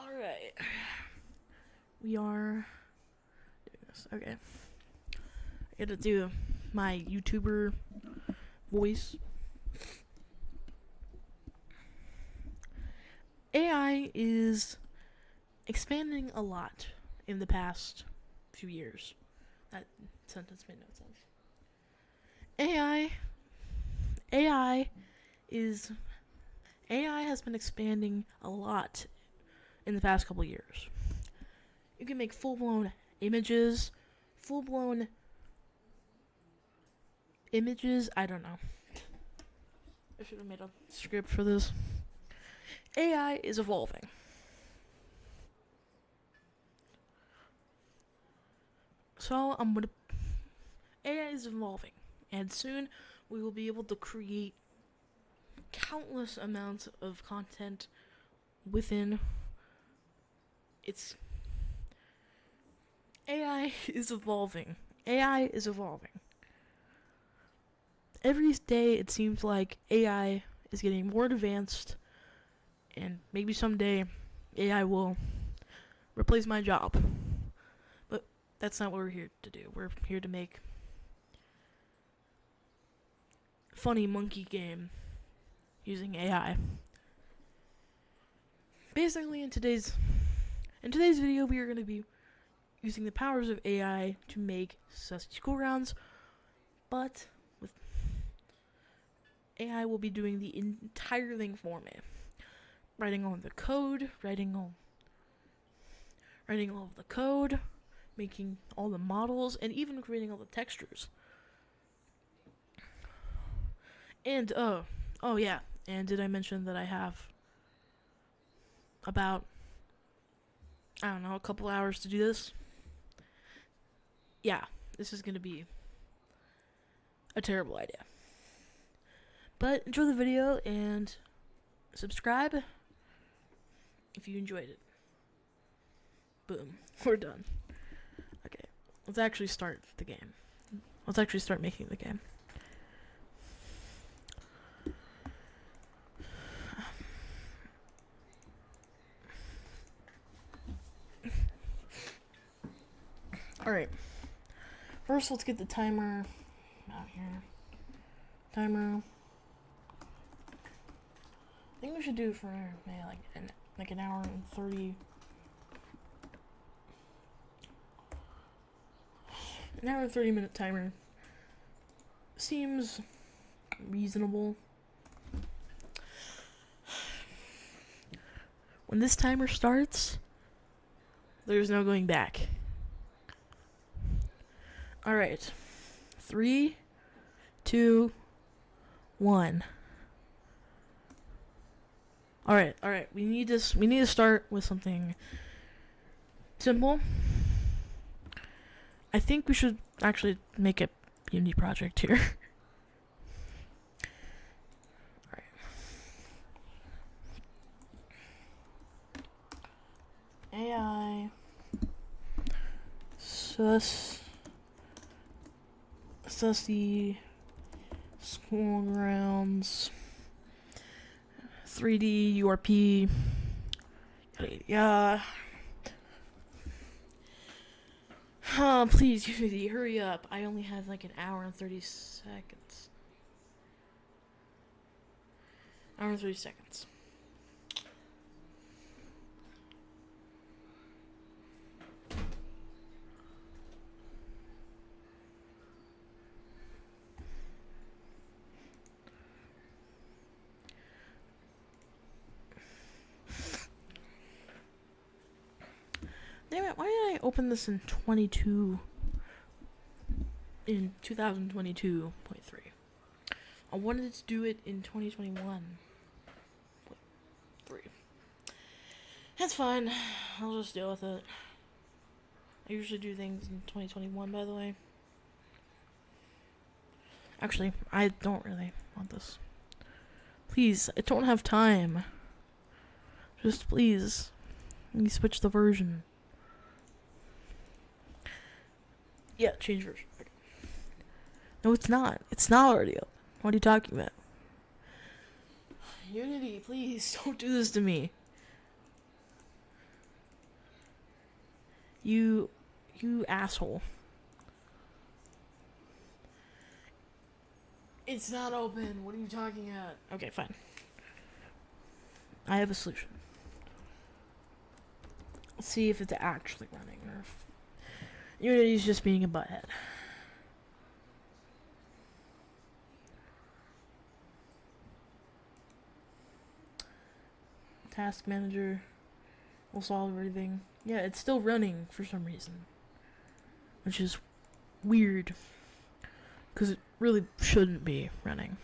Alright. We are doing this. Okay. I gotta do my YouTuber voice. AI is expanding a lot in the past few years. That sentence made no sense. AI AI is AI has been expanding a lot in the past couple years. You can make full-blown images, full-blown images. I don't know. I should have made a script for this. AI is evolving. So AI is evolving, and soon we will be able to create countless amounts of content within its. AI is evolving. AI is evolving. Every day it seems like AI is getting more advanced, and maybe someday AI will replace my job. But that's not what we're here to do. We're here to make funny monkey game using AI. Basically, in today's video, we are going to be using the powers of AI to make Sussy Schoolgrounds, but with AI will be doing the entire thing for me. Writing all the code, writing all of the code, making all the models, and even creating all the textures. And oh yeah, and did I mention that I have about, I don't know, a couple hours to do this? Yeah, this is gonna be a terrible idea. But enjoy the video and subscribe if you enjoyed it. Boom, we're done. Okay, let's actually start the game. Let's actually start making the game. Alright, first let's get the timer out here. Timer. I think we should do for maybe like an hour and 30. An hour and 30-minute timer seems reasonable. When this timer starts, there's no going back. Alright. 3, 2, 1. Alright. We need to start with something simple. I think we should actually make a Unity project here. Alright. AI Sussy Schoolgrounds 3D URP. Yeah. Please, Unity, hurry up. I only have like an hour and 30 seconds. Hour and 30 seconds. Damn it, why did I open this in 2022.3? I wanted to do it in 2021.3. That's fine. I'll just deal with it. I usually do things in 2021, by the way. Actually, I don't really want this. Please, I don't have time. Just please, let me switch the version. Yeah, change version. Okay. No, it's not. It's not already open. What are you talking about? Unity, please, don't do this to me. You asshole. It's not open. What are you talking about? Okay, fine. I have a solution. Let's see if it's actually running or if Unity's just being a butthead. Task manager will solve everything. Yeah, it's still running for some reason, which is weird because it really shouldn't be running.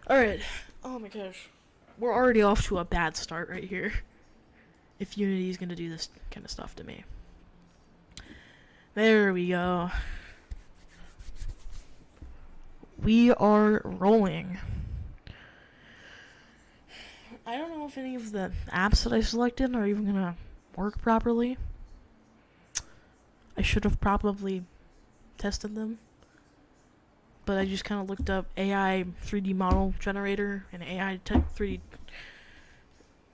Alright. Oh my gosh. We're already off to a bad start right here. If Unity is going to do this kind of stuff to me. There we go. We are rolling. I don't know if any of the apps that I selected are even going to work properly. I should have probably tested them. But I just kind of looked up AI 3D model generator and AI 3D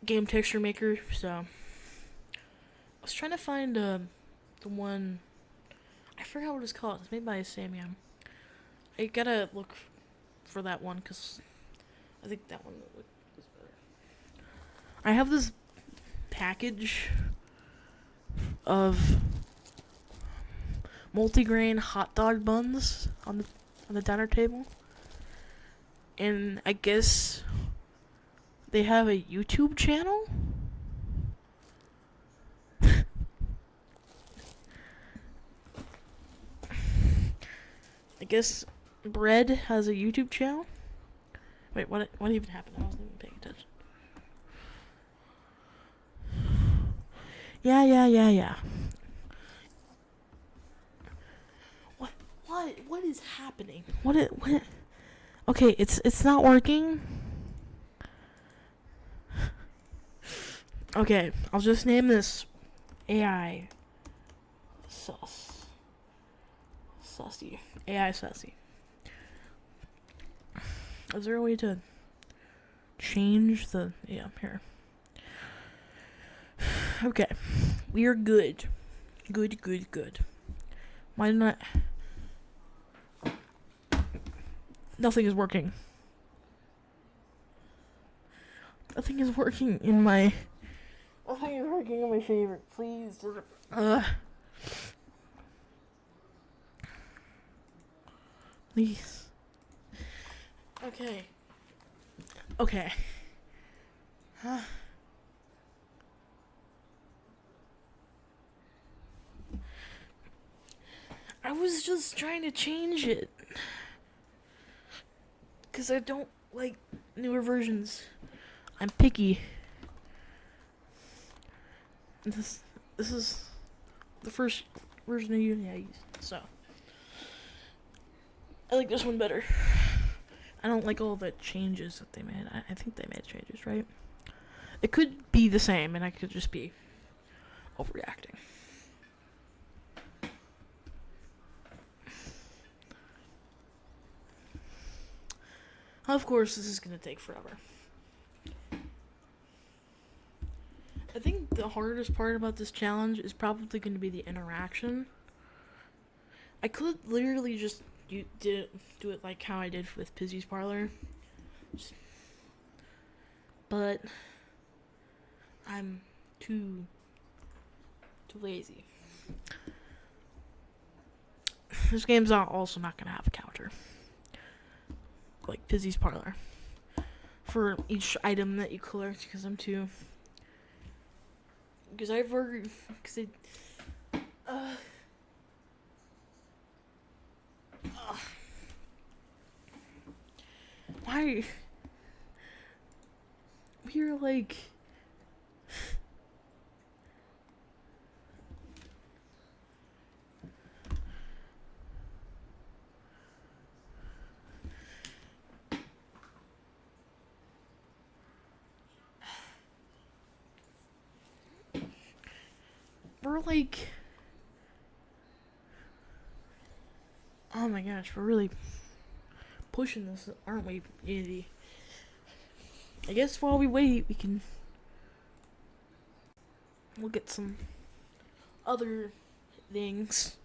game texture maker. So I was trying to find the one. I forgot what it's called. It's made by Samyang. I gotta look for that one because I think that one is better. I have this package of multigrain hot dog buns on the diner table, and I guess they have a YouTube channel. I guess bread has a YouTube channel. Wait, what even happened? I wasn't even paying attention. Yeah. What is happening? What? Okay, it's not working. Okay, I'll just name this AI Sussy. AI Sussy. Is there a way to change the... Yeah, here. Okay. We are good. Good. Why not... Nothing is working. Nothing is working in my favorite. Please. Please. Okay. Huh. I was just trying to change it. Because I don't like newer versions. I'm picky. This is the first version of Unity I used, so I like this one better. I don't like all the changes that they made. I think they made changes, right? It could be the same, and I could just be overreacting. Of course, this is going to take forever. I think the hardest part about this challenge is probably going to be the interaction. I could literally just do it like how I did with Pizzy's Parlor. But I'm too lazy. This game's also not going to have a counter. Like Pizzy's Parlor. For each item that you collect, because I'm too... Because I've worked... Why? We're like... We're like... Oh my gosh, we're really pushing this, aren't we, Unity? I guess while we wait, we can look at some other things.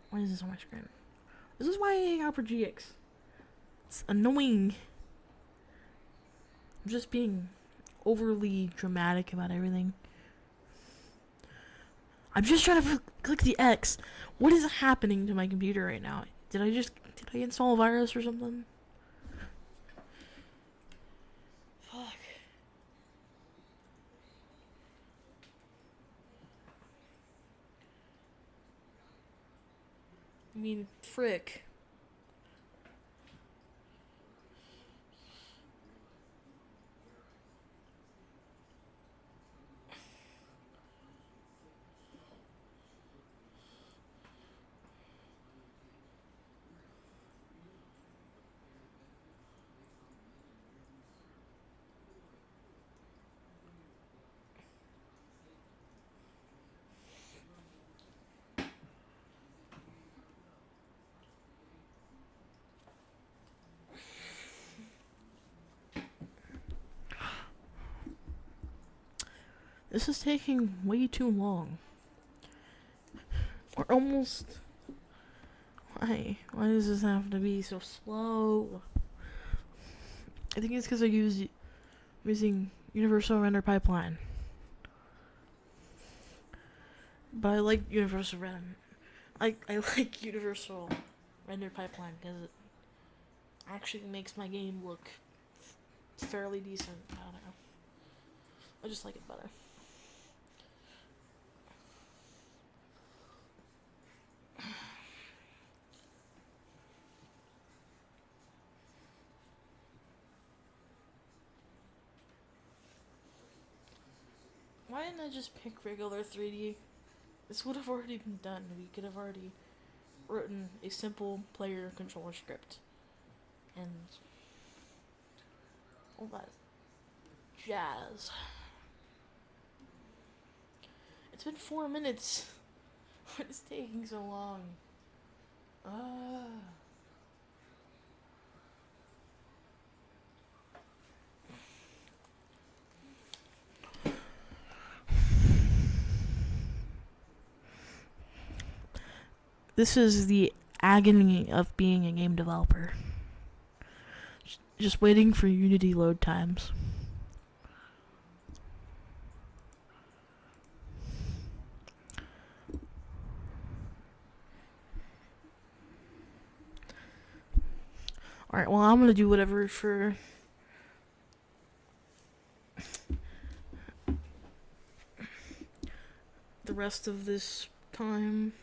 Why is this on my screen? This is why I hang out for GX. It's annoying. I'm just being overly dramatic about everything. I'm just trying to click the X. What is happening to my computer right now? Did I install a virus or something? Fuck. I mean, frick. This is taking way too long. We're almost... Why? Why does this have to be so slow? I think it's because I'm using Universal Render Pipeline. But I like Universal Render. I like Universal Render Pipeline because it actually makes my game look fairly decent. I don't know. I just like it better. Why didn't I just pick regular 3D? This would have already been done. We could have already written a simple player controller script. And all that jazz. It's been 4 minutes. What is taking so long? This is the agony of being a game developer. Just waiting for Unity load times. Alright, well, I'm gonna do whatever for the rest of this time.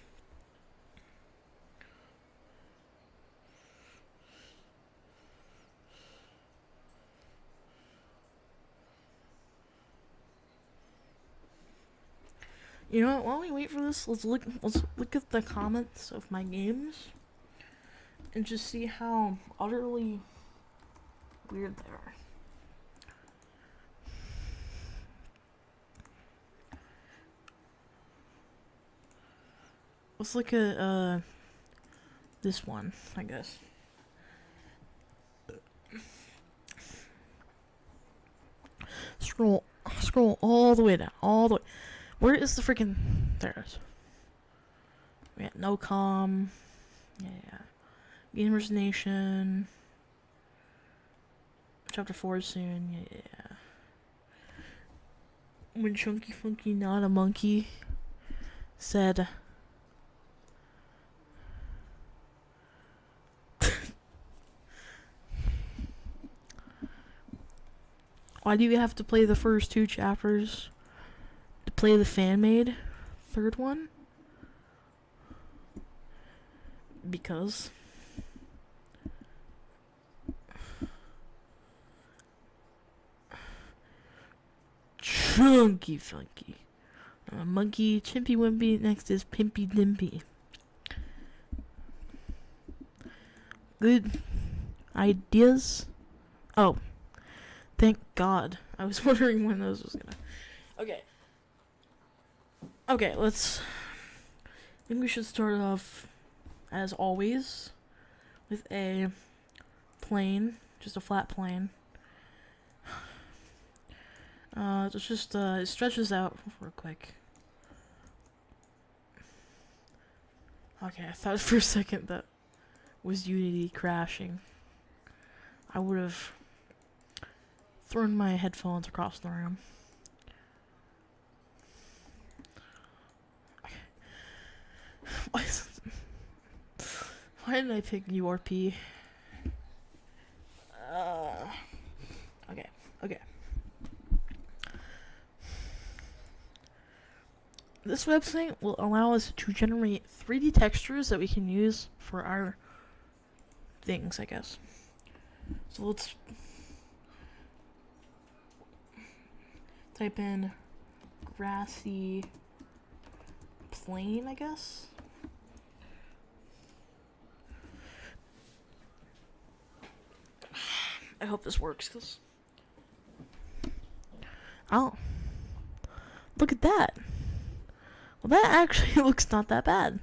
You know what, while we wait for this, let's look at the comments of my games and just see how utterly weird they are. Let's look at this one, I guess. Scroll all the way down, all the way. Where is the freaking... There it is. We got No Com. Yeah. Gamers Nation. Chapter 4 soon. Yeah. When Chunky Funky Not a Monkey said... Why do you have to play the first 2 chapters to play the fan-made third one? Because Chunky Funky. Monkey, Chimpy Wimpy, next is Pimpy Dimpy. Good ideas? Oh. Thank God. I was wondering when those was gonna... Okay. Okay, I think we should start off, as always, with a plane, just a flat plane. It stretches out real quick. Okay, I thought for a second that was Unity crashing. I would have thrown my headphones across the room. Why did I pick URP? Okay. This website will allow us to generate 3D textures that we can use for our things, I guess. So let's type in grassy plain, I guess. I hope this works, cause oh, look at that. Well, that actually looks not that bad.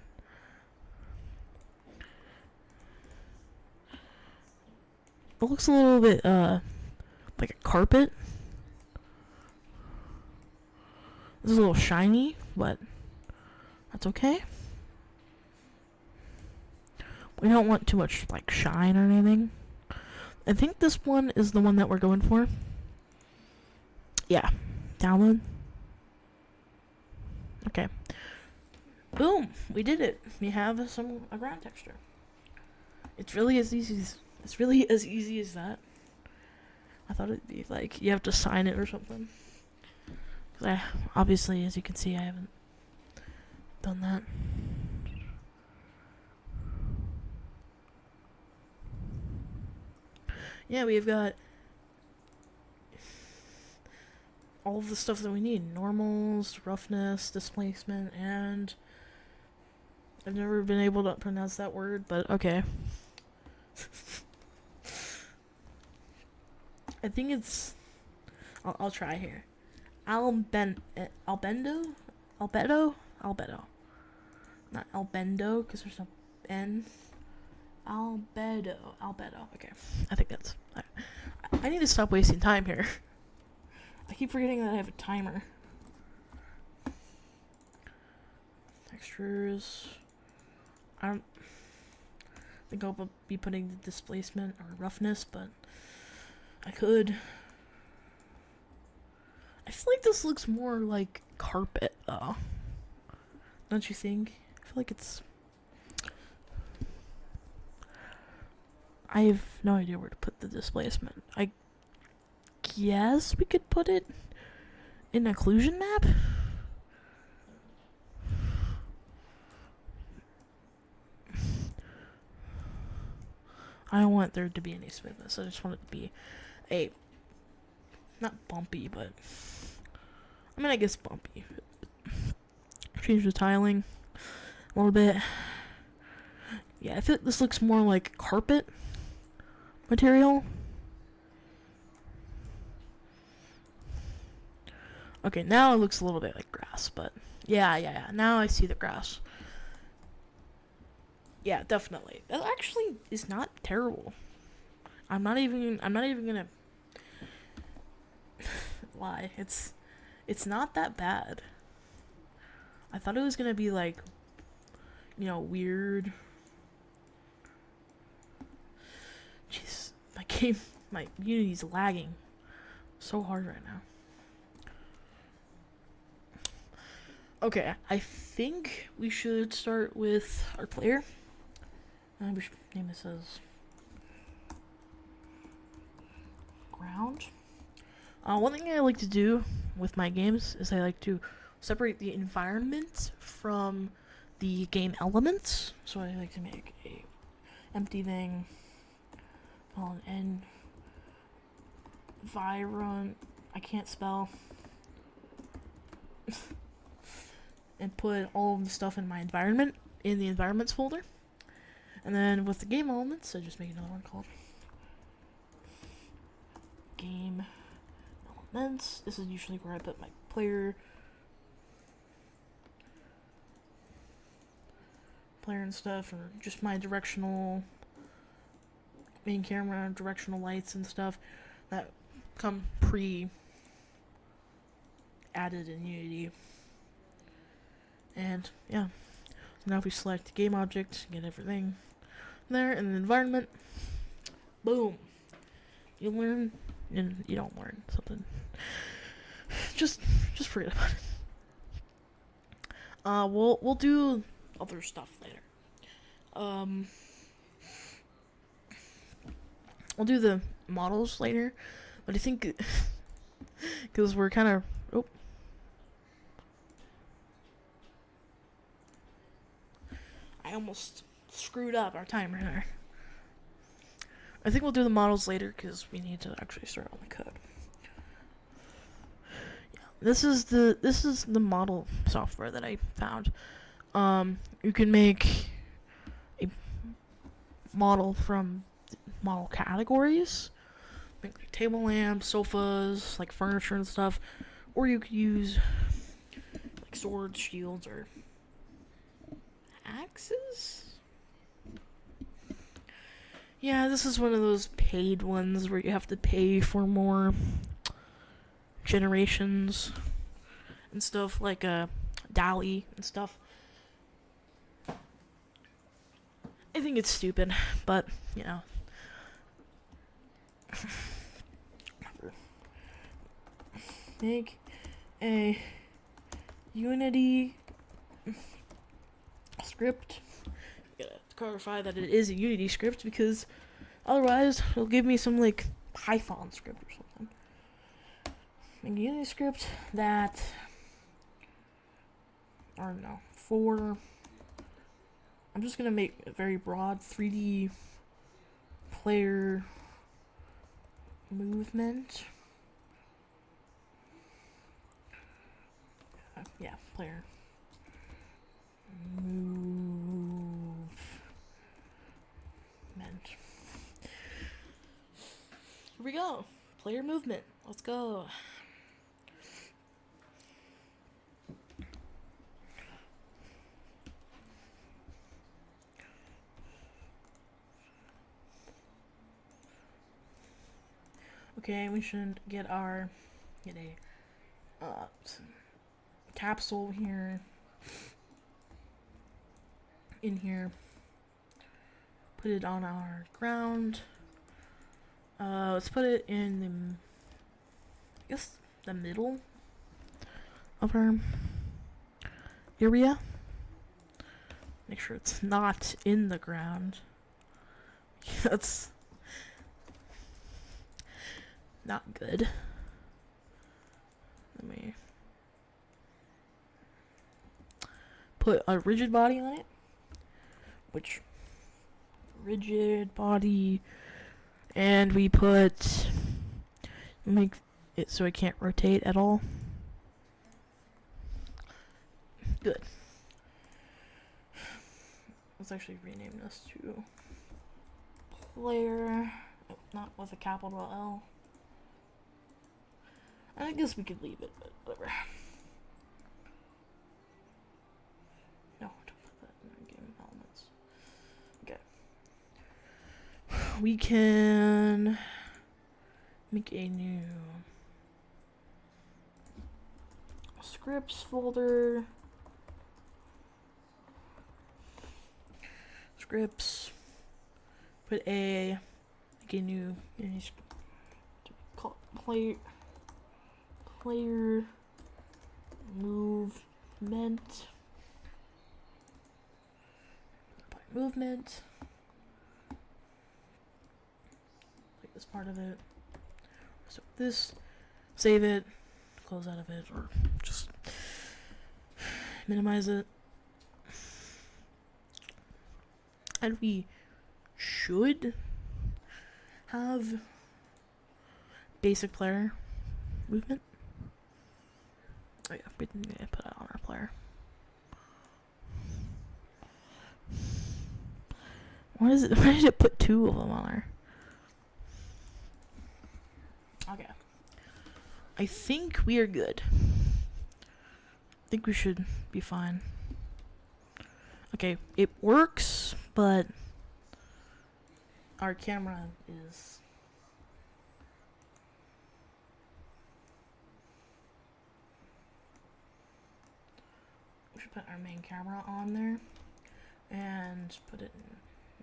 It looks a little bit like a carpet. This is a little shiny, but that's okay. We don't want too much like shine or anything. I think this one is the one that we're going for. Yeah. Download. Okay. Boom! We did it. We have a ground texture. It's really as easy as that. I thought it'd be like you have to sign it or something. Cause obviously, as you can see, I haven't done that. Yeah, we've got all of the stuff that we need. Normals, roughness, displacement, and I've never been able to pronounce that word, but okay. I think it's... I'll try here. Albedo? Not albendo, because there's no N. Albedo. Okay. I think that's... I need to stop wasting time here. I keep forgetting that I have a timer. Textures. I don't think I'll be putting the displacement or roughness, but I could. I feel like this looks more like carpet, though. Don't you think? I feel like it's... I have no idea where to put the displacement. I guess we could put it in occlusion map? I don't want there to be any smoothness. I just want it to be not bumpy, but I mean, I guess bumpy. Change the tiling a little bit. Yeah, I feel like this looks more like carpet material. Okay, now it looks a little bit like grass, but yeah. Now I see the grass. Yeah, definitely. That actually is not terrible. I'm not even gonna lie. It's not that bad. I thought it was gonna be like, weird. Jeez, my Unity's lagging so hard right now. Okay, I think we should start with our player. We should name this as ground. One thing I like to do with my games is I like to separate the environment from the game elements. So I like to make a empty thing called an environ. I can't spell. And put all of the stuff in my environment in the environments folder. And then with the game elements, I just make another one called game elements. This is usually where I put my player player and stuff, or just my directional main camera, directional lights and stuff that come added in Unity. And yeah, so now if we select game object, get everything there in the environment, boom, you learn, and you don't learn something. Just forget about it. We'll do other stuff later. We'll do the models later, but I think because we're kind of I almost screwed up our timer there. I think we'll do the models later because we need to actually start on the code. Yeah, this is the model software that I found. You can make a model from model categories, like table lamps, sofas, like furniture and stuff, or you could use like swords, shields, or axes. Yeah, this is one of those paid ones where you have to pay for more generations and stuff, like DALL-E and stuff. I think it's stupid, but you know. Make a Unity script. Gotta clarify that it is a Unity script because otherwise it'll give me some like Python script or something. Make a Unity script that, I don't know, I'm just gonna make a very broad 3D player movement. Yeah, player movement. Here we go. Player movement. Let's go. Okay, we should get a capsule here in here. Put it on our ground. Let's put it in the middle of our area. Make sure it's not in the ground. That's not good. Let me put a rigid body on it, which rigid body, and we make it so it can't rotate at all. Good. Let's actually rename this to player, not with a capital L. I guess we could leave it, but whatever. No, don't put that in our game elements. Okay. We can make a new scripts folder. Scripts. Put a new player movement. Like this part of it. So this, save it, close out of it, or just minimize it. And we should have basic player movement. Oh yeah, we need to put it on our player. Why did it put two of them on there? Okay. I think we are good. I think we should be fine. Okay, it works, but our camera is... We should put our main camera on there and put it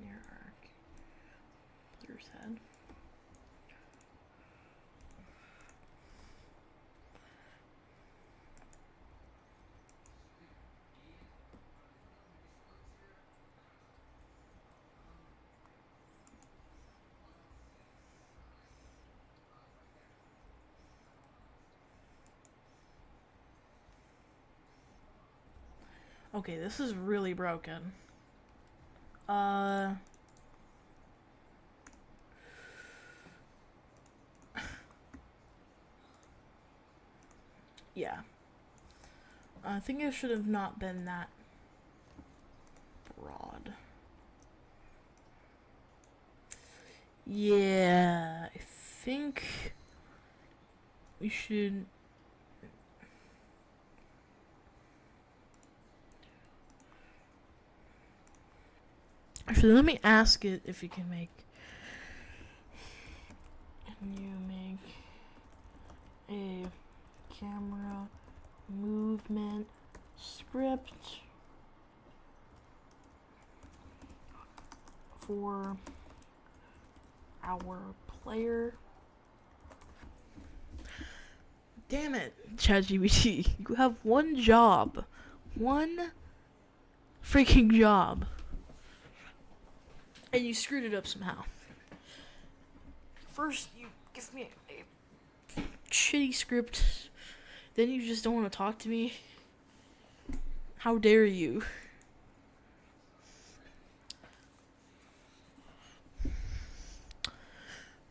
near our player's head. Okay, this is really broken. Yeah. I think it should have not been that broad. Yeah, I think we should... Actually, let me ask it if you can make... Can you make a camera movement script for our player? Damn it, ChatGPT. You have one job. One freaking job. And you screwed it up somehow. First, you give me a shitty script. Then you just don't want to talk to me. How dare you?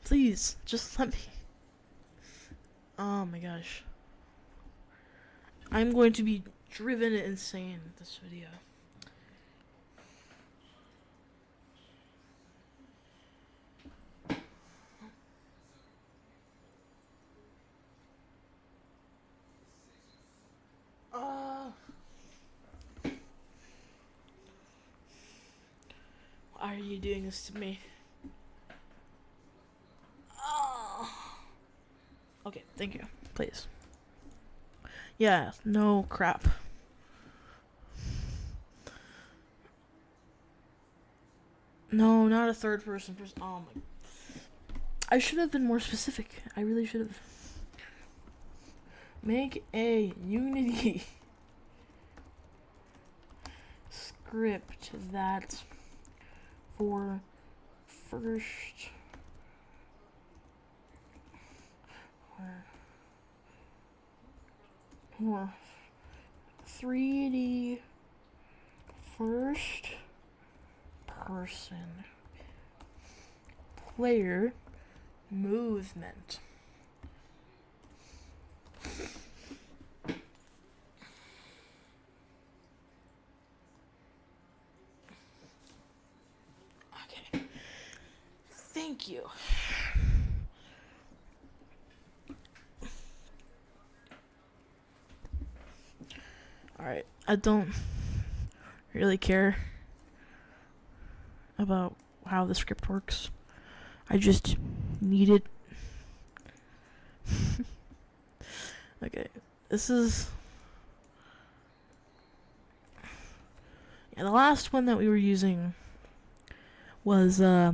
Please, just let me... Oh my gosh. I'm going to be driven insane with this video. Why are you doing this to me? Okay, thank you. Please. Yeah, no crap. No, not a third person. Oh my. I should have been more specific. I really should have. Make a Unity script that for first or 3D first person player movement. Okay. Thank you. Alright, I don't really care about how the script works. I just need it. Okay, this is... Yeah, the last one that we were using was, oh,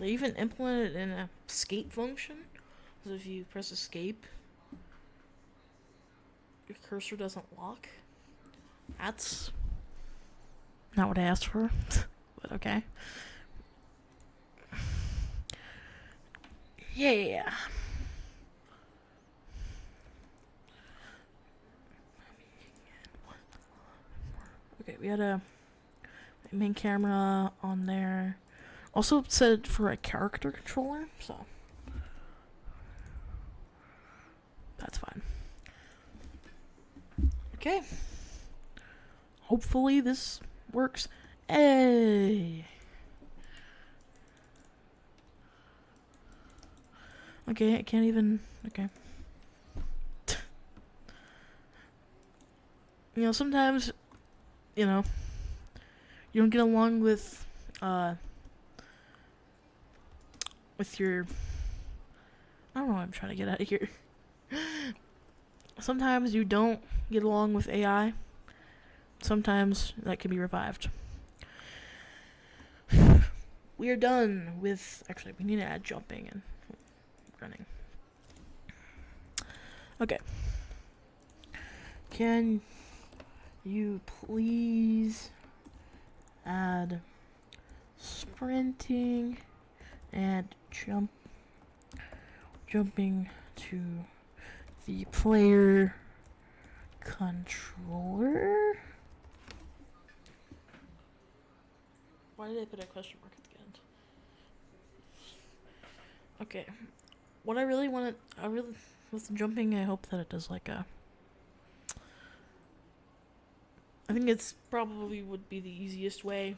they even implemented it in a escape function. So if you press escape, your cursor doesn't lock. That's not what I asked for, but okay. Yeah. Okay, we had a main camera on there. Also it said for a character controller, so that's fine. Okay. Hopefully this works. Hey. Okay, I can't even... Okay. Sometimes, you know, you don't get along with your, I don't know what I'm trying to get out of here. Sometimes you don't get along with AI. Sometimes that can be revived. We are done with, actually, we need to add jumping and running. Okay. Can you please add sprinting and jumping to the player controller? Why did I put a question mark at the end? Okay. What I really with the jumping, I hope that it does like a, I think it's probably would be the easiest way,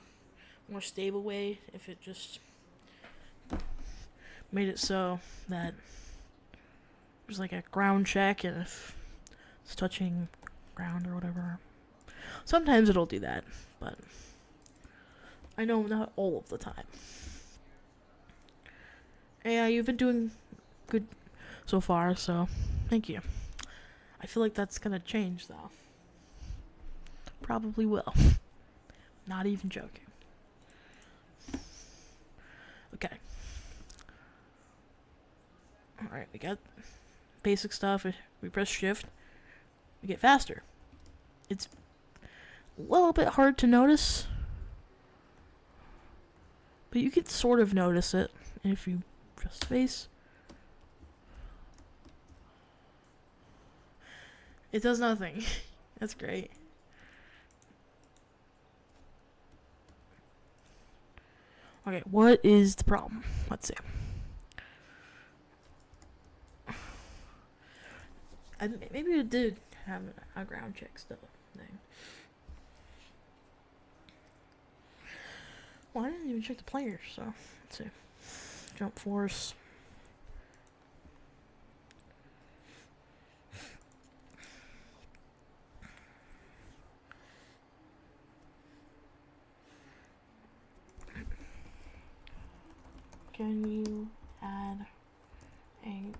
more stable way, if it just made it so that there's like a ground check, and if it's touching ground or whatever. Sometimes it'll do that, but I know not all of the time. Yeah, you've been doing good so far, so thank you. I feel like that's gonna change though. Probably will. Not even joking. Okay. Alright, we got basic stuff. We press shift, we get faster. It's a little bit hard to notice, but you can sort of notice it if you press space. It does nothing. That's great. Okay, what is the problem? Let's see. Maybe it did have a ground check stuff thing. Well, I didn't even check the players, so let's see. Jump force. Can you add a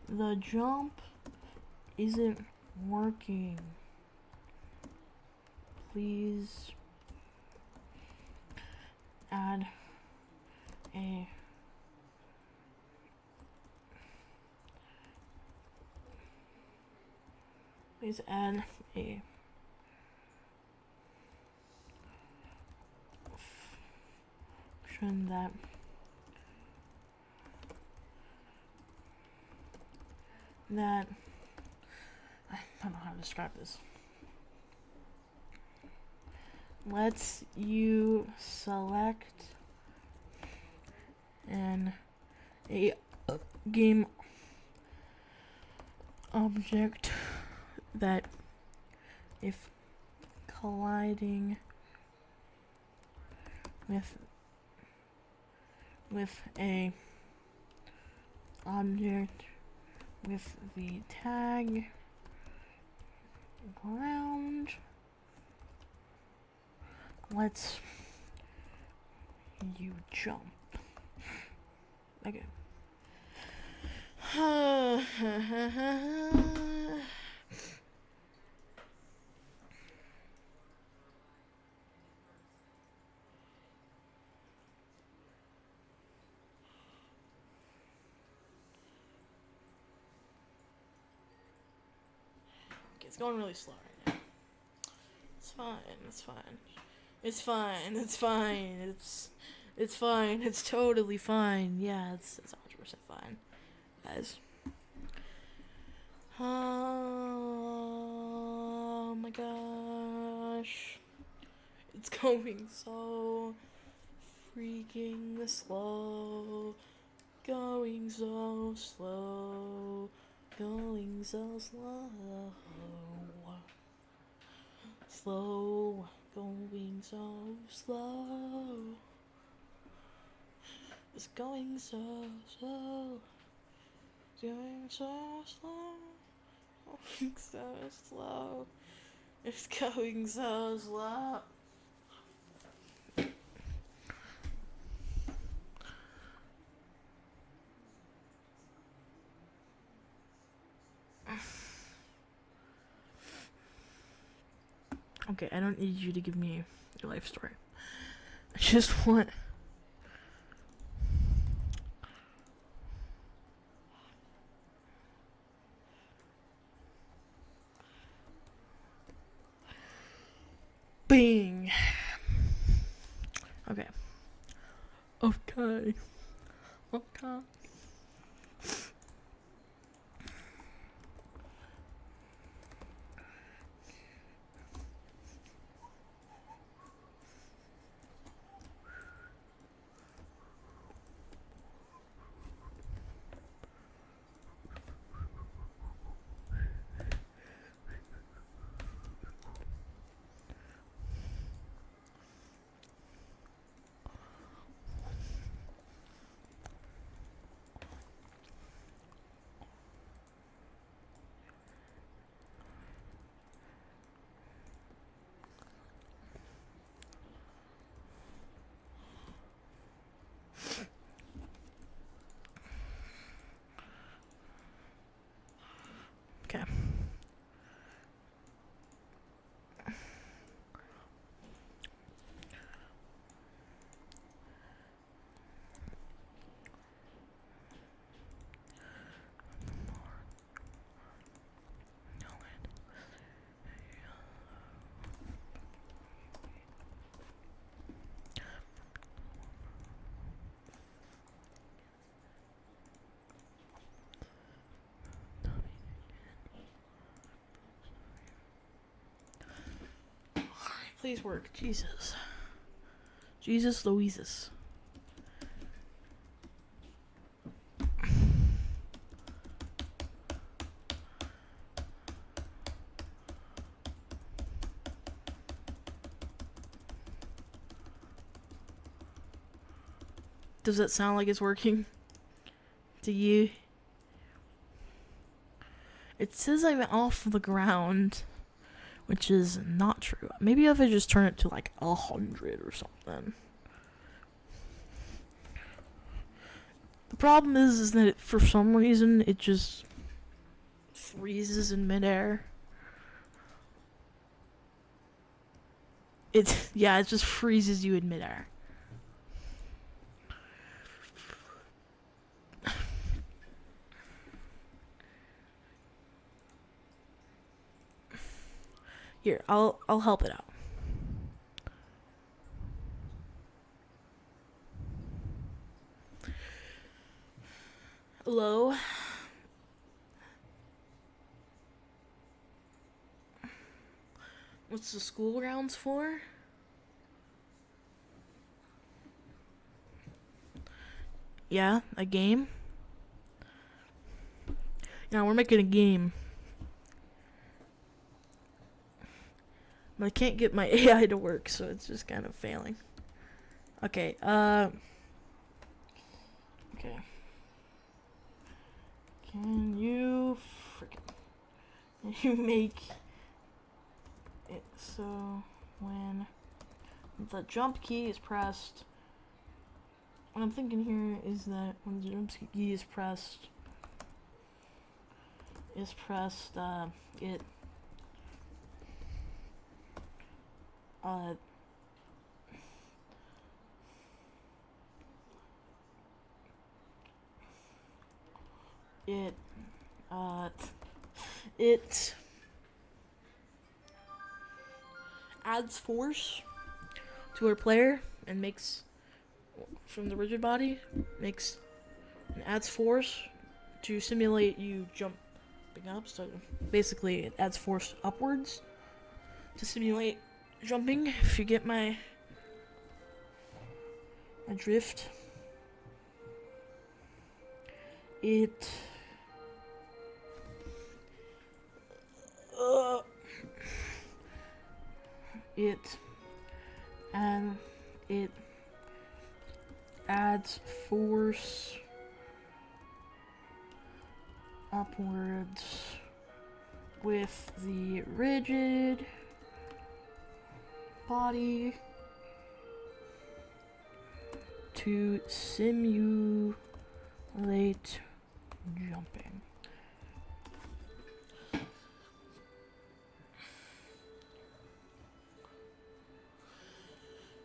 the jump isn't working. Please add a function that I don't know how to describe this. Lets you select a game object that, if colliding with a object with the tag ground, lets you jump. Okay. It's going really slow right now. It's fine. It's fine. It's fine. It's fine. It's fine. It's totally fine. Yeah, it's 100% fine, guys. Oh my gosh. It's going so freaking slow. Going so slow. Going so slow. Slow. Going so slow. It's going so slow. Going so slow. Going so slow. It's going so slow. Okay, I don't need you to give me your life story. I just want... Bing! Okay. Okay. Okay. Okay. Please work. Jesus. Jesus Louises. Does that sound like it's working? To you? It says I'm off the ground, which is not true. Maybe if I just turn it to like 100 or something. The problem is that for some reason it just freezes in midair. It just freezes you in midair. Here, I'll help it out. Hello? What's the Schoolgrounds for? Yeah, a game? Yeah, we're making a game. But I can't get my AI to work, so it's just kind of failing. Okay, okay. Can you make it so when the jump key is pressed, what I'm thinking here is that when the jump key is pressed, it it adds force to our player and makes, from the rigid body, and adds force to simulate you jumping up. So basically it adds force upwards to simulate jumping, if you get my drift. It adds force upwards with the rigid body to simulate jumping.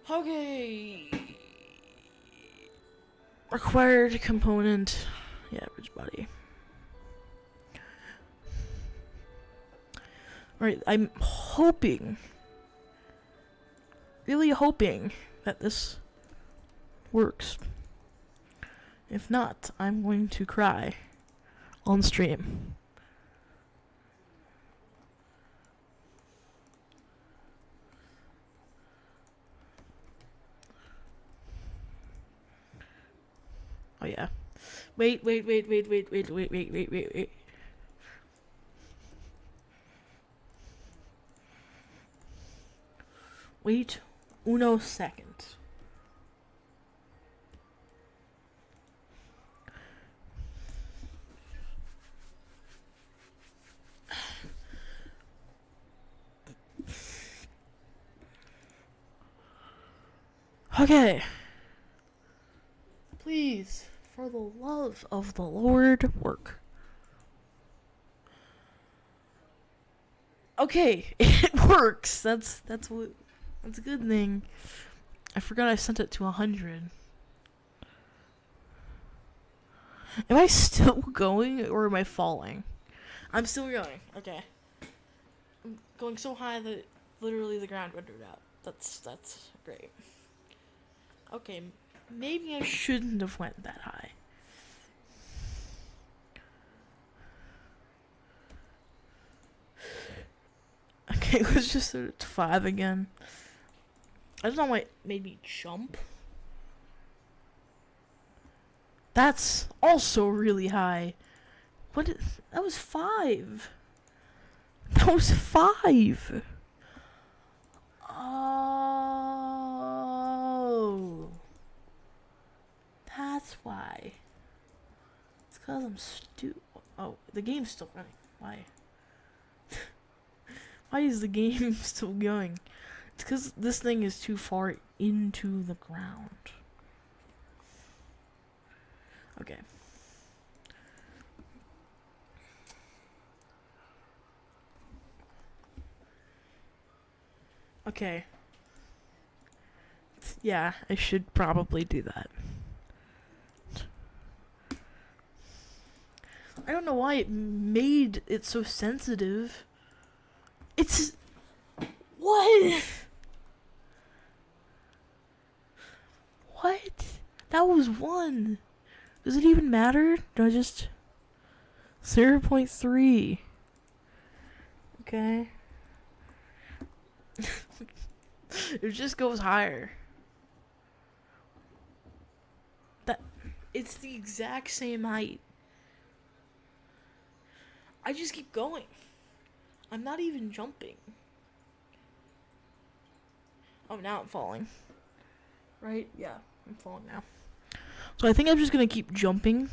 Okay. Required component. Yeah, rigid body. Alright, I'm hoping, really hoping that this works. If not, I'm going to cry on stream. Oh yeah. Wait. Wait uno second. Okay. Please, for the love of the Lord, work. Okay, it works. That's a good thing. I forgot I sent it to 100. Am I still going or am I falling? I'm still going. Okay. I'm going so high that literally the ground rendered out. That's great. Okay, maybe I shouldn't have went that high. Okay, let's just set it to 5 again. I don't know why it made me jump. That's also really high. That was 5. That was 5. Oh. That's why. It's because I'm stupid. Oh, the game's still running. Why? Why is the game still going? It's because this thing is too far into the ground. Okay. Okay. Yeah, I should probably do that. I don't know why it made it so sensitive. It's... What? What? That was 1. Does it even matter? Do I just... 0.3. Okay. It just goes higher. It's the exact same height. I just keep going. I'm not even jumping. Oh, now I'm falling. Right? Yeah, I'm falling now. So I think I'm just gonna keep jumping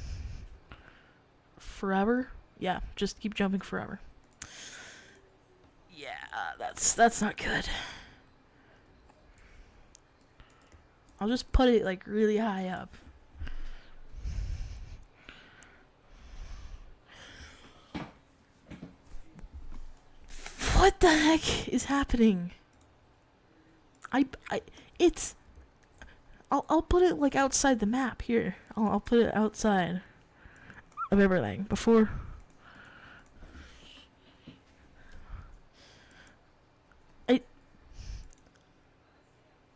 forever. Yeah, just keep jumping forever. Yeah, that's not good. I'll just put it like really high up. What the heck is happening? I'll put it like outside the map here. I'll put it outside of everything before.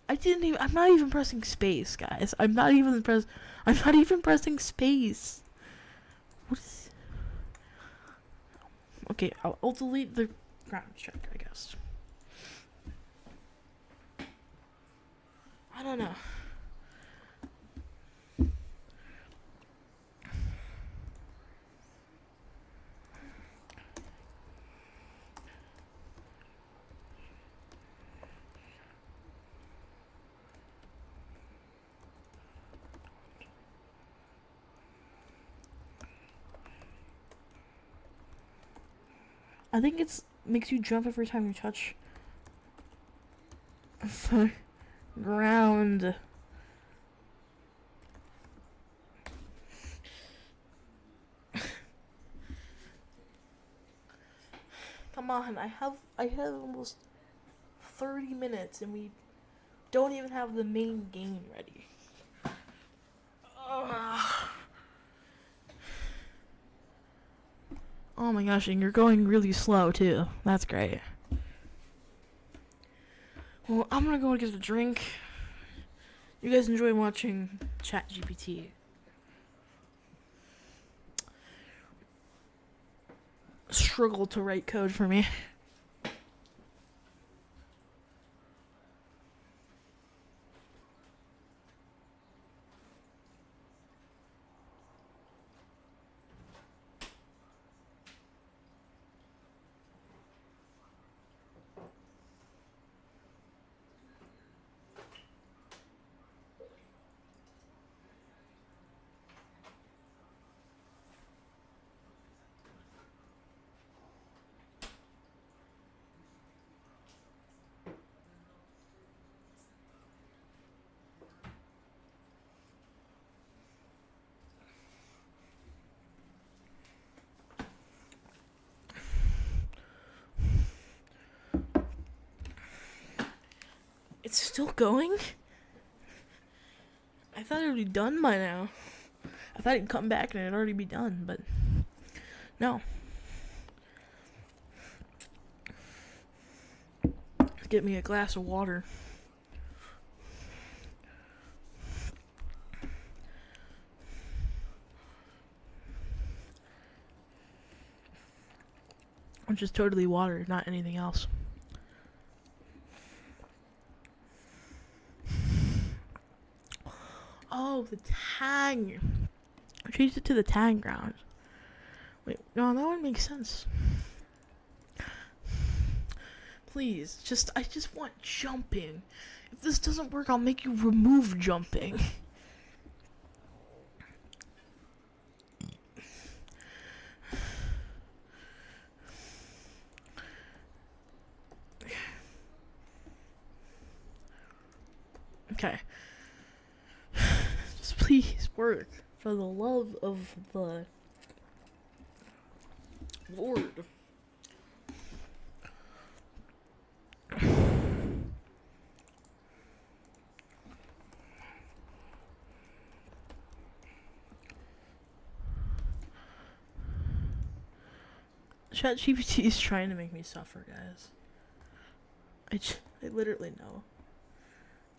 I'm not even pressing space, guys. I'm not even pressing space. What is... Okay, I'll delete the ground check, I guess. I don't know. I think it's makes you jump every time you touch the ground. Come on, I have almost 30 minutes and we don't even have the main game ready. Oh my gosh, and you're going really slow too. That's great. Well, I'm gonna go get a drink. You guys enjoy watching ChatGPT. Struggle to write code for me. It's still going? I thought it would be done by now. I thought it'd come back and it'd already be done, but no. Let's get me a glass of water. Which is totally water, not anything else. Oh, the tag. I changed it to the tag ground. Wait, no, that one makes sense. Please, I just want jumping. If this doesn't work, I'll make you remove jumping. Okay. Just please work. For the love of the Lord. ChatGPT is trying to make me suffer, guys. I literally know.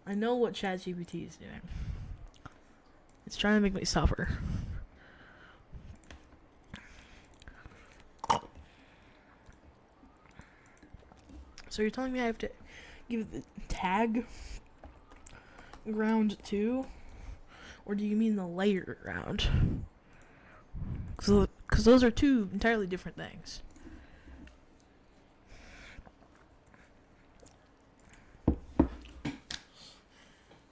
I know what ChatGPT is doing. It's trying to make me suffer. So you're telling me I have to give the tag ground too? Or do you mean the layer ground? Because those are two entirely different things.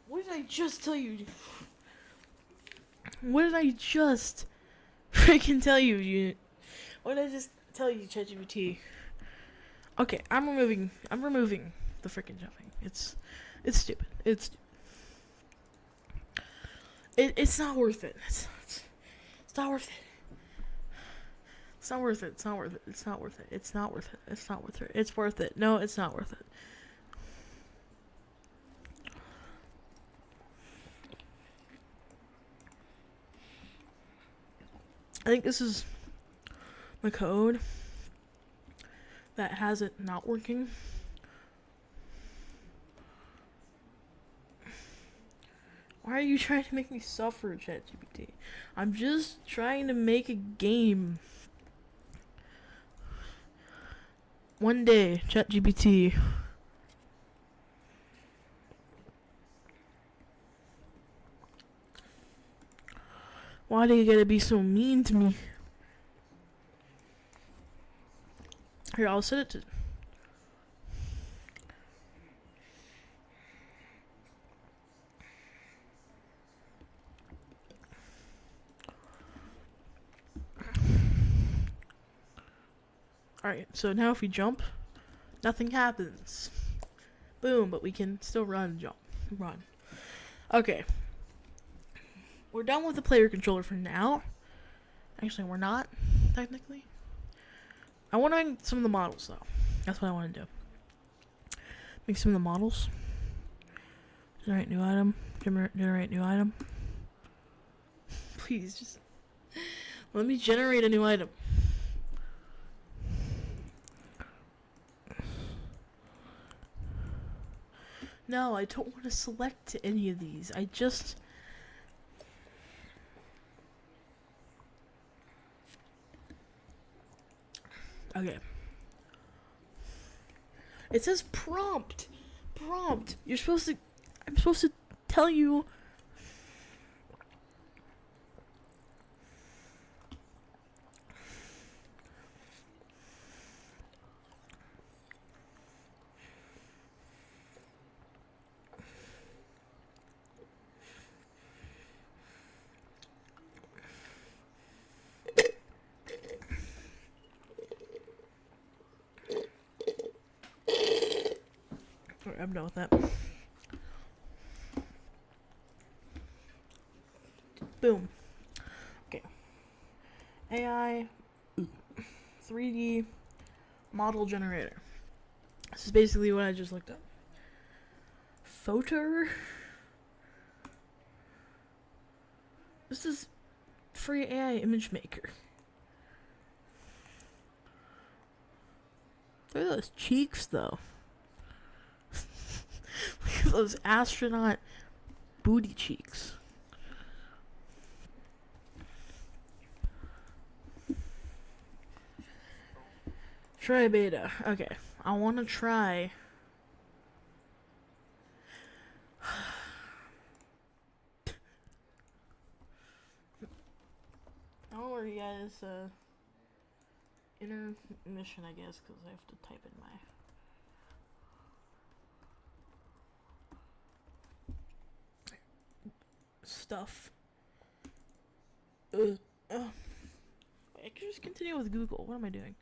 What did I just tell you? What did I just freaking tell you? What did I just tell you, ChatGPT? Okay, I'm removing the freaking jumping. It's stupid. It's not worth it. It's not worth it. It's not worth it. It's not worth it. It's not worth it. It's not worth it. It's not worth it. It's worth it. No, it's not worth it. I think this is the code that has it not working. Why are you trying to make me suffer, ChatGPT? I'm just trying to make a game. One day, ChatGPT. Why do you gotta be so mean to me? Here, I'll set it to... Alright, so now if we jump, nothing happens. Boom, but we can still run and jump. Run. Okay. We're done with the player controller for now. Actually, we're not, technically. I want to make some of the models, though. That's what I want to do. Make some of the models. Generate new item. Generate new item. Please, just let me generate a new item. No, I don't want to select any of these. I just... Okay. It says prompt. Prompt. You're supposed to... I'm supposed to tell you... Alright, I'm done with that. Boom. Okay. AI 3D model generator. This is basically what I just looked up. Photo. This is free AI image maker. Look at those cheeks, though. Look at those astronaut booty cheeks. Try beta. Okay. I want to try. Don't worry, guys. Intermission, I guess, because I have to type in my. Stuff. I could just continue with Google. What am I doing?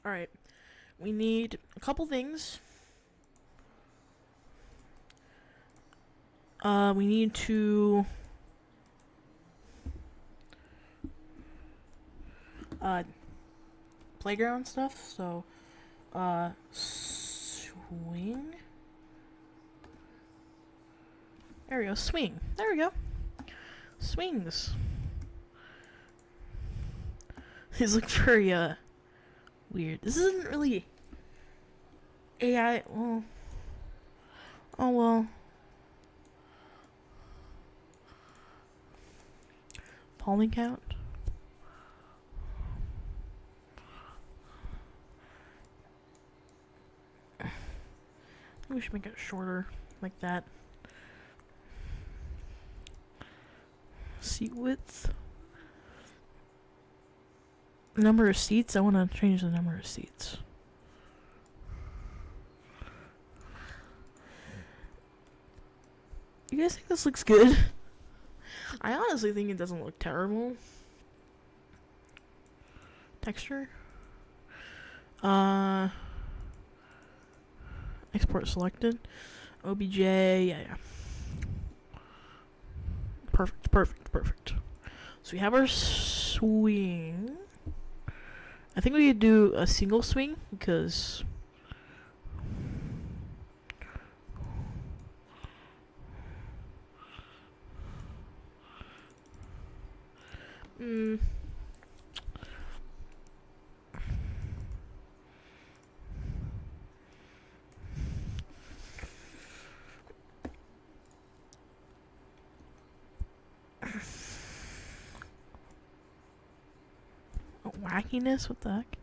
Alright. We need a couple things. We need to... playground stuff, so... swing? There we go, swing. There we go. Swings. These look very, weird. This isn't really AI. Well, oh well. Poly count. We should make it shorter, like that. Seat width. Number of seats. I want to change the number of seats. You guys think this looks good? I honestly think it doesn't look terrible. Texture. Export selected. OBJ. Yeah. Perfect. So we have our swing. I think we could do a single swing because wackiness? What the heck?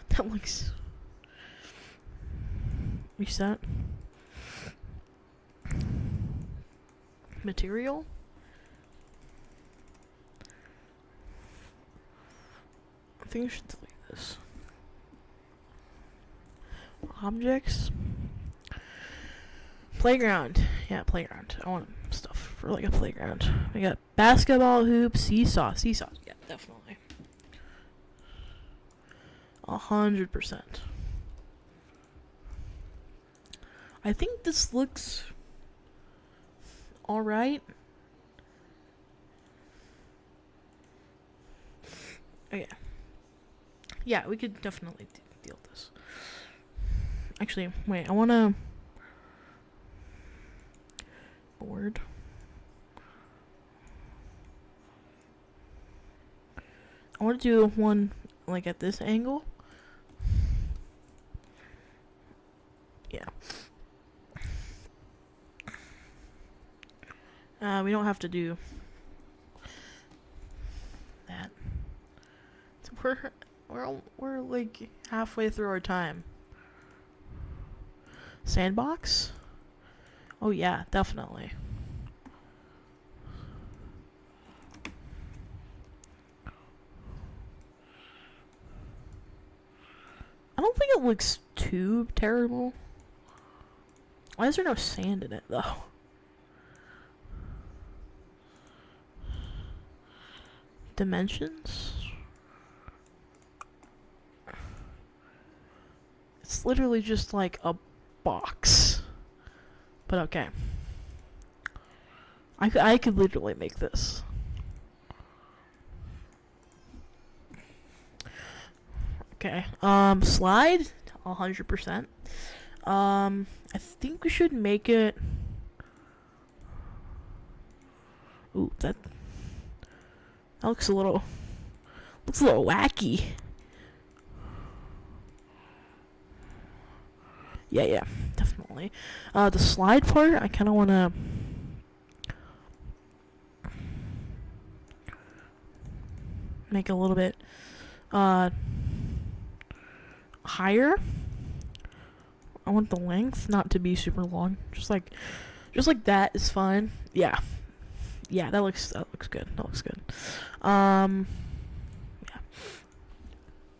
That looks... Reset. Material? I think I should delete this. objects. Playground. Yeah, playground. I want stuff for like a playground. We got basketball hoop, seesaw. Seesaw. Yeah, definitely. 100%. I think this looks alright. Oh, yeah. Yeah, we could definitely deal with this. Actually, wait, I wanna... board. I want to do one like at this angle. Yeah. We don't have to do that. So we're like halfway through our time. Sandbox? Oh yeah, definitely. I don't think it looks too terrible. Why is there no sand in it though? Dimensions? It's literally just like a box. But okay. I could literally make this. Okay. Slide? 100%. I think we should make it... Ooh, that looks a little wacky. Yeah, definitely. The slide part, I kind of want to make a little bit higher. I want the length not to be super long. Just like that is fine. Yeah, that looks good. That looks good. Yeah.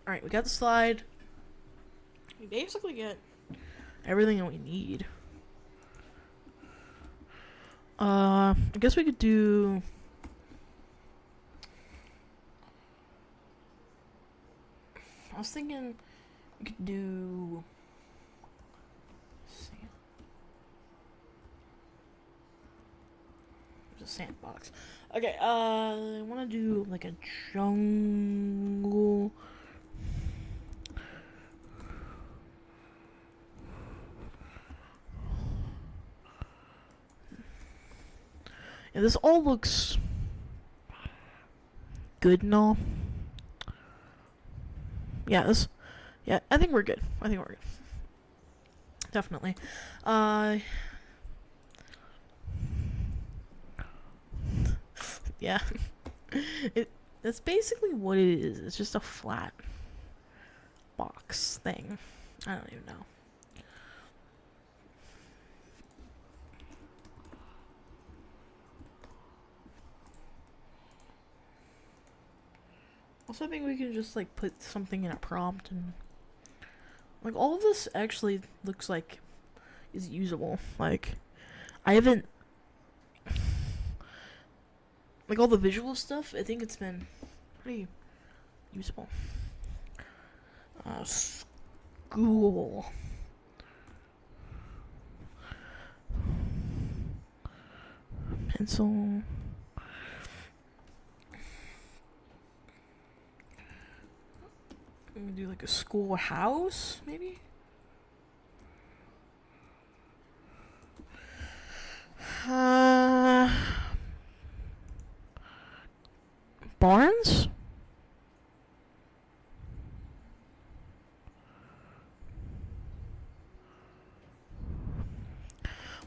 All right, we got the slide. We basically get everything that we need. I guess we could do... I was thinking we could do... Sand. There's a sandbox. Okay, I want to do like a jungle... Yeah, this all looks good and all. Yeah, I think we're good. Definitely. Yeah. That's basically what it is. It's just a flat box thing. I don't even know. I was hoping we could just like put something in a prompt and like all of this actually looks like is usable. Like I haven't like all the visual stuff, I think it's been pretty usable. School. Pencil. I'm gonna do like a schoolhouse, maybe? Barns?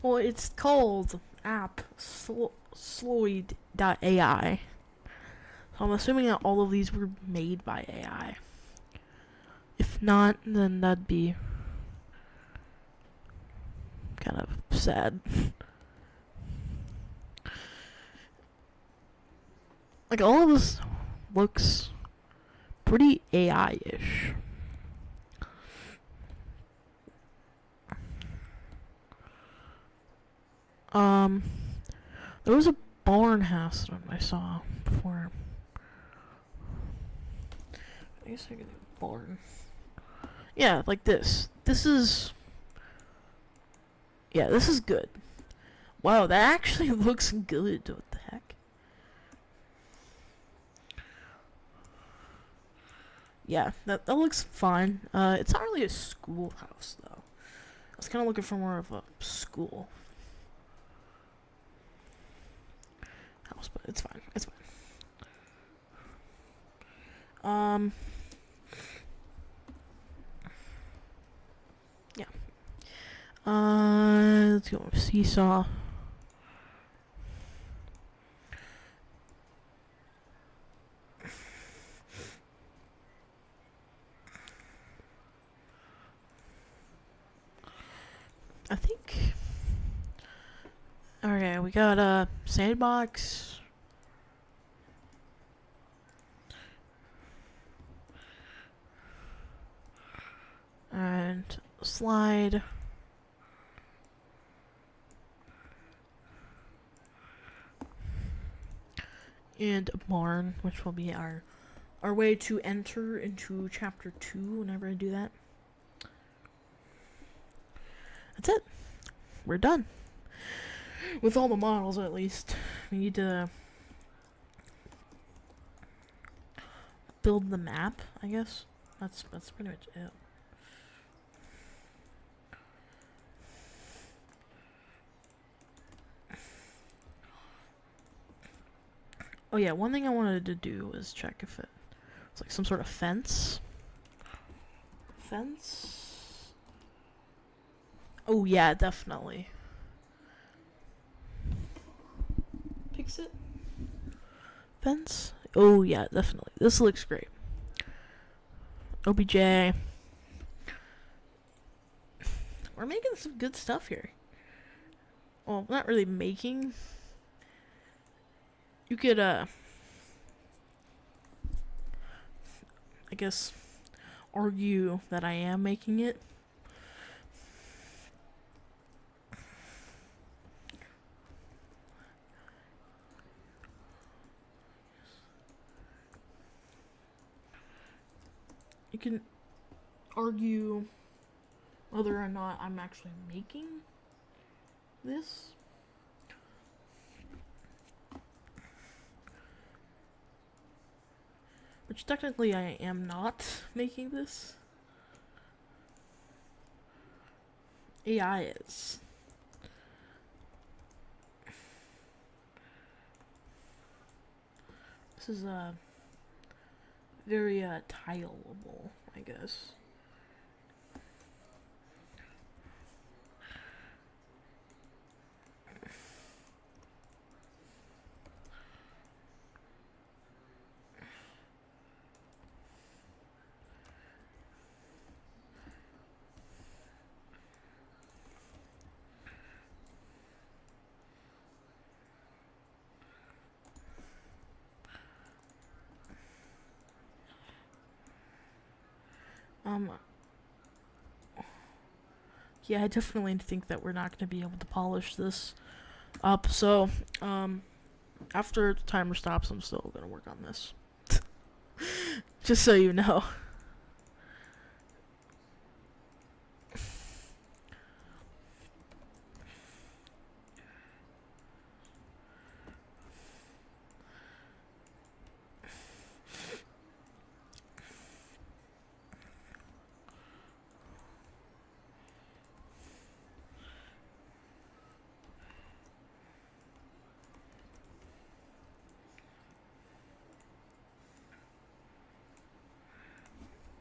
Well, it's called app Sloyd.ai. So I'm assuming that all of these were made by AI. If not, then that'd be kind of sad. Like, all of this looks pretty AI-ish. Um, there was a barn house that I saw before. I guess I could do barn. Yeah, like this. This is... Yeah, this is good. Wow, that actually looks good. What the heck? Yeah, that looks fine. It's not really a schoolhouse, though. I was kind of looking for more of a school house, but it's fine. It's fine. Yeah. Let's go with seesaw. I think... Okay, we got a sandbox. And slide. And a barn, which will be our way to enter into chapter 2 whenever I do that. That's it. We're done. With all the models, at least. We need to build the map, I guess. That's pretty much it. Oh yeah, one thing I wanted to do was check if it's like some sort of fence. Fence? Oh yeah, definitely. Fix it. Fence? Oh yeah, definitely. This looks great. OBJ. We're making some good stuff here. Well, not really making. You could, I guess, argue that I am making it. You can argue whether or not I'm actually making this. Which technically I am not making this. AI is. This is very tileable, I guess. Yeah, I definitely think that we're not going to be able to polish this up, so, after the timer stops, I'm still going to work on this. Just so you know.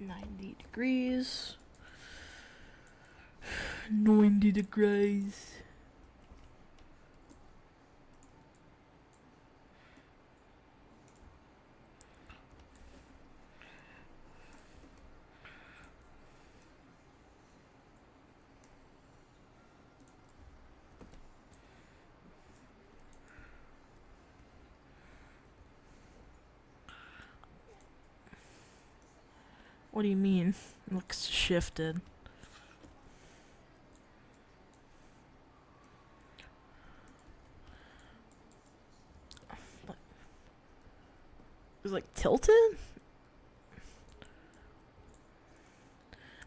$90. 90 degrees. What do you mean? It looks shifted. is like tilted.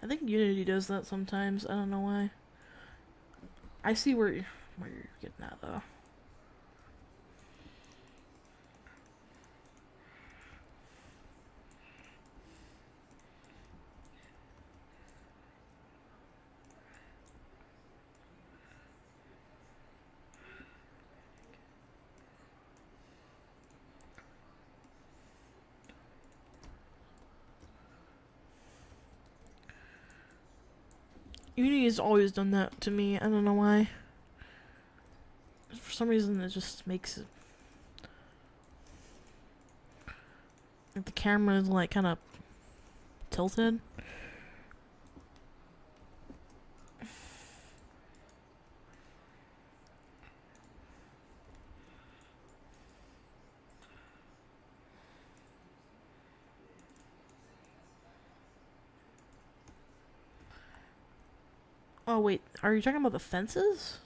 I think Unity does that sometimes. I don't know why. I see where you're getting at though. Unity has always done that to me. I don't know why. For some reason, it just makes it. Like the camera is like kind of tilted. Oh wait, are you talking about the fences?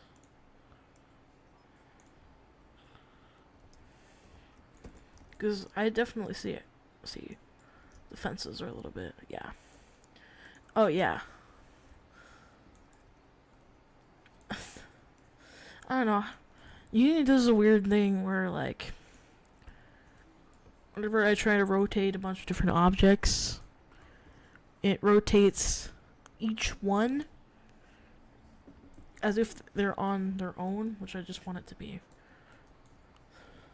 Because I definitely see it. See, the fences are a little bit, yeah. Oh yeah. I don't know. Unity does a weird thing where like, whenever I try to rotate a bunch of different objects, it rotates each one as if they're on their own, which I just want it to be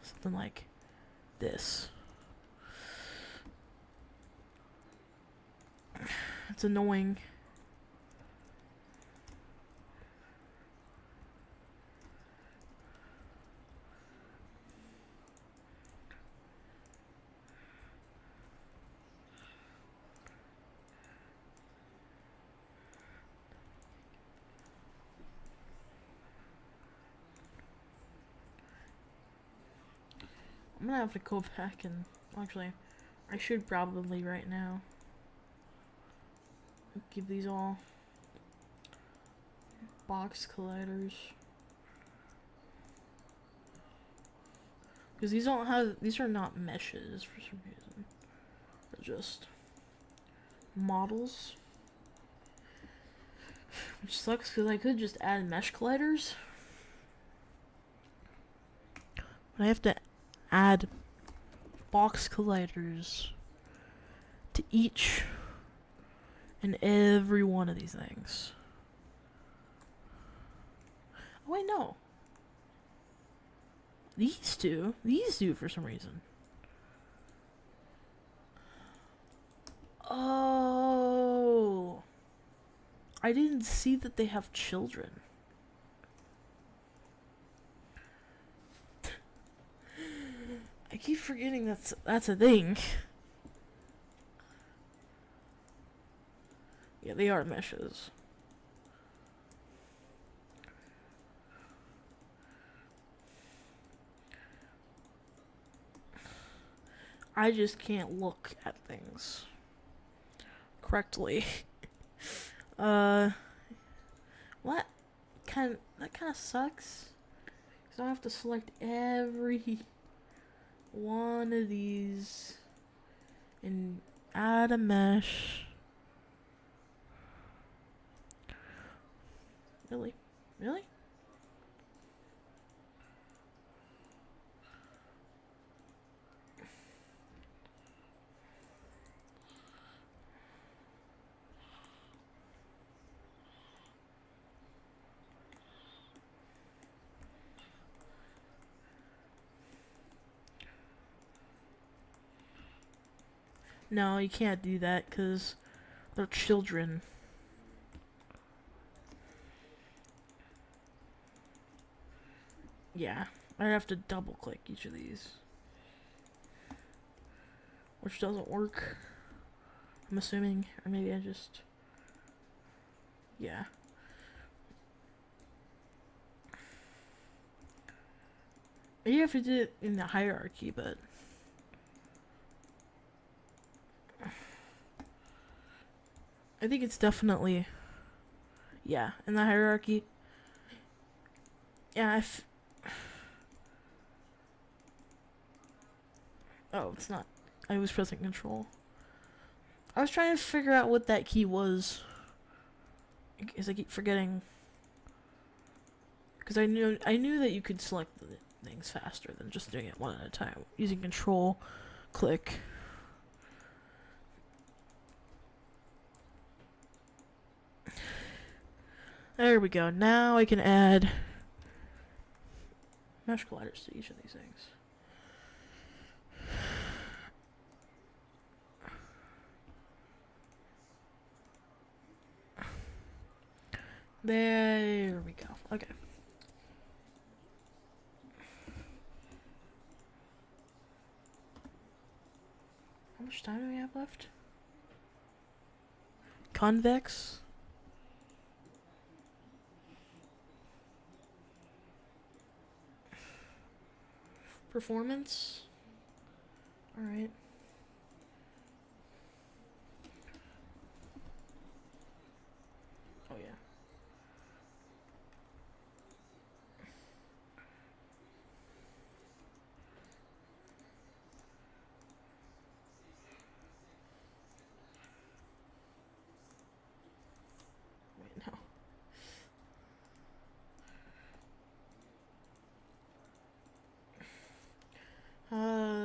something like this. It's annoying. I'm gonna have to go back and actually, I should probably right now give these all box colliders, because these don't have, these are not meshes for some reason. They're just models, which sucks because I could just add mesh colliders, but I have to add box colliders to each and every one of these things. Oh wait, no. These do for some reason. Oh, I didn't see that they have children. I keep forgetting that's a thing. Yeah, they are meshes. I just can't look at things correctly. What? That kind of sucks. Cause I have to select every one of these and add a mesh. Really? Really? No, you can't do that because they're children. Yeah, I'd have to double click each of these, which doesn't work, I'm assuming, or maybe I just, yeah. Maybe you have to do it in the hierarchy, but I think it's definitely, yeah, in the hierarchy. Yeah, oh, it's not. I was pressing control. I was trying to figure out what that key was. Because I keep forgetting. Because I knew that you could select the things faster than just doing it one at a time. Using control, click. There we go. Now I can add mesh colliders to each of these things. There we go. Okay. How much time do we have left? Convex. Performance. Alright. Oh yeah. Wait, no.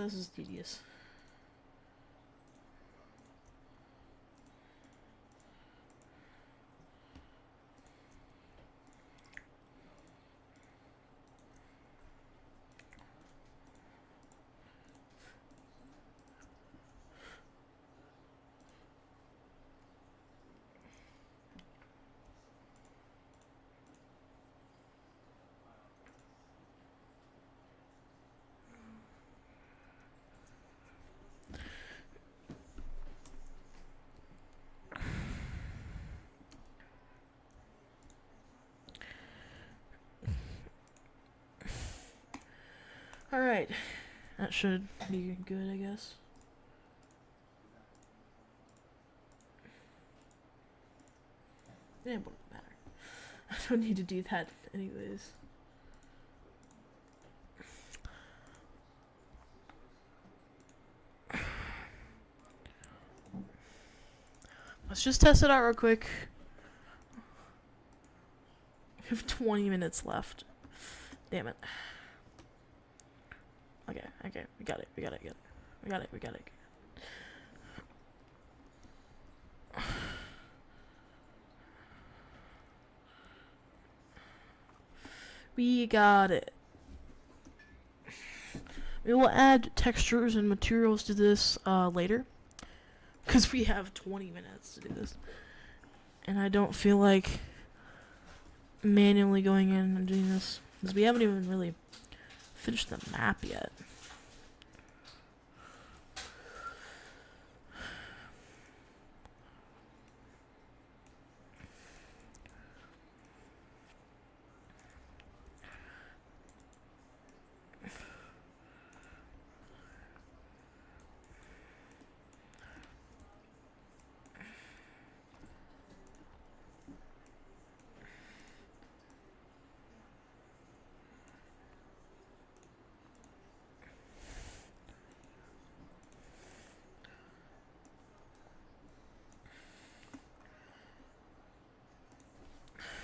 This is tedious. Alright. That should be good, I guess. Yeah, it wouldn't matter. I don't need to do that anyways. Let's just test it out real quick. We have 20 minutes left. Damn it. Okay, we got it. We got it. We will add textures and materials to this later. Because we have 20 minutes to do this. And I don't feel like manually going in and doing this. Because we haven't even really finished the map yet.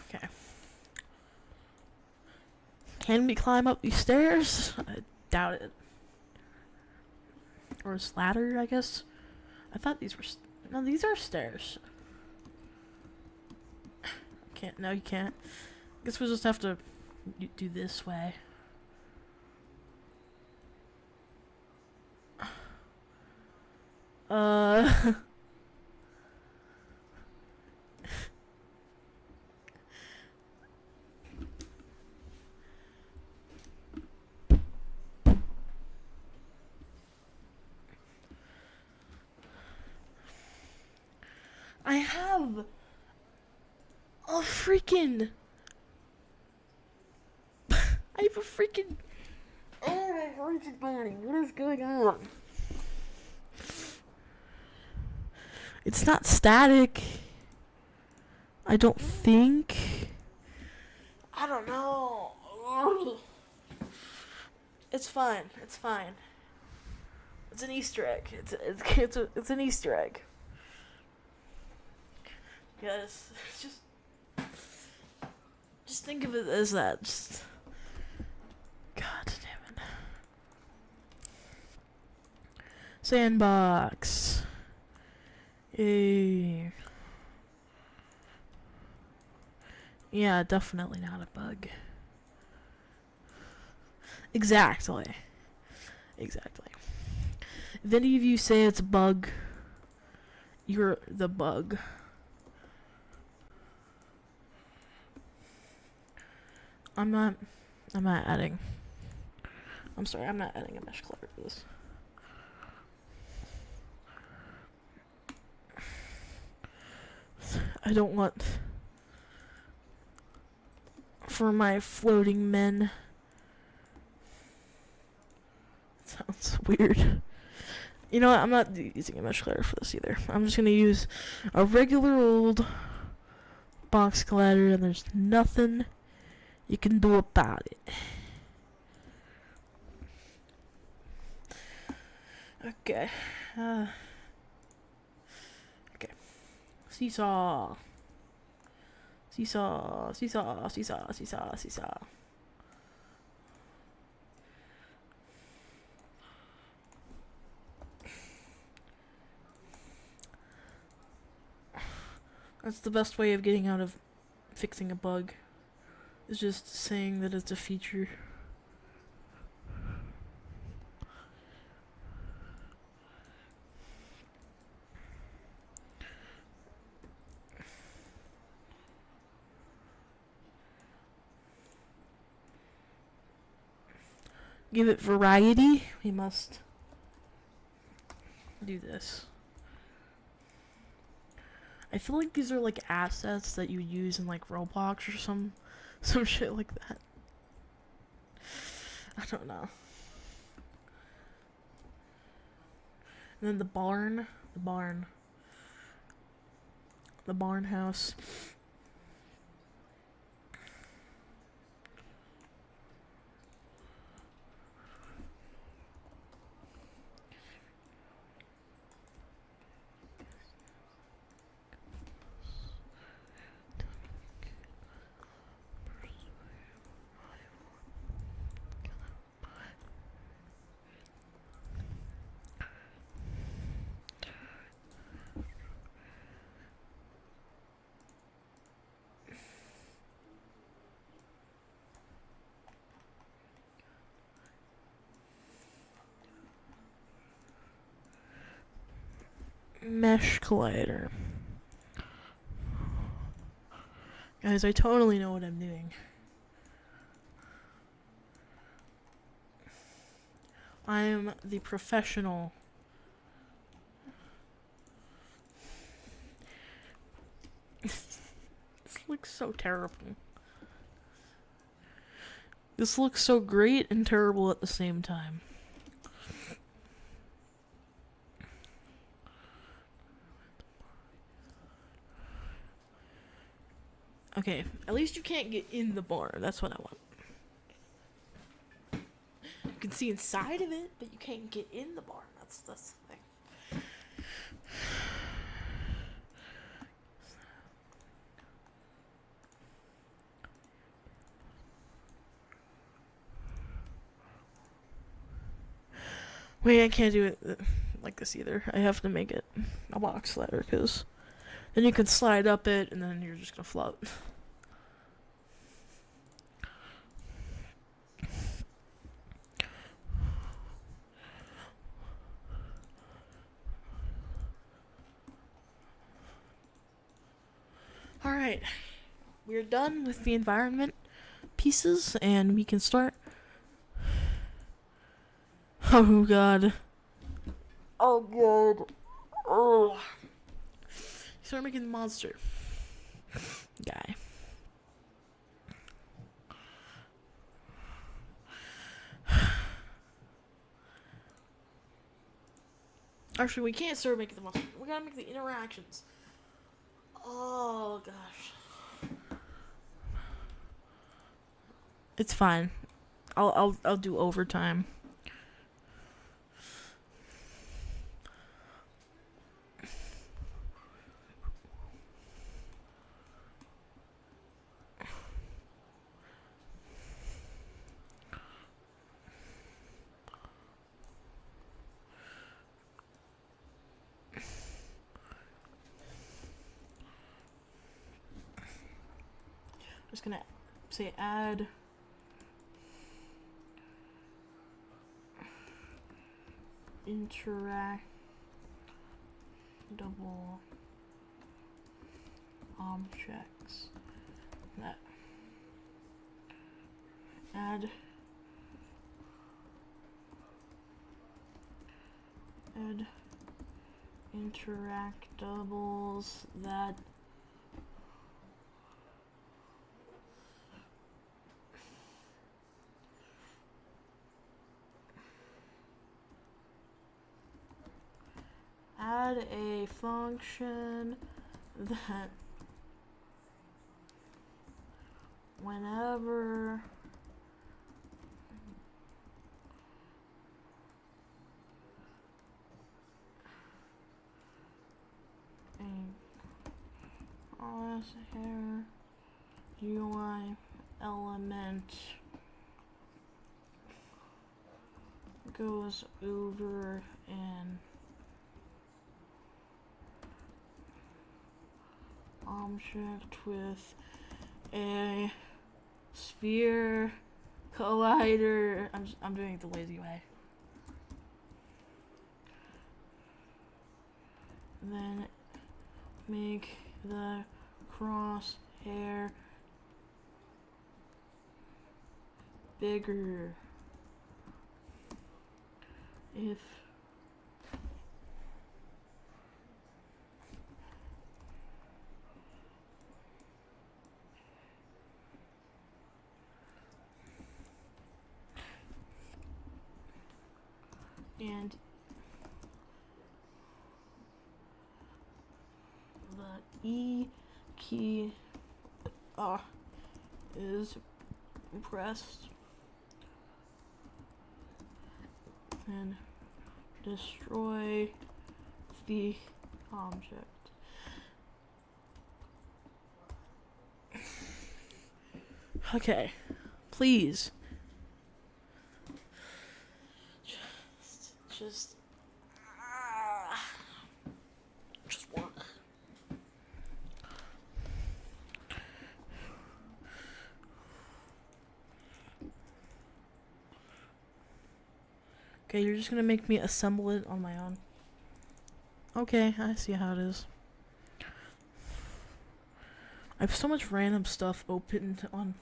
Okay. Can we climb up these stairs? I doubt it. Or a ladder, I guess. I thought these were... No, these are stairs. Can't. No, you can't. Guess we'll just have to do this way. I have a freaking... I have a freaking... Oh my heart is burning. What is going on? It's not static. I don't think. I don't know. It's fine. It's fine. It's an Easter egg. It's an Easter egg. Yes, just think of it as that. Just, God damn it. Sandbox. Yay. Yeah, definitely not a bug. Exactly. If any of you say it's a bug, you're the bug. I'm not adding. I'm sorry, I'm not adding a mesh color to this. I don't want for my floating men. Sounds weird. You know what? I'm not using a mesh color for this either. I'm just gonna use a regular old box collider, and there's nothing you can do about it. Okay. Okay. Seesaw. That's the best way of getting out of fixing a bug. Is just saying that it's a feature. Give it variety. We must do this. I feel like these are like assets that you use in like Roblox or some shit like that. I don't know. And then the barn house. Mesh collider. Guys, I totally know what I'm doing. I am the professional. This looks so terrible. This looks so great and terrible at the same time. Okay, at least you can't get in the barn. That's what I want. You can see inside of it, but you can't get in the barn. That's the thing. Wait, I can't do it like this either. I have to make it a box ladder, because then you can slide up it, and then you're just gonna float. Alright, we're done with the environment pieces, and we can start. Oh god. Oh god. Oh. Start making the monster guy. Actually, we can't start making the monster. We gotta make the interactions. Oh gosh. It's fine. I'll do overtime. Just gonna say add interactable objects. That add interactables that add a function that whenever a crosshair UI element goes over an object with a sphere collider. I'm doing it the lazy way. Then make the crosshair bigger if and the E key is pressed, and destroy the object. Okay, please. Just work. Okay, you're just gonna make me assemble it on my own. Okay, I see how it is. I have so much random stuff open on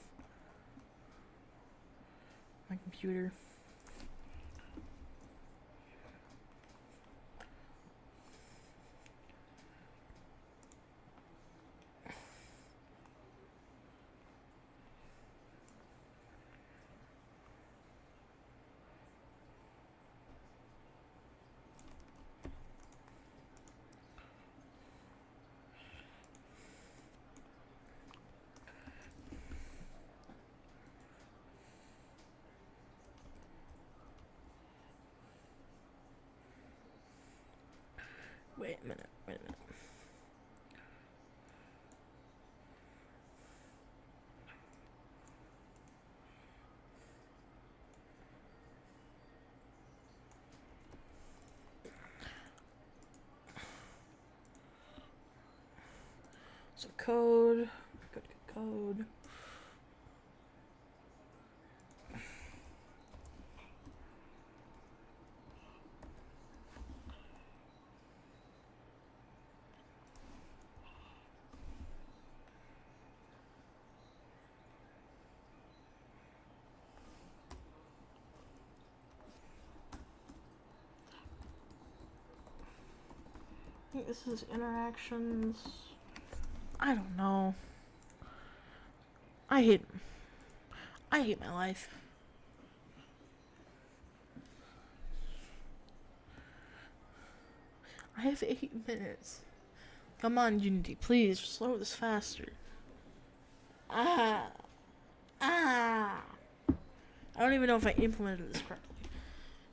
my computer. Wait a minute. So code, go to code. I think this is interactions. I don't know. I hate my life. I have 8 minutes. Come on, Unity, please slow this faster. I don't even know if I implemented this correctly.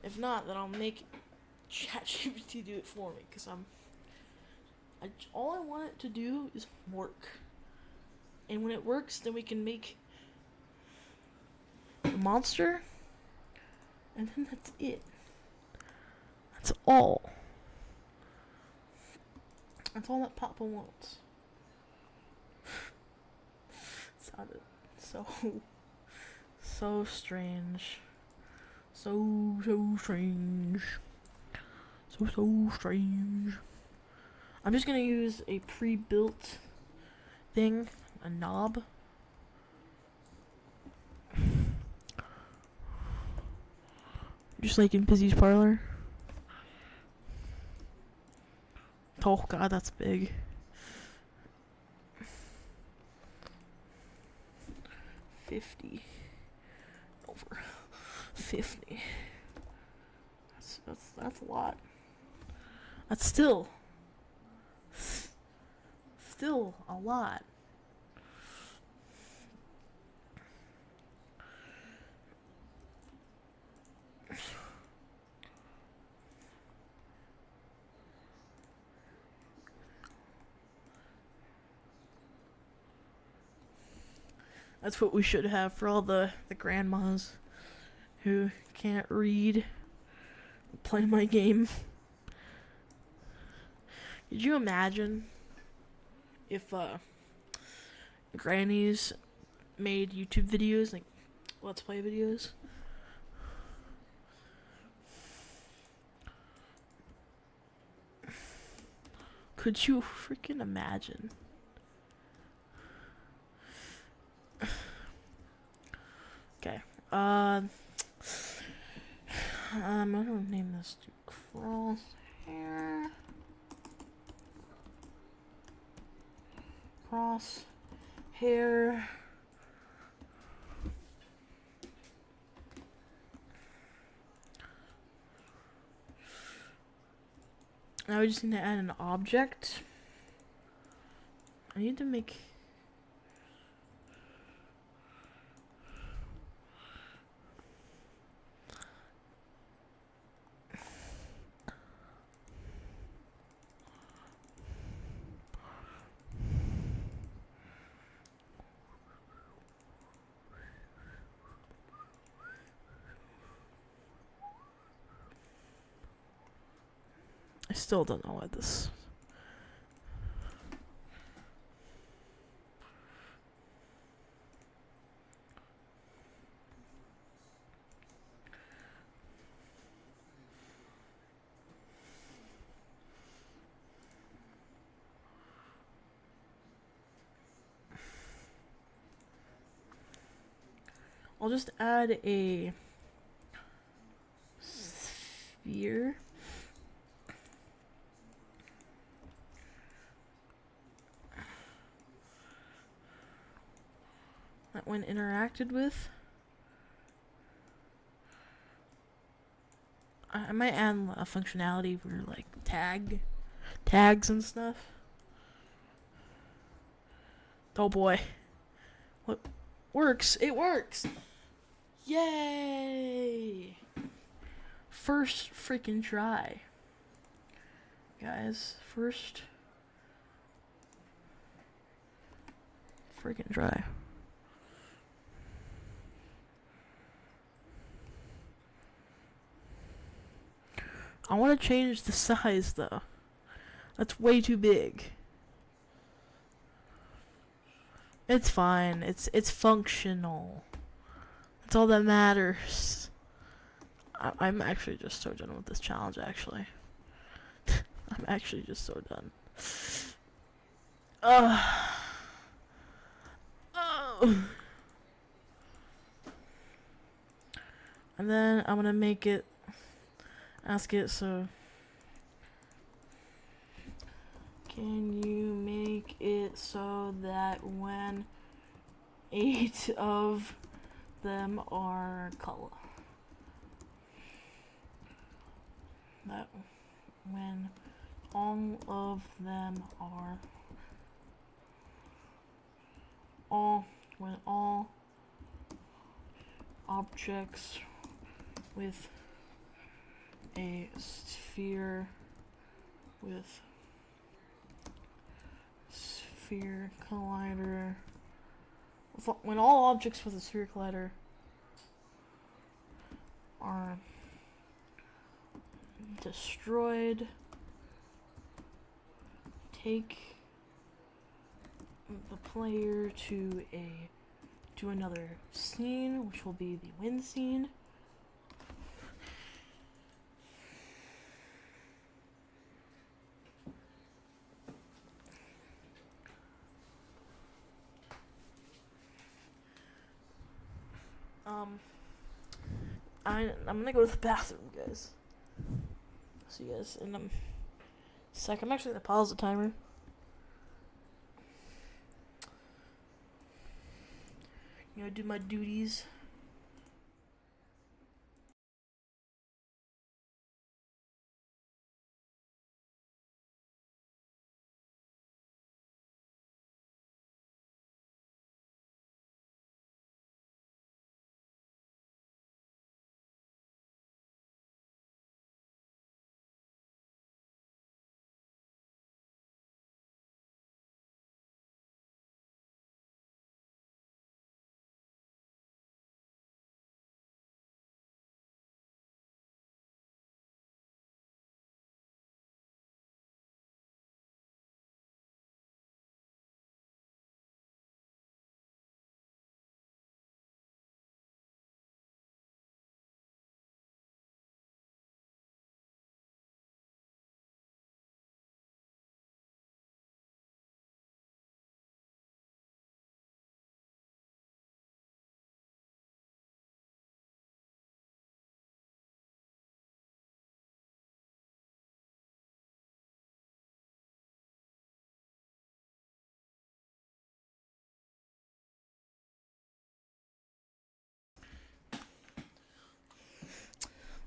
If not, then I'll make ChatGPT do it for me, because all I want it to do is work. And when it works, then we can make the monster, and then that's it. That's all. That's all that Papa wants. God, it's so strange. So strange. So strange. I'm just gonna use a pre-built thing, a knob. Just like in Busy's Parlor. Oh god, that's big. Over 50. That's a lot. That's still a lot. That's what we should have for all the grandmas who can't read, play my game. Could you imagine if grannies made YouTube videos, like let's play videos? Could you freaking imagine? Okay. I'm gonna name this to Crosshair. Crosshair. Now we just need to add an object. I need to make... I still don't know what this... I'll just add a sphere. That when interacted with, I might add a functionality for like tags and stuff. Oh boy. What works? It works! Yay! First freaking try. Guys, first freaking try. I want to change the size though. That's way too big. It's fine. It's functional. That's all that matters. I'm actually just so done with this challenge, actually. I'm actually just so done. Oh. And then I'm gonna make it, ask it, so can you make it so that when 8 of them are color, that when all of them are when all objects with a sphere with sphere collider, when all objects with a sphere collider are destroyed, take the player to a do another scene, which will be the wind scene. I'm gonna go to the bathroom, guys. See you guys in a sec. I'm actually gonna pause the timer. You know, do my duties.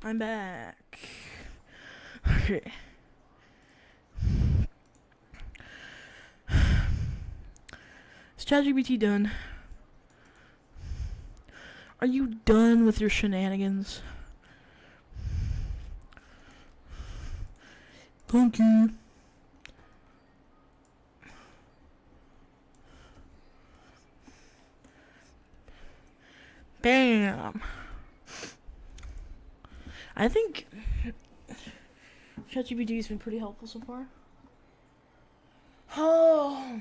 I'm back. Okay. Is ChatGPT done? Are you done with your shenanigans? Thank you. Bam. I think ChatGPT has been pretty helpful so far. Oh.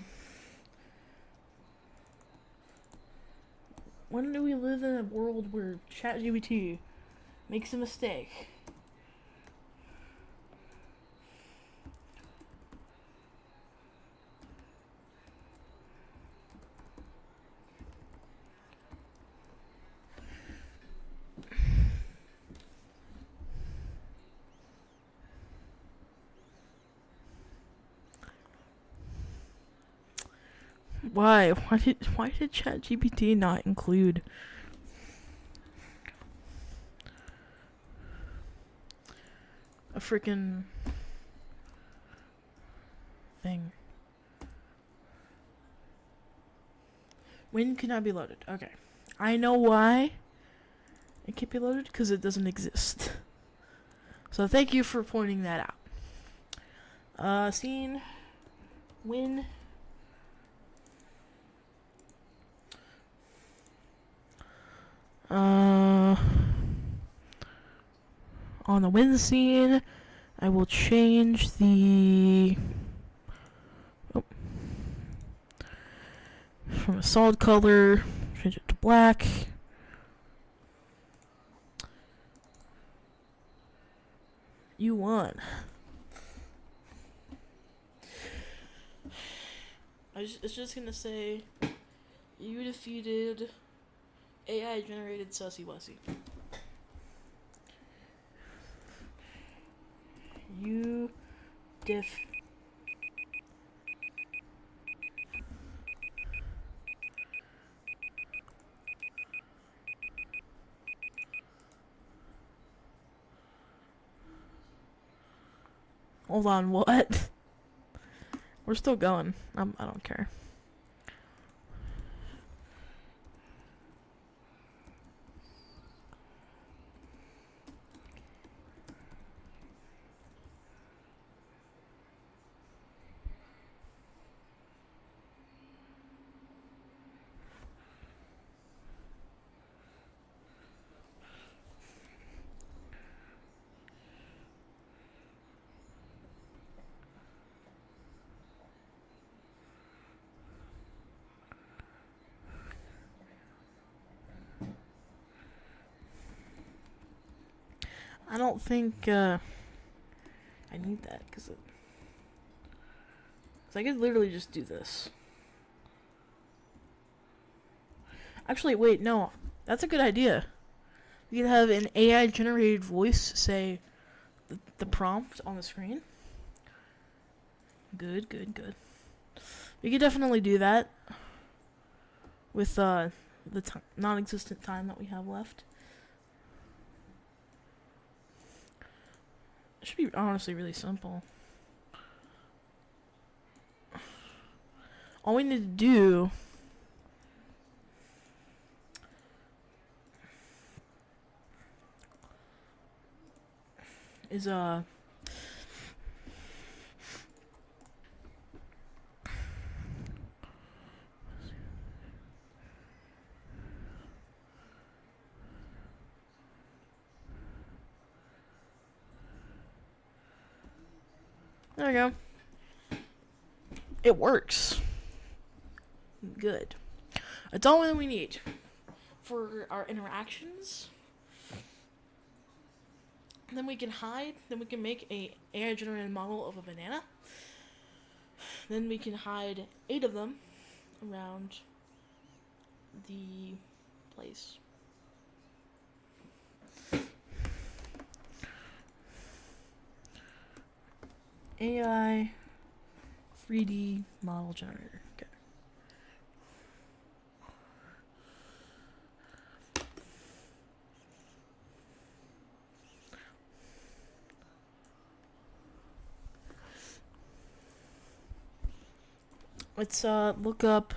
When do we live in a world where ChatGPT makes a mistake? Why? Why did ChatGPT not include a freaking thing? When cannot be loaded? Okay. I know why it can't be loaded, because it doesn't exist. So thank you for pointing that out. Scene. When. On the wind scene, I will change the from a solid color, change it to black. You won. It's just gonna say you defeated AI generated Sussy Wussy. You Hold on, what? We're still going. I don't care. I don't think I need that because I could literally just do this. Actually, wait, no, that's a good idea. We could have an AI generated voice say the prompt on the screen. Good, good, good. We could definitely do that with the non-existent time that we have left. It should be honestly really simple. All we need to do is there we go. It works. Good. That's all that we need for our interactions. Then we can hide. Then we can make a AI generated model of a banana. Then we can hide 8 of them around the place. AI 3D model generator. Okay. Let's look up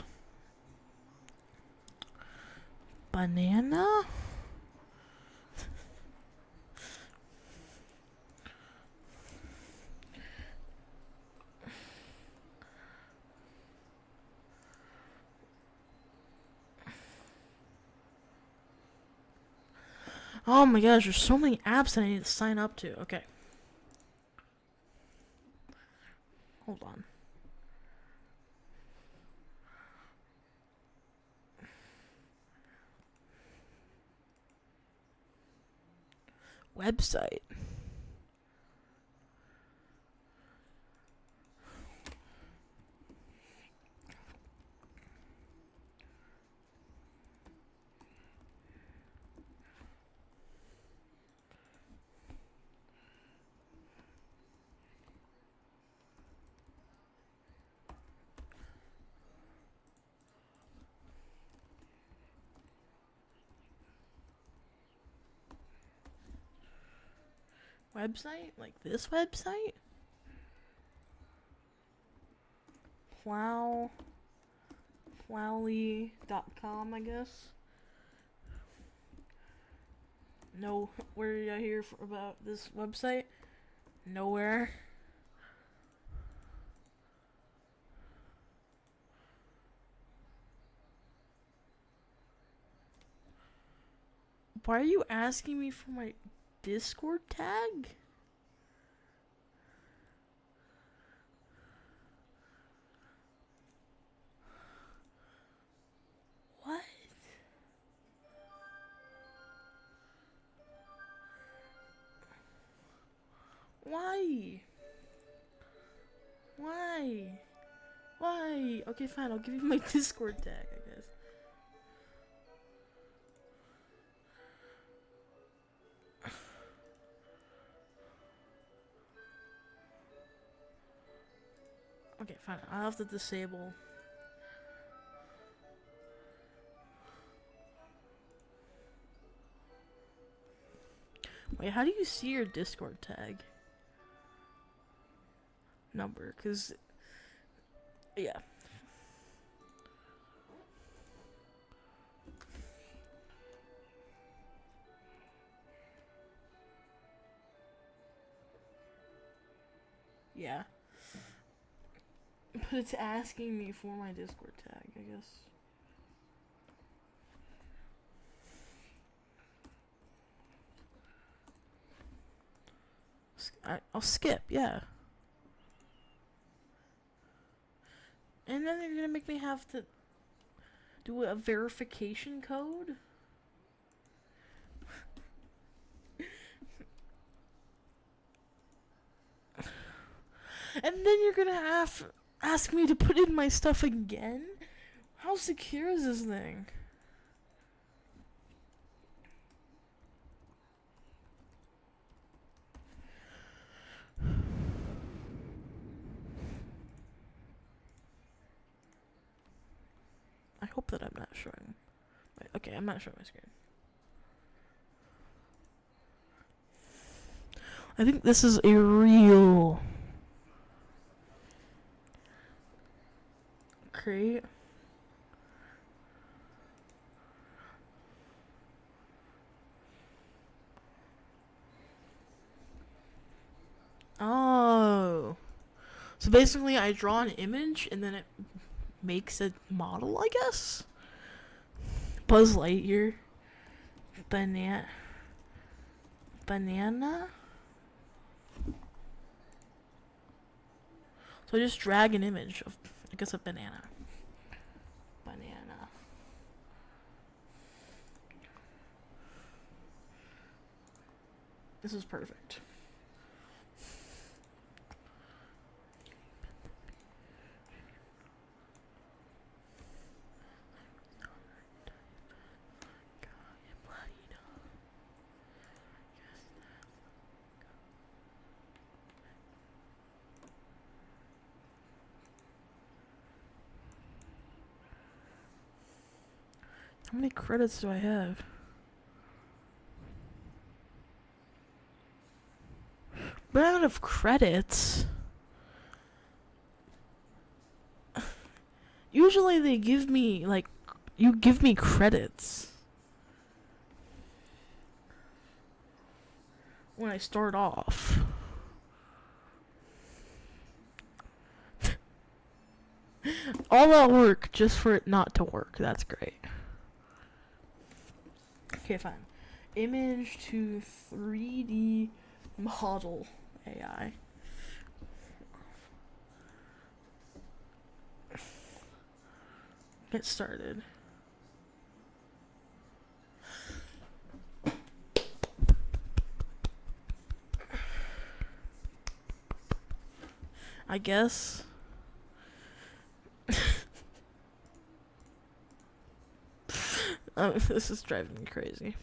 banana. Oh my gosh, there's so many apps that I need to sign up to. Okay. Hold on. Website. Website? Like this website? Flowly.com, I guess. No, where did I hear about this website? Nowhere. Why are you asking me for my Discord tag? What? Why? Why? Why? Okay, fine. I'll give you my Discord tag, I guess. Okay, fine. I'll have to disable. Wait, how do you see your Discord tag number? Because, yeah. Yeah. But it's asking me for my Discord tag, I guess. I'll skip, yeah. And then they're gonna make me have to do a verification code? And then you're gonna ask me to put in my stuff again? How secure is this thing? I hope that I'm not showing. Wait, okay, I'm not showing my screen. I think this is a real crate. Oh. So basically I draw an image and then it makes a model, I guess? Buzz Lightyear. Banana. So I just drag an image of, I guess, a banana. This is perfect. How many credits do I have? We're out of credits. Usually they give me, like, you give me credits when I start off. All that work just for it not to work. That's great. Okay, fine. Image to 3D model AI. Get started. I guess. This is driving me crazy.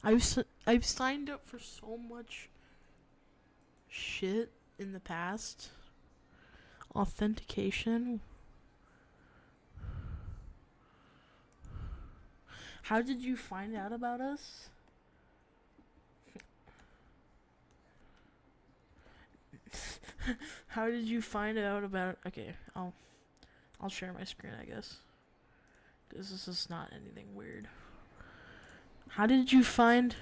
I've signed up for so much shit in the past. Authentication. How did you find out about us? How did you find out about? Okay, I'll share my screen, I guess, because this is not anything weird. How did you find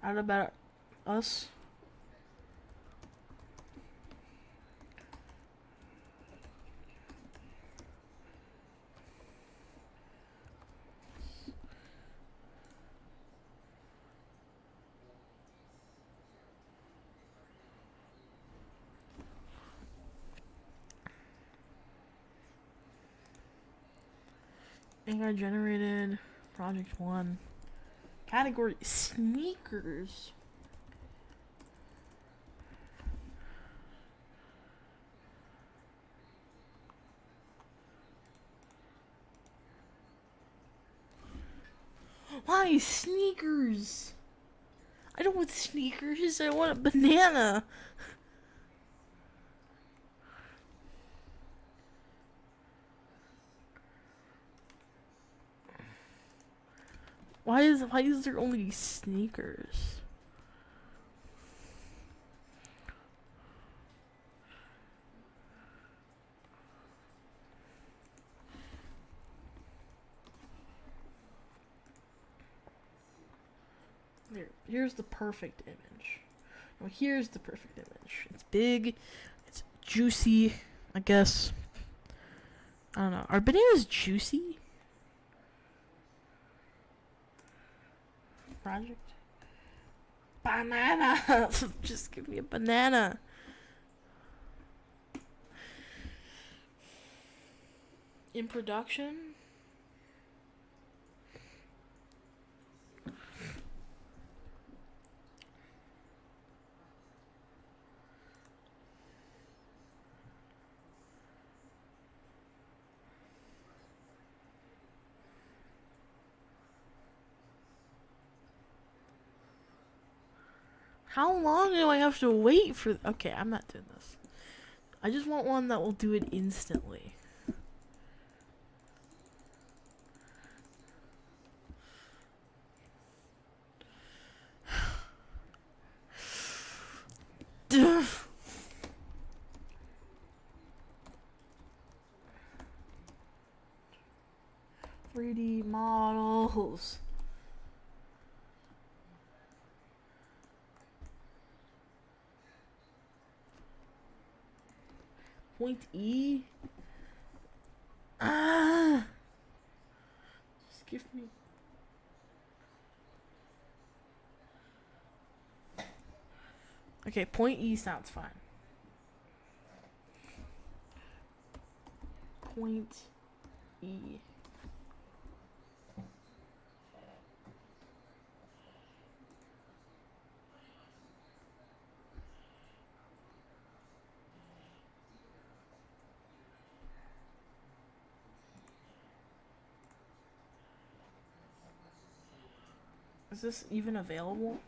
out about us? AI generated project 1. Category sneakers. Why sneakers? I don't want sneakers. I want a banana. Why is there only sneakers? Here's the perfect image. Now here's the perfect image. It's big, it's juicy, I guess. I don't know. Are bananas juicy? Project? Banana! Just give me a banana. In production? How long do I have to wait for? Okay, I'm not doing this. I just want one that will do it instantly. Duh. 3D models. Point E. Ah. Just give me. Okay, point E sounds fine. Point E. Is this even available?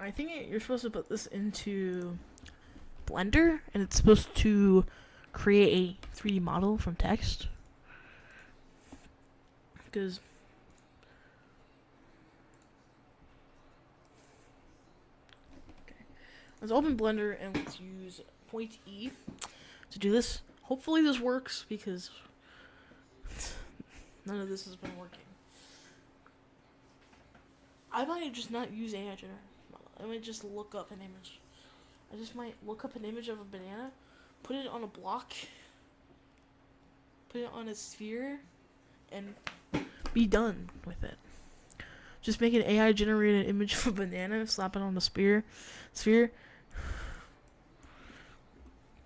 I think you're supposed to put this into Blender, and it's supposed to create a 3D model from text. Because let's open Blender and let's use point E to do this. Hopefully this works because none of this has been working. I might just not use AI generator. I might just look up an image. I just might look up an image of a banana, put it on a block, put it on a sphere, and be done with it. Just make an AI generated image of a banana, slap it on the sphere,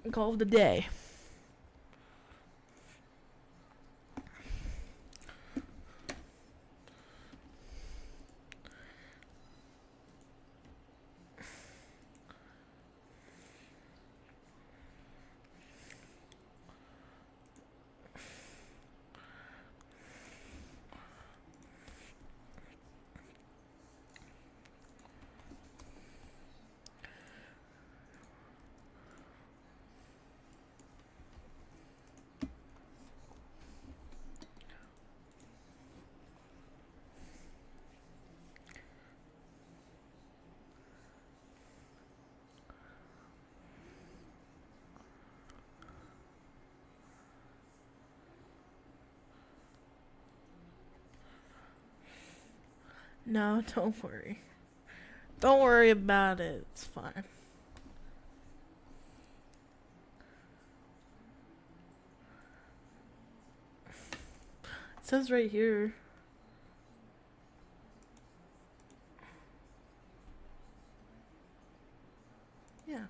and call it a day. No, don't worry. Don't worry about it. It's fine. It says right here. Yeah.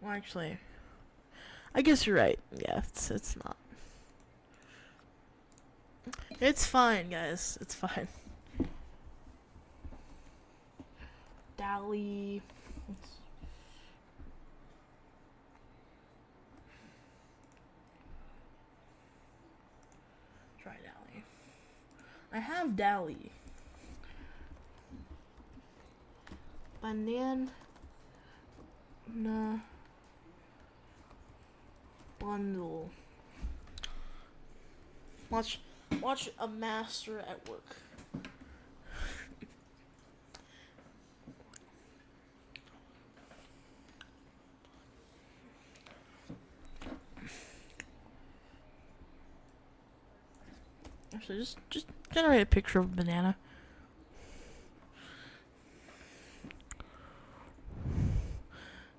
Well, actually, I guess you're right. Yeah, it's not. It's fine, guys. It's fine. Dally. Try Dally. I have Dally. Banana. Bundle. Watch a master at work. Actually, just generate a picture of a banana.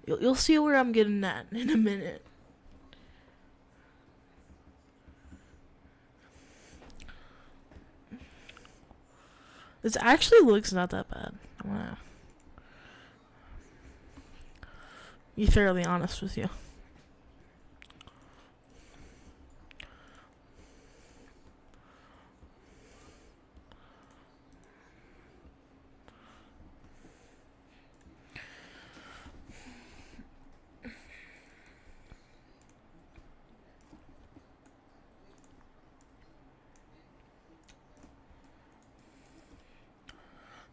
You'll see where I'm getting at in a minute. This actually looks not that bad. I'm gonna be fairly honest with you.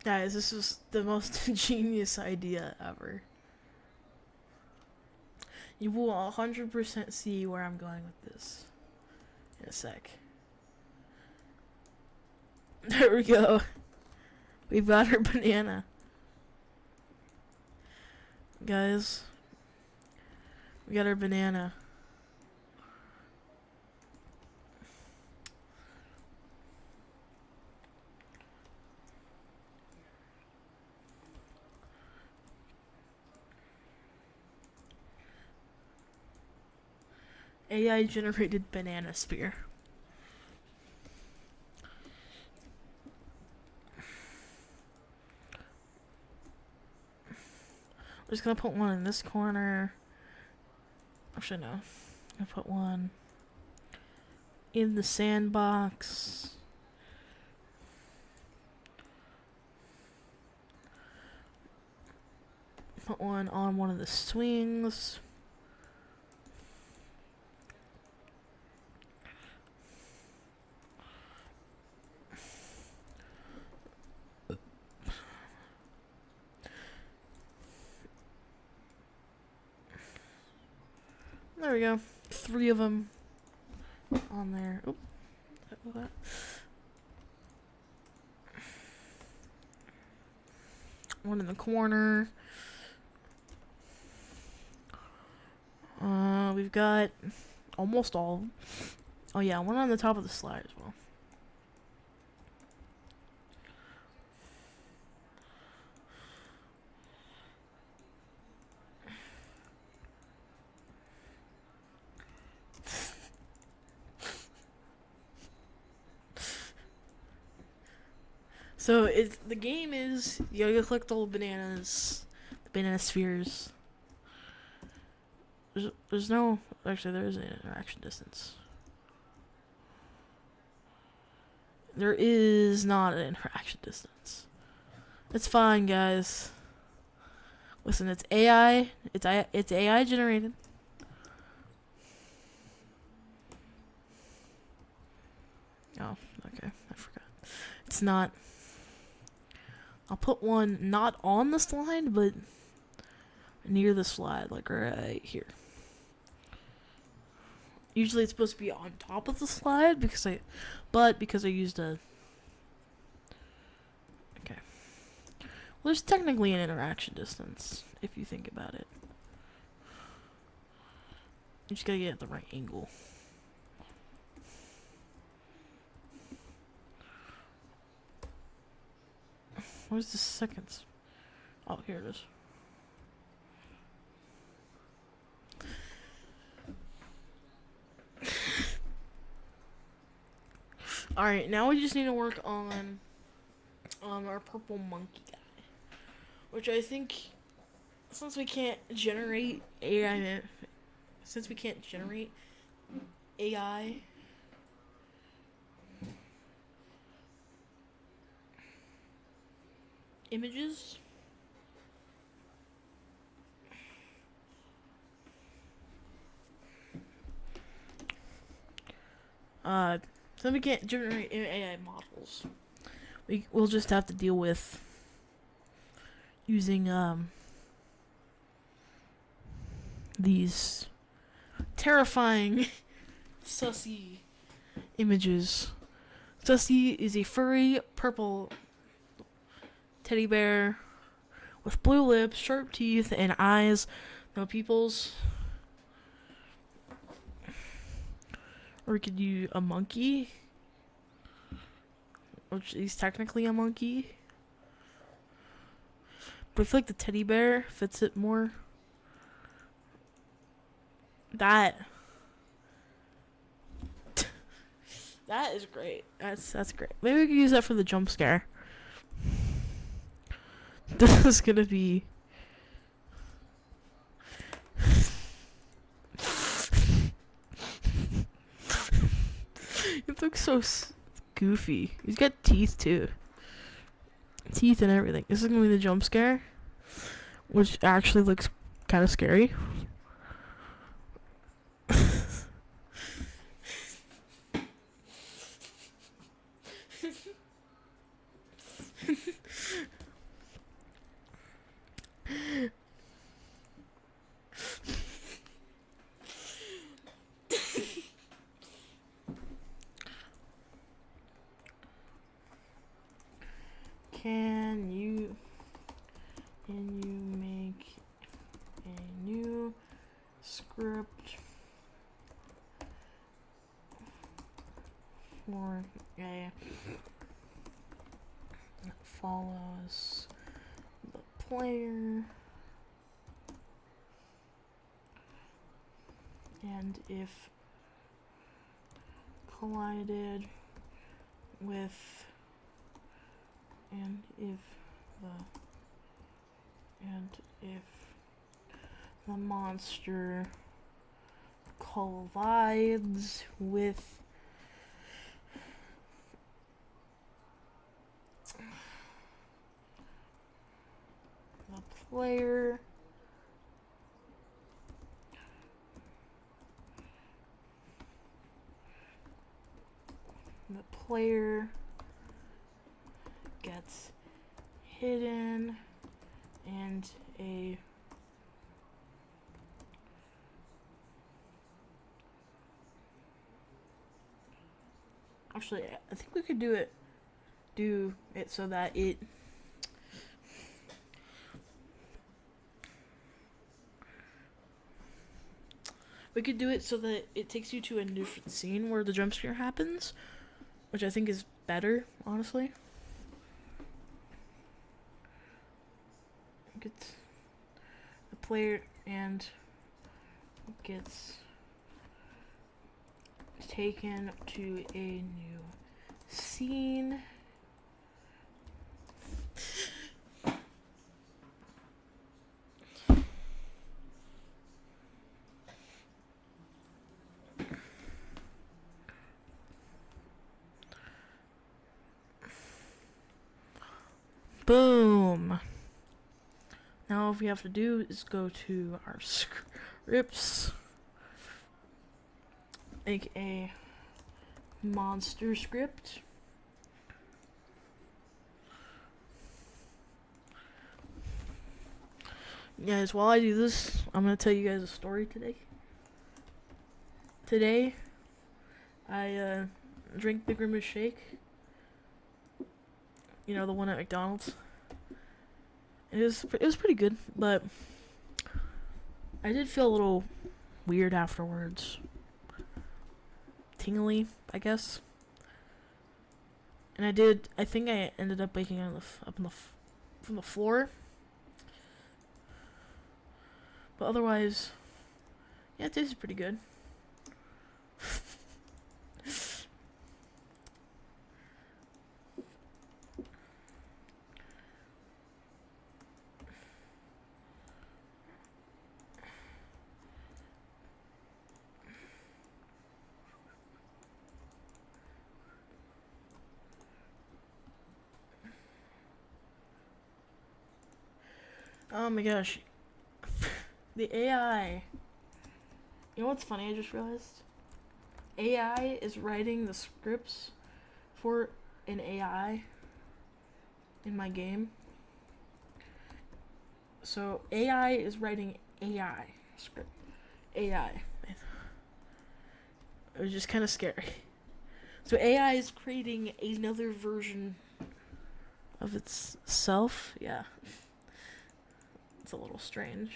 Guys, this is the most genius idea ever. You will 100% see where I'm going with this in a sec. There we go. We've got our banana. Guys, we got our banana. AI generated banana spear. We're just gonna put one in this corner. Actually, no. I'm gonna put one in the sandbox. Put one on one of the swings. There we go. 3 of them on there. Oop. That. One in the corner. We've got almost all of them. Oh yeah, one on the top of the slide as well. So the game is you gotta collect all the bananas, the banana spheres. There's no, actually there is an interaction distance. There is not an interaction distance. It's fine, guys. Listen, it's AI. It's AI generated. Oh, okay. I forgot. It's not. I'll put one not on the slide, but near the slide, like right here. Usually it's supposed to be on top of the slide because I used a. Okay. Well, there's technically an interaction distance if you think about it. You just gotta get at the right angle. Where's the seconds? Oh, here it is. Alright, now we just need to work on our purple monkey guy. Which I think, since we can't generate AI images, so we can't generate AI models. We'll just have to deal with using these terrifying Sussy images. Sussy is a furry purple teddy bear with blue lips, sharp teeth, and eyes. No pupils. Or we could use a monkey, which is technically a monkey. But I feel like the teddy bear fits it more. That that is great. That's great. Maybe we could use that for the jump scare. This is gonna be. It looks so goofy. He's got teeth too. Teeth and everything. This is gonna be the jump scare, which actually looks kind of scary. Can you make a new script for a that follows the player, and if collided with if the monster collides with the player, gets hidden and a actually I think we could do it so that it takes you to a different scene where the jump scare happens, which I think is better, honestly. Gets the player and gets taken to a new scene. Boom. Now all we have to do is go to our scripts, make a monster script. Guys, while I do this, I'm going to tell you guys a story today. Today, I drank Big Rim's shake. You know, the one at McDonald's. It was pretty good, but I did feel a little weird afterwards. Tingly, I guess. And I think I ended up waking up from the floor. But otherwise, yeah, it tasted pretty good. Oh my gosh. The AI. You know what's funny? I just realized AI is writing the scripts for an AI in my game. So AI is writing AI script. AI. It was just kind of scary. So AI is creating another version of itself. Yeah. It's a little strange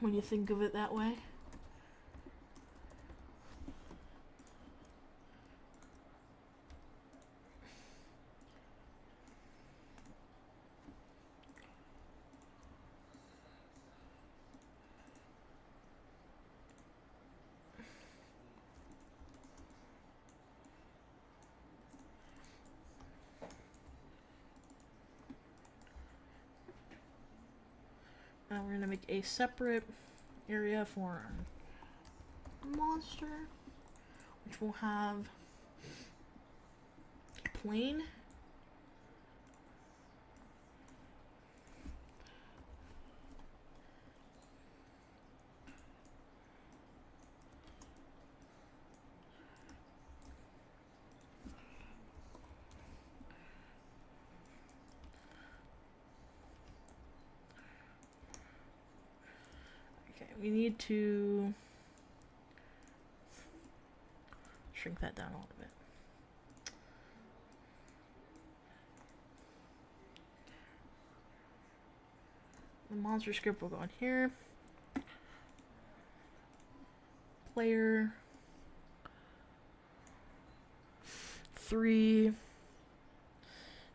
when you think of it that way. we're gonna make a separate area for our monster, which will have plane. Okay, we need to shrink that down a little bit. The monster script will go in here. Player 3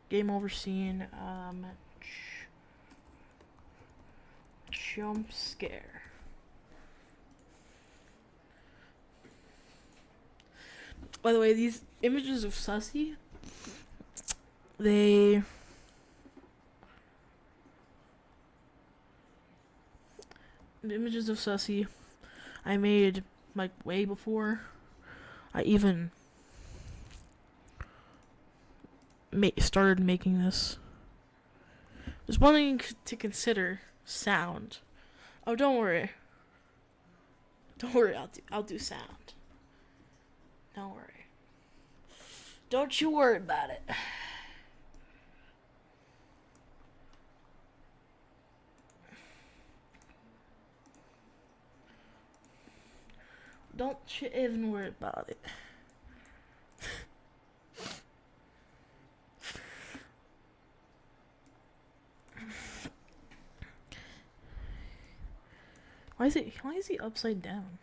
game over scene, jump scare. By the way, these images of Sussy, the images of Sussy I made like way before I even started making this. There's one thing to consider: sound. Oh, don't worry. Don't worry, I'll do sound. Don't worry. Don't you worry about it. Don't you even worry about it. Why is he upside down?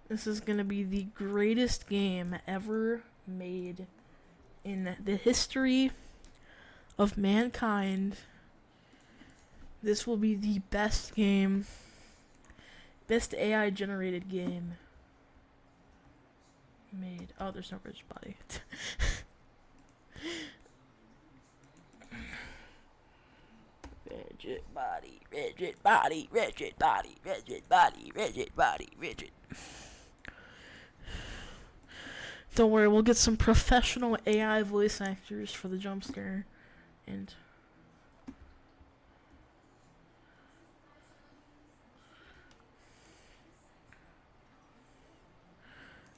This is gonna be the greatest game ever made in the history of mankind. This will be the best game, best AI generated game made. Oh, there's no rigid body. Rigid body, rigid body, rigid body, rigid body, rigid body, rigid. Don't worry, we'll get some professional AI voice actors for the jump scare. And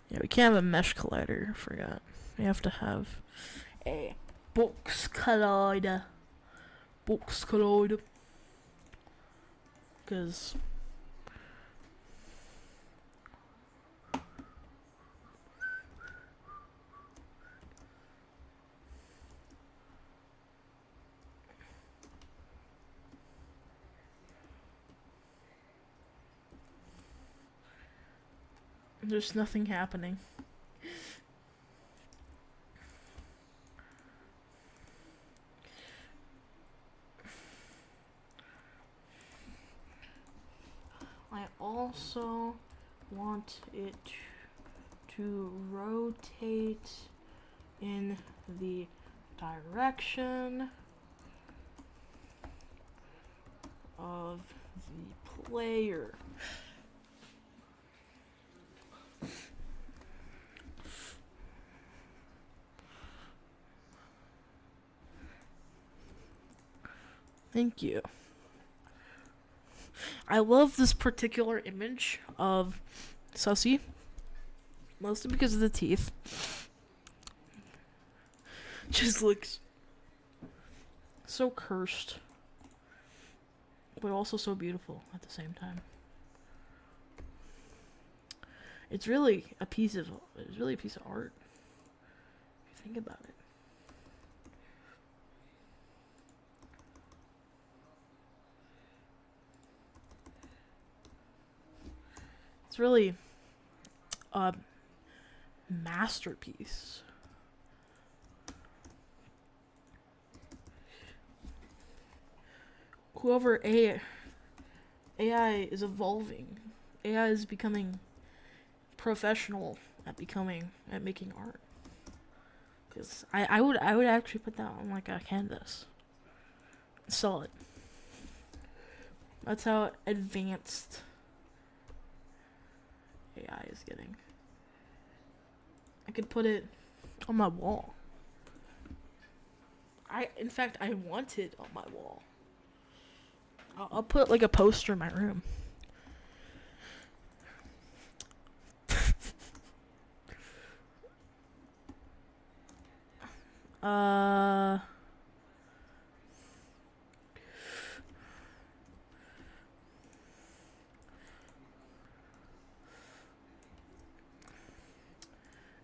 yeah, we can't have a mesh collider, I forgot. We have to have a box collider. Box collider. Because there's nothing happening. I also want it to rotate in the direction of the player. Thank you. I love this particular image of Sussy, mostly because of the teeth. Just looks so cursed, but also so beautiful at the same time. It's really a piece of art. If you think about it. It's really a masterpiece. whoever AI is evolving. AI is becoming professional at making art. Cause I would actually put that on like a canvas, sell it. That's how advanced AI is getting. I could put it on my wall. In fact, I want it on my wall. I'll put like a poster in my room.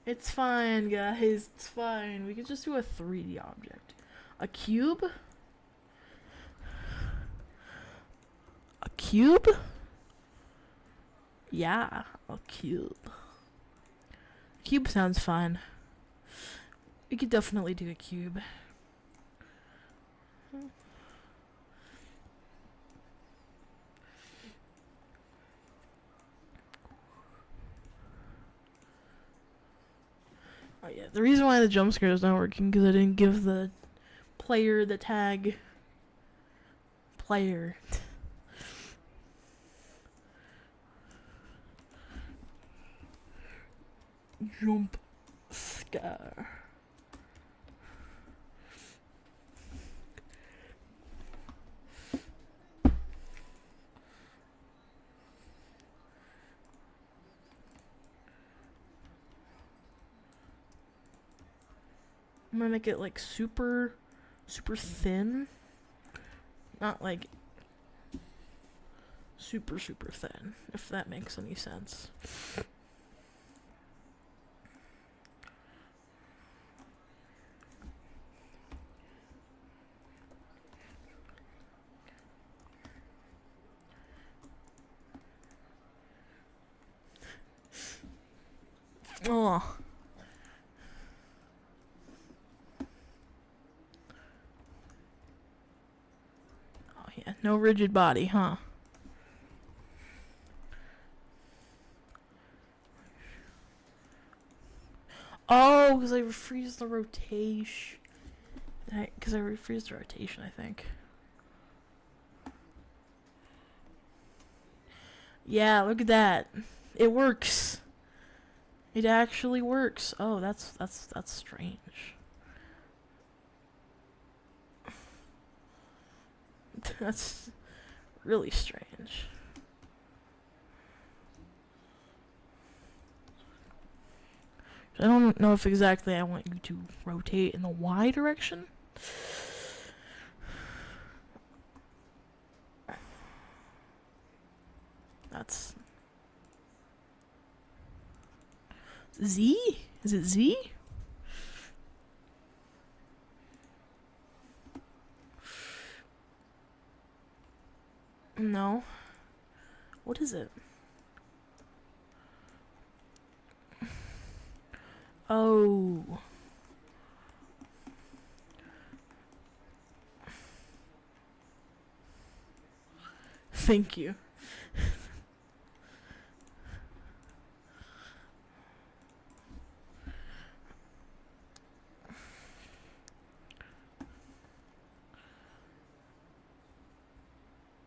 It's fine, guys. It's fine. We could just do a 3D object. A cube? A cube? Yeah, a cube. Cube sounds fun. We could definitely do a cube. Oh yeah, the reason why the jump scare is not working because I didn't give the player the tag player. Jump scare. I'm gonna make it like super thin. Not like super thin, if that makes any sense. Oh. Oh yeah, no rigid body, huh? Oh, because I refreeze the rotation. Because I refreeze the rotation, I think. Yeah, look at that. It works. It actually works. Oh, that's strange. That's really strange. I don't know if exactly I want you to rotate in the Y direction. That's Z? Is it Z? No. What is it? Oh. Thank you.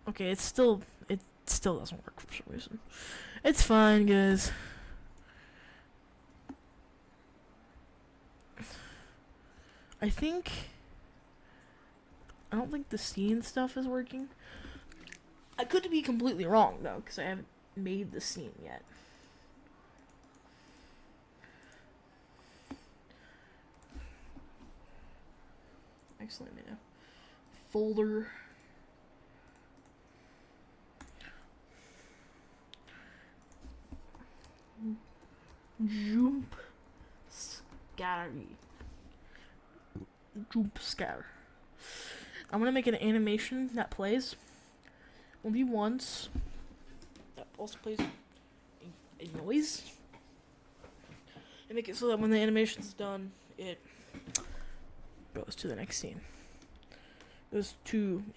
Okay, it still doesn't work for some reason. It's fine, guys. I don't think the scene stuff is working. I could be completely wrong though, because I haven't made the scene yet. Actually, I made a folder. Jump scary. Jump scare. I'm gonna make an animation that plays only once. That also plays a noise. And make it so that when the animation's done, it goes to the next scene. It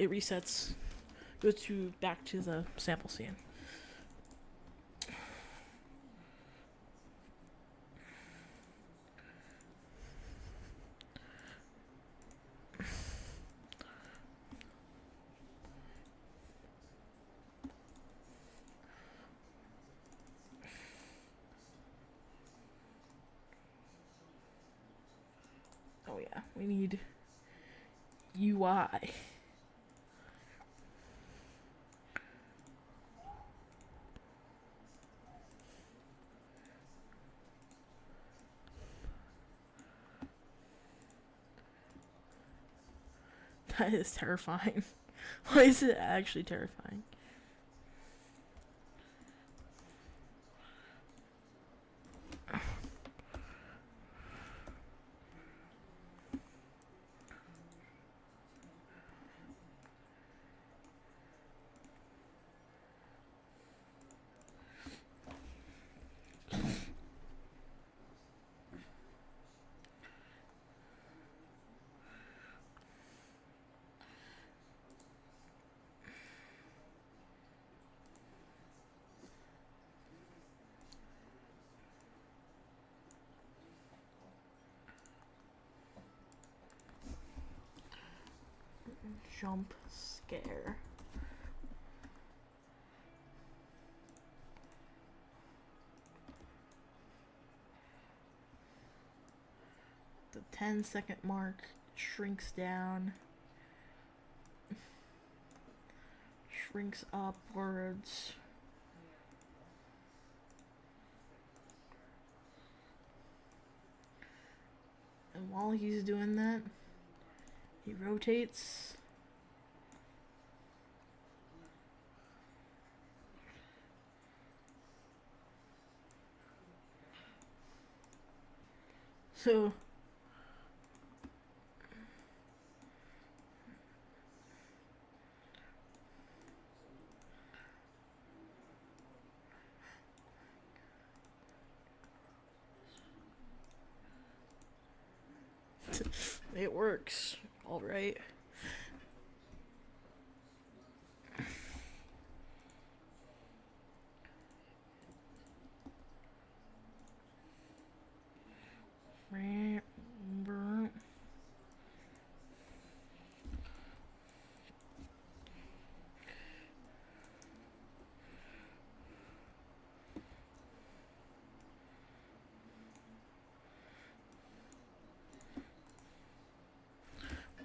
resets go to back to the sample scene. Oh yeah, we need UI. That is terrifying. Why is it actually terrifying? Jump scare. The 10-second mark shrinks down, shrinks upwards. And while he's doing that, he rotates. So it works, all right.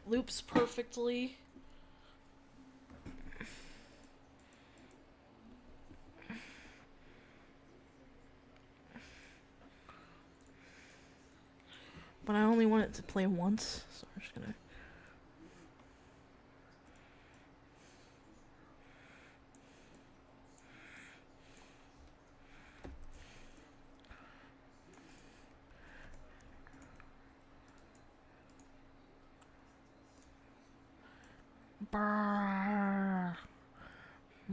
Loops perfectly. But I only want it to play once, so I'm just gonna. Brrr.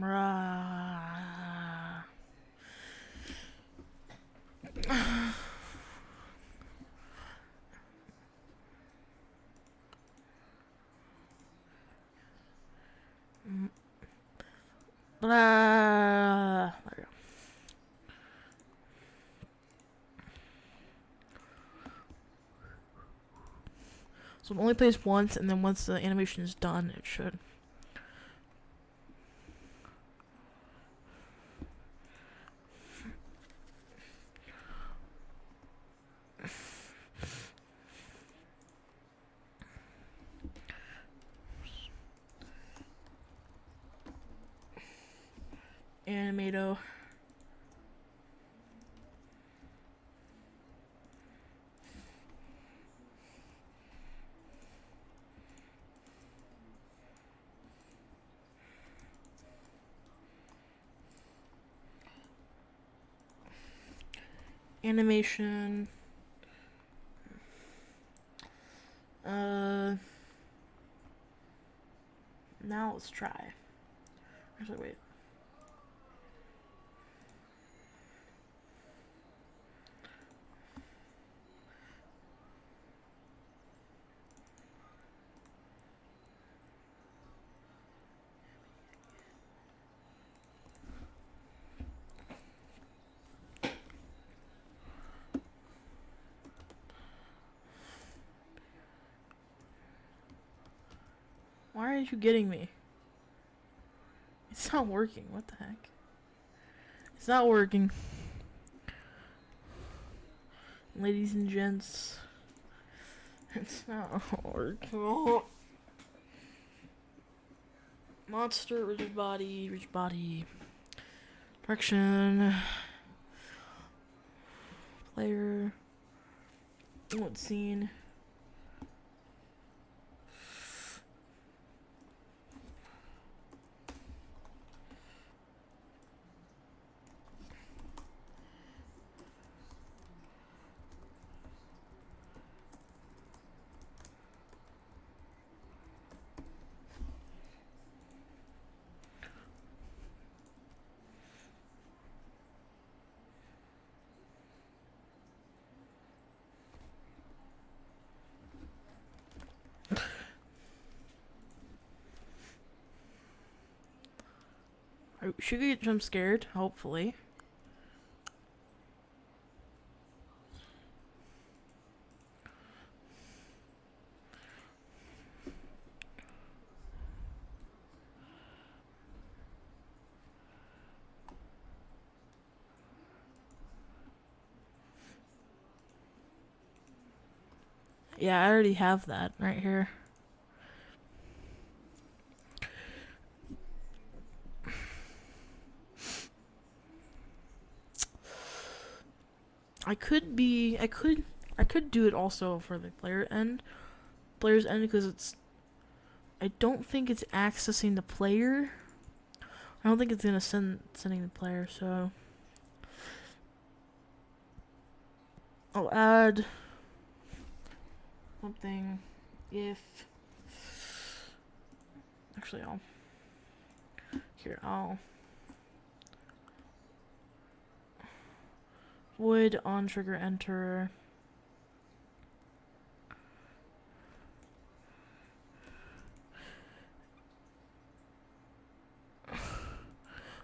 Brrr. Blah. There we go. So it only plays once, and then once the animation is done, it should. Animato. Animation. Now let's try. Actually, wait. aren't you getting me? It's not working. What the heck? It's not working. Ladies and gents. It's not working. Monster, rigid body. Direction. Player. What scene? Should get jump scared, hopefully. Yeah, I already have that right here. I could do it also for the player's end because I don't think it's accessing the player. I don't think it's gonna sending the player, so I'll add something if actually I'll void on trigger enter.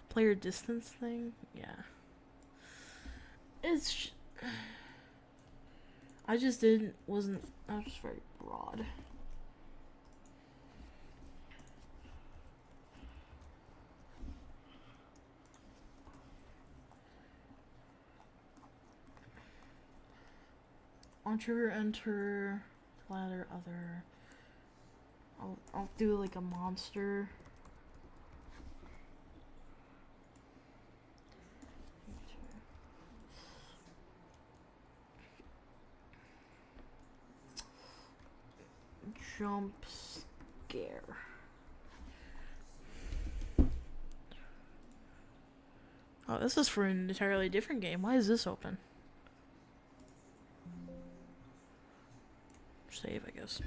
Player distance thing? Yeah. I was just very broad. On trigger enter, ladder other. I'll do like a monster. Jump scare. Oh, this is for an entirely different game. Why is this open? Save, I guess.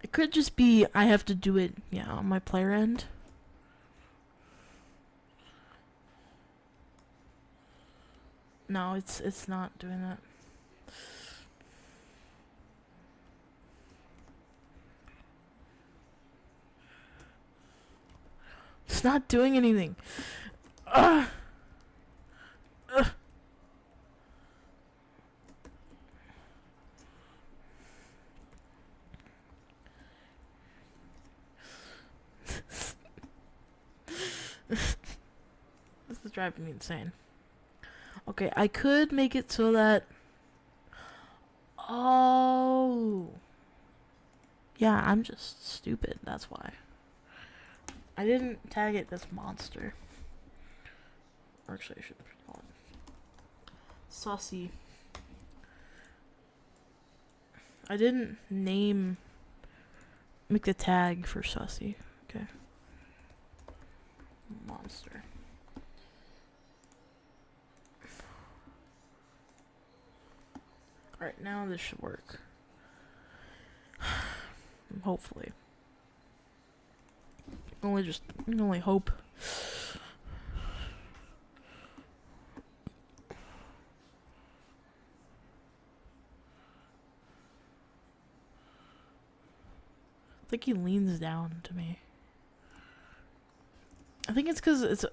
It could just be I have to do it, yeah, on my player end. No, it's not doing that. It's not doing anything. Ugh. Ugh. This is driving me insane. Okay, I could make it so that... Oh. Yeah, I'm just stupid, that's why. I didn't tag it as monster. Or actually, I should call it Sussy. I didn't make the tag for Sussy. Okay. Monster. Alright, now this should work. Hopefully. Only hope. I think he leans down to me. I think it's because it's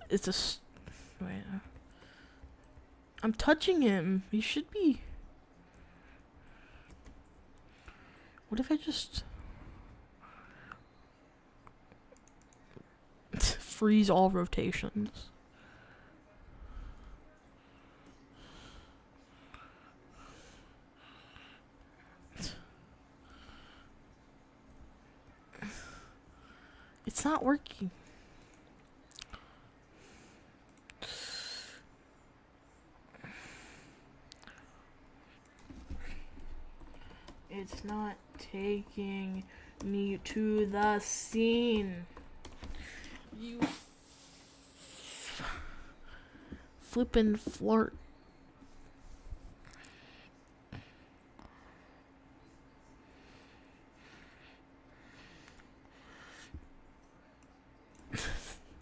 a Wait. I'm touching him. He should be. What if I just freeze all rotations? It's not working. It's not taking me to the scene. You flippin' flirt.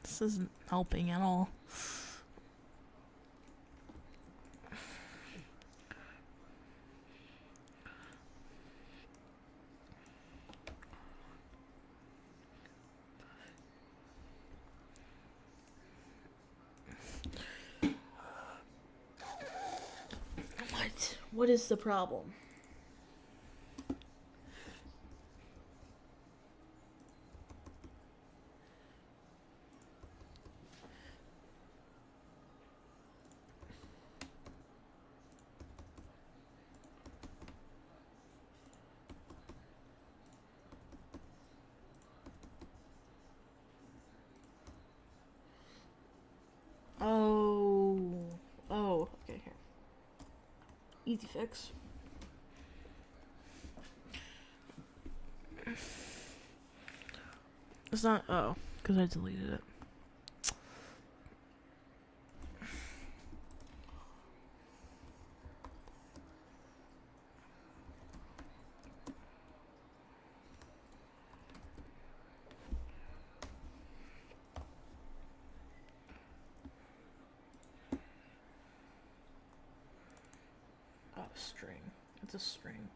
This isn't helping at all. What is the problem? Oh, okay, here. Easy fix. It's not, because I deleted it. Oh, string. It's a string.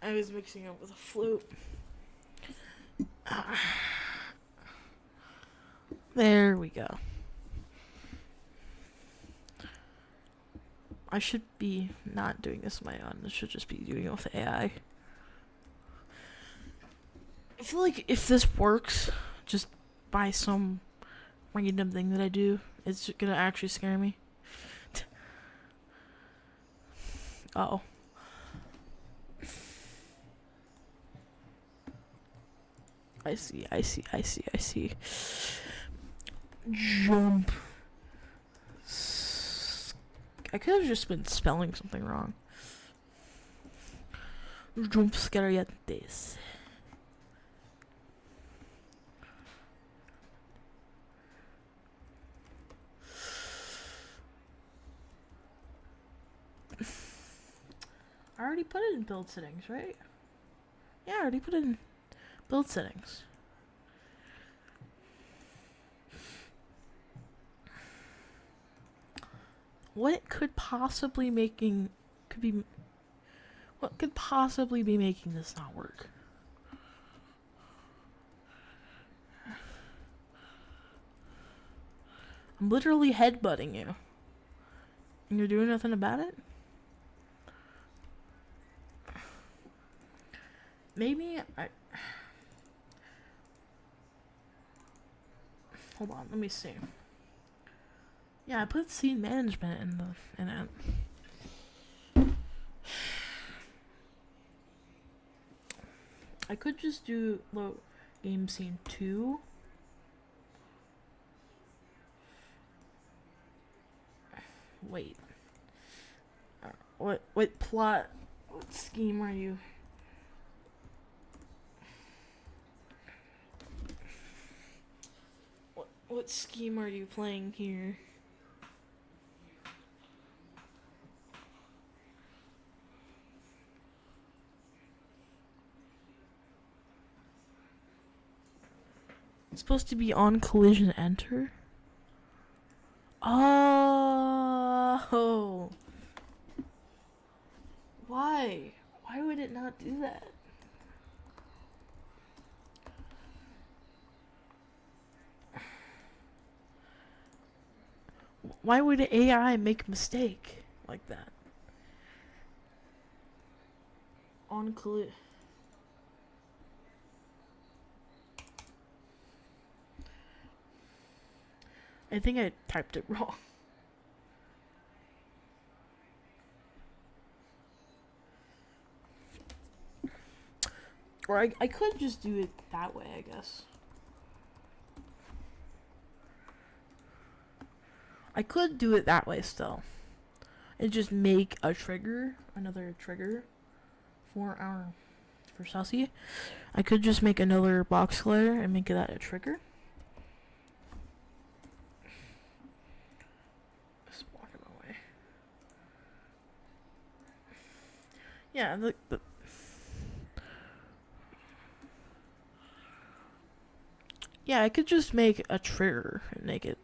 I was mixing it with a flute. There we go. I should be not doing this on my own. I should just be doing it with AI. I feel like if this works, just by some random thing that I do, it's gonna actually scare me. Uh-oh. I see. Jump. I could have just been spelling something wrong. Jump scarettes. I already put it in build settings, right? Yeah, I already put it in build settings. What could possibly be making this not work? I'm literally headbutting you. And you're doing nothing about it? Maybe I... Hold on, let me see. Yeah, I put scene management in it. I could just do load game scene 2. Wait. What plot? What scheme are you? What scheme are you playing here? It's supposed to be on collision enter. Oh. Why? Why would it not do that? Why would AI make a mistake like that? On click. I think I typed it wrong. Or I could just do it that way, I guess. I could do it that way still. And just make a trigger, another trigger for Sussy. I could just make another box layer and make that a trigger. Just walking away. Yeah, yeah, I could just make a trigger and make it.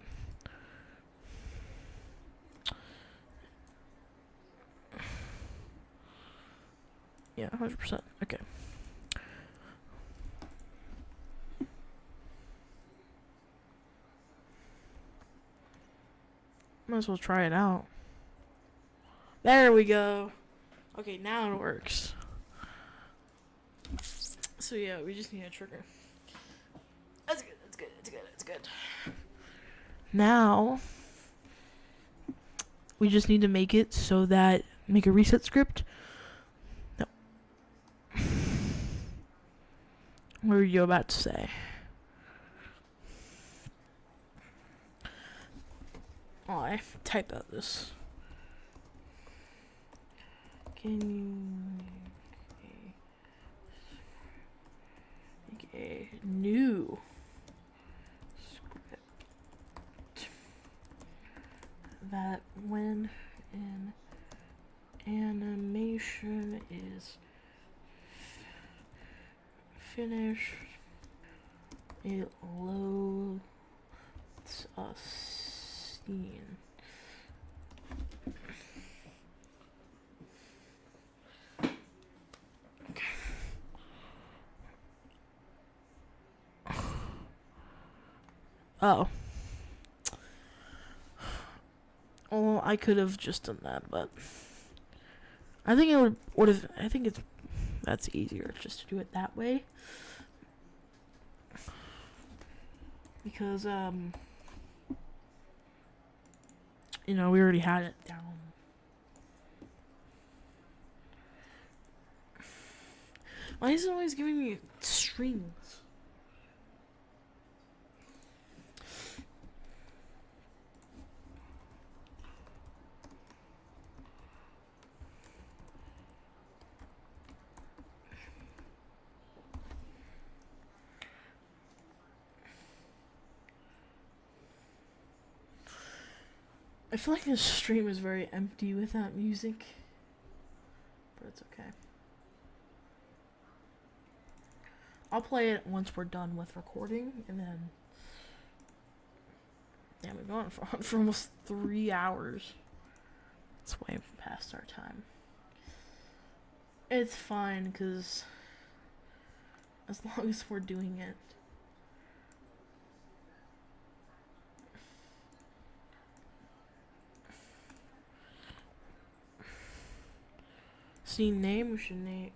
Yeah, 100%. Okay. Might as well try it out. There we go. Okay, now it works. So yeah, we just need a trigger. That's good, that's good, that's good, that's good. Now, we just need to make it so that, make a reset script. No. What were you about to say? Oh, I type out this. Can you make a new script that when an animation is finished, it loads a scene. Oh. Well, I could have just done that, but I think it would have. I think that's easier just to do it that way. Because we already had it down. Why is it always giving me strings? I feel like this stream is very empty without music, but it's okay. I'll play it once we're done with recording, and then we've gone for almost 3 hours. It's way past our time. It's fine, because as long as we're doing it. Scene name, we should name.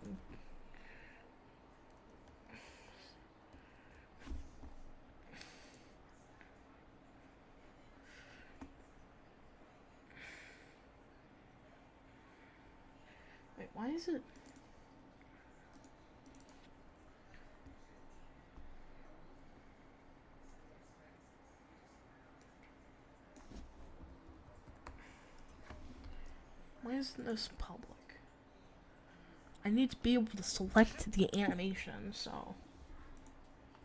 Wait, why is it? Why isn't this public? I need to be able to select the animation, so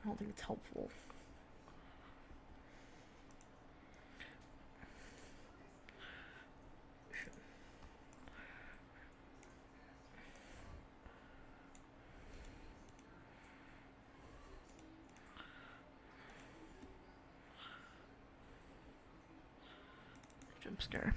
I don't think it's helpful. Jump scare.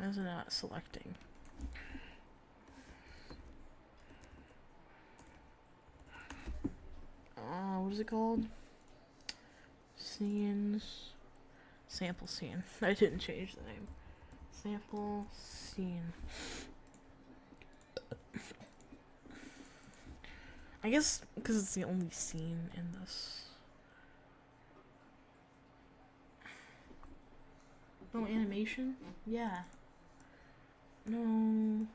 Why is it not selecting? What is it called? Scenes. Sample scene. I didn't change the name. Sample scene. I guess because it's the only scene in this. No animation? Yeah. No.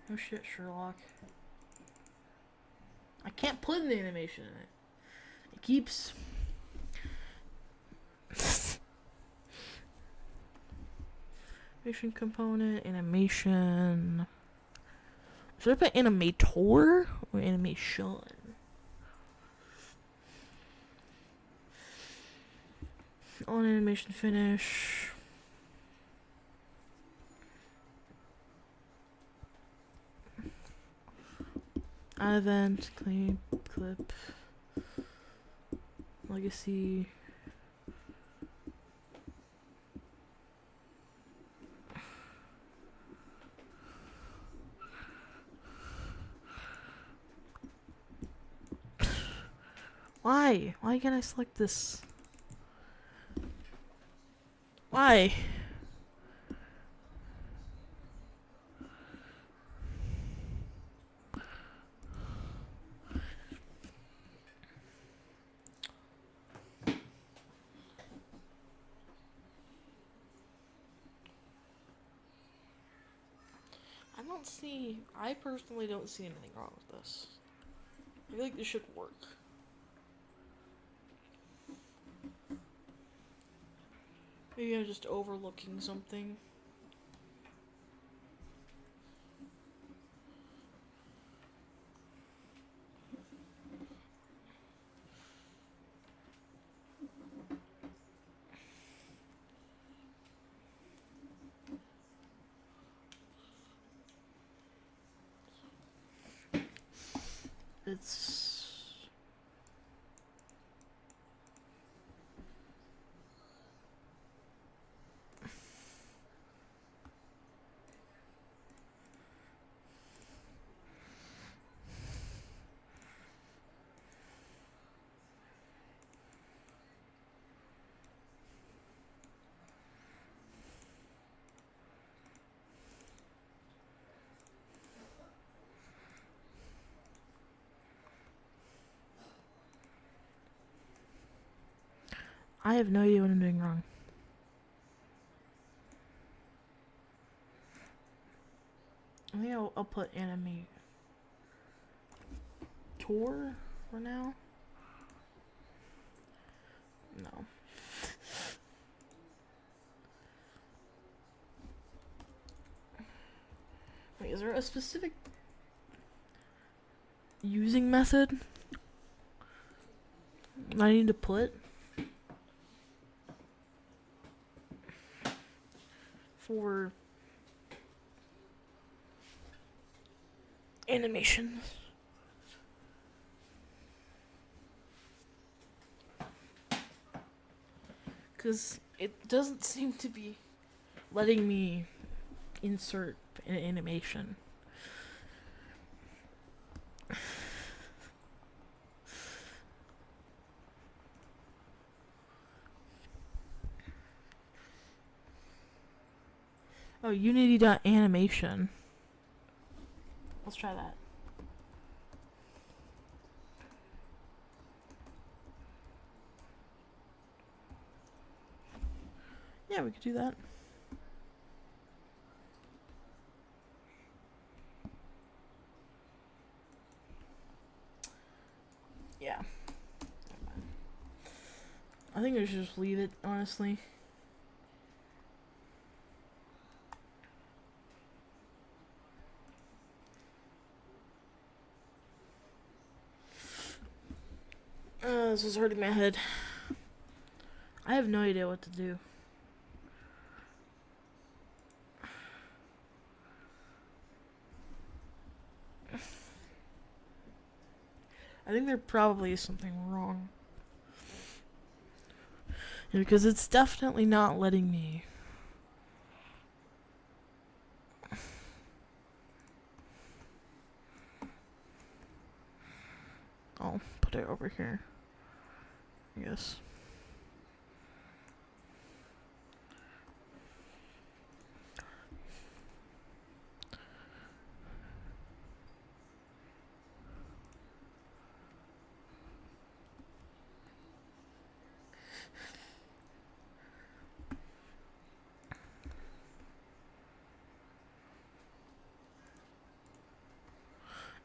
No shit, Sherlock. I can't put an animation in it. It keeps... Animation component, animation... Should I put animator or animation? On animation finish. Event, clean, clip, legacy. Why? Why can't I select this? Why? I personally don't see anything wrong with this. I feel like this should work. Maybe I'm just overlooking something. It's... I have no idea what I'm doing wrong. I think I'll put animate tour for now. No. Wait, is there a specific using method I need to put for animation? Because it doesn't seem to be letting me insert an animation. Oh, Unity.animation. Let's try that. Yeah, we could do that. Yeah. I think we should just leave it, honestly. This is hurting my head. I have no idea what to do. I think there probably is something wrong. Because it's definitely not letting me I'll put it over here, I guess.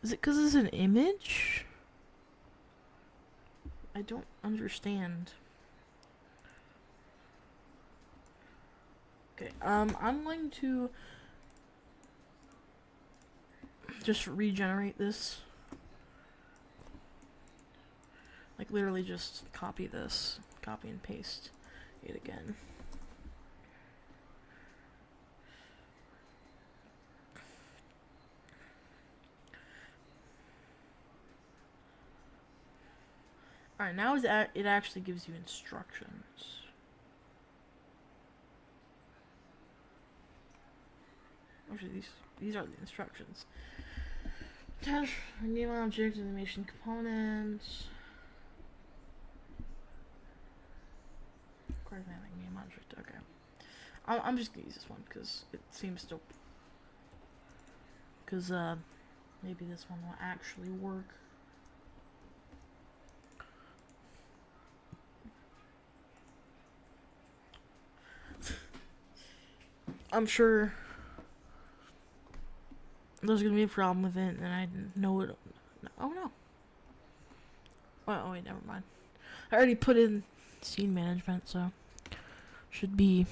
Is it because it's an image? I don't understand. Okay, I'm going to just regenerate this. Like, literally just copy this. Copy and paste it again. Alright, now it actually gives you instructions. Actually, these are the instructions. Attach new object, animation components. Cosmetic name object, okay. I'm just gonna use this one because it seems to. Because, maybe this one will actually work. I'm sure there's gonna be a problem with it, and I know it. Oh no. Oh wait, never mind. I already put in scene management, so should be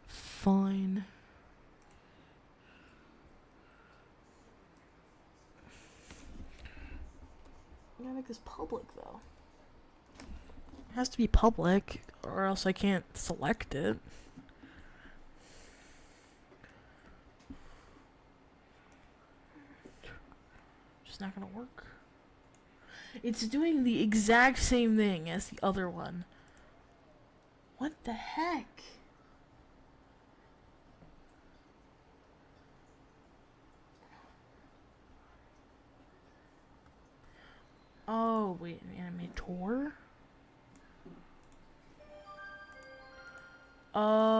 fine. I gotta make this public though. It has to be public, or else I can't select it. Just not gonna work. It's doing the exact same thing as the other one. What the heck? Oh, wait, an animator? Oh.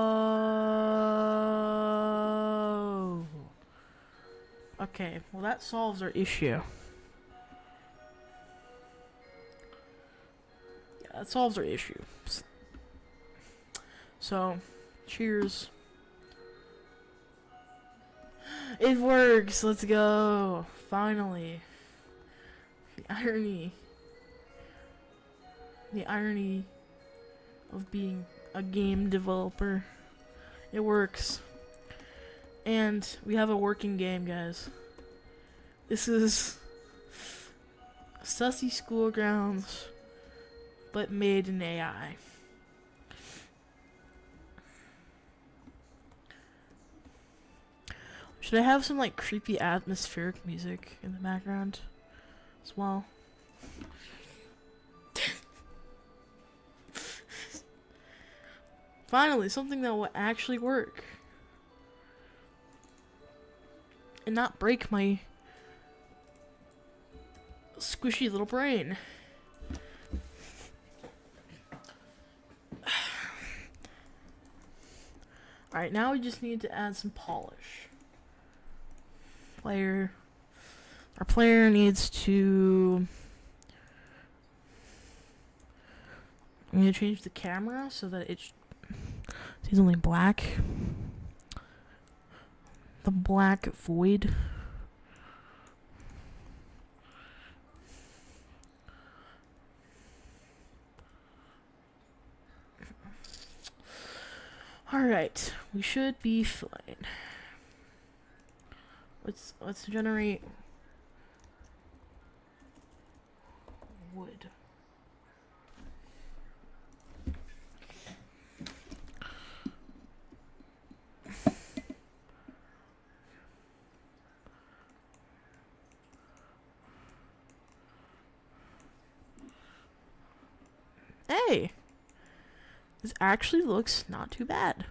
Okay, well that solves our issue. Yeah, that solves our issue. So, cheers. It works, let's go. Finally. The irony. The irony of being a game developer. It works. And we have a working game, guys. This is Sussy Schoolgrounds, but made in AI. Should I have some like creepy atmospheric music in the background as well? Finally, something that will actually work. And not break my squishy little brain. Alright, now we just need to add some polish. Our player needs to. I'm gonna change the camera so that it's only black. The black void. Alright, we should be fine. Let's generate wood. Hey! This actually looks not too bad.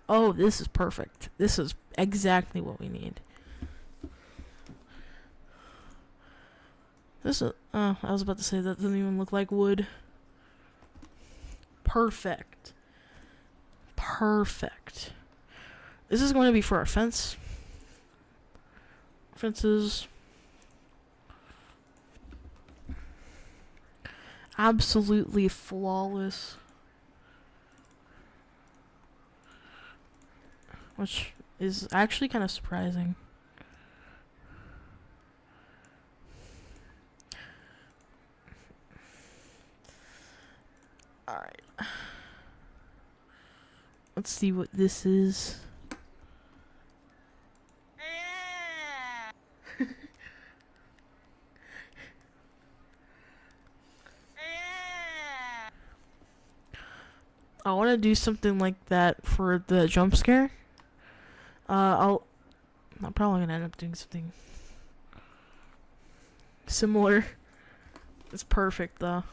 Oh, this is perfect. This is exactly what we need. This is, I was about to say that doesn't even look like wood. Perfect. Perfect. This is going to be for our fence. Fences. Absolutely flawless. Which is actually kind of surprising. Alright. Let's see what this is. I want to do something like that for the jump scare. I'm probably gonna end up doing something similar. It's perfect though.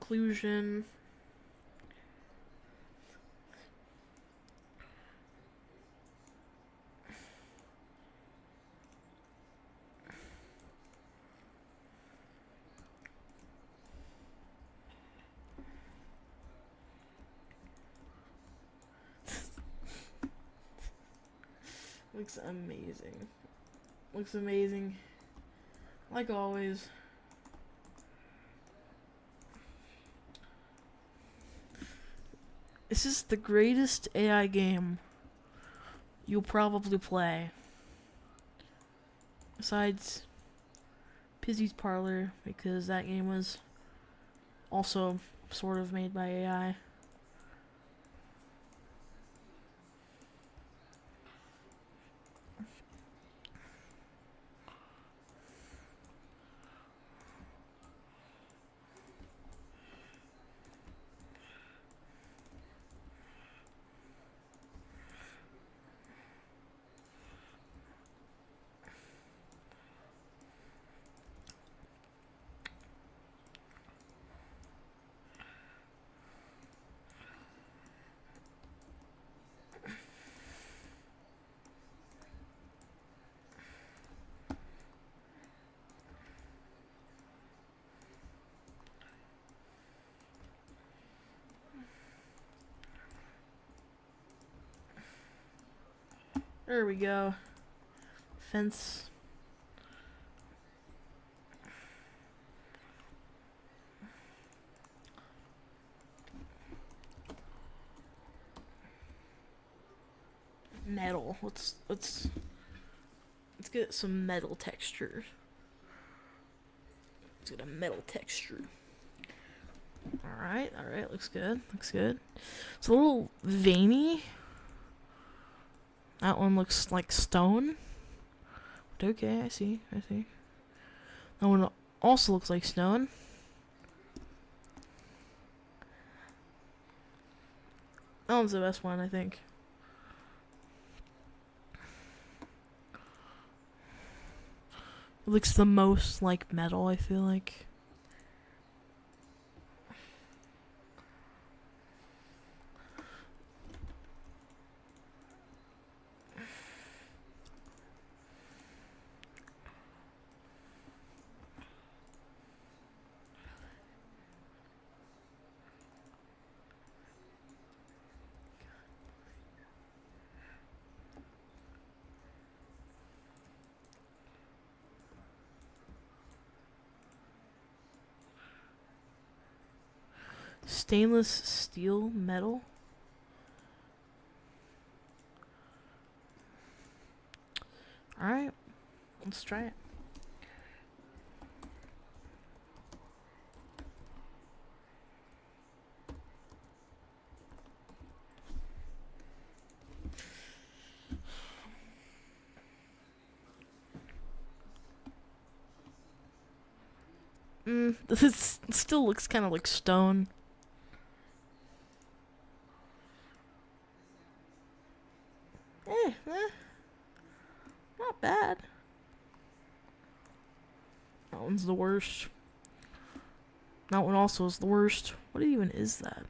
Occlusion. Looks amazing. Looks amazing. Like always. This is the greatest AI game you'll probably play. Besides Pizzy's Parlor, because that game was also sort of made by AI. There we go. Fence. Metal. Let's get some metal texture. Let's get a metal texture. Alright, looks good. Looks good. It's a little veiny. That one looks like stone. But okay, I see. That one also looks like stone. That one's the best one, I think. It looks the most like metal, I feel like. stainless steel metal. Alright, let's try it. This still looks kind of like stone. Not bad. That one's the worst. That one also is the worst. What even is that?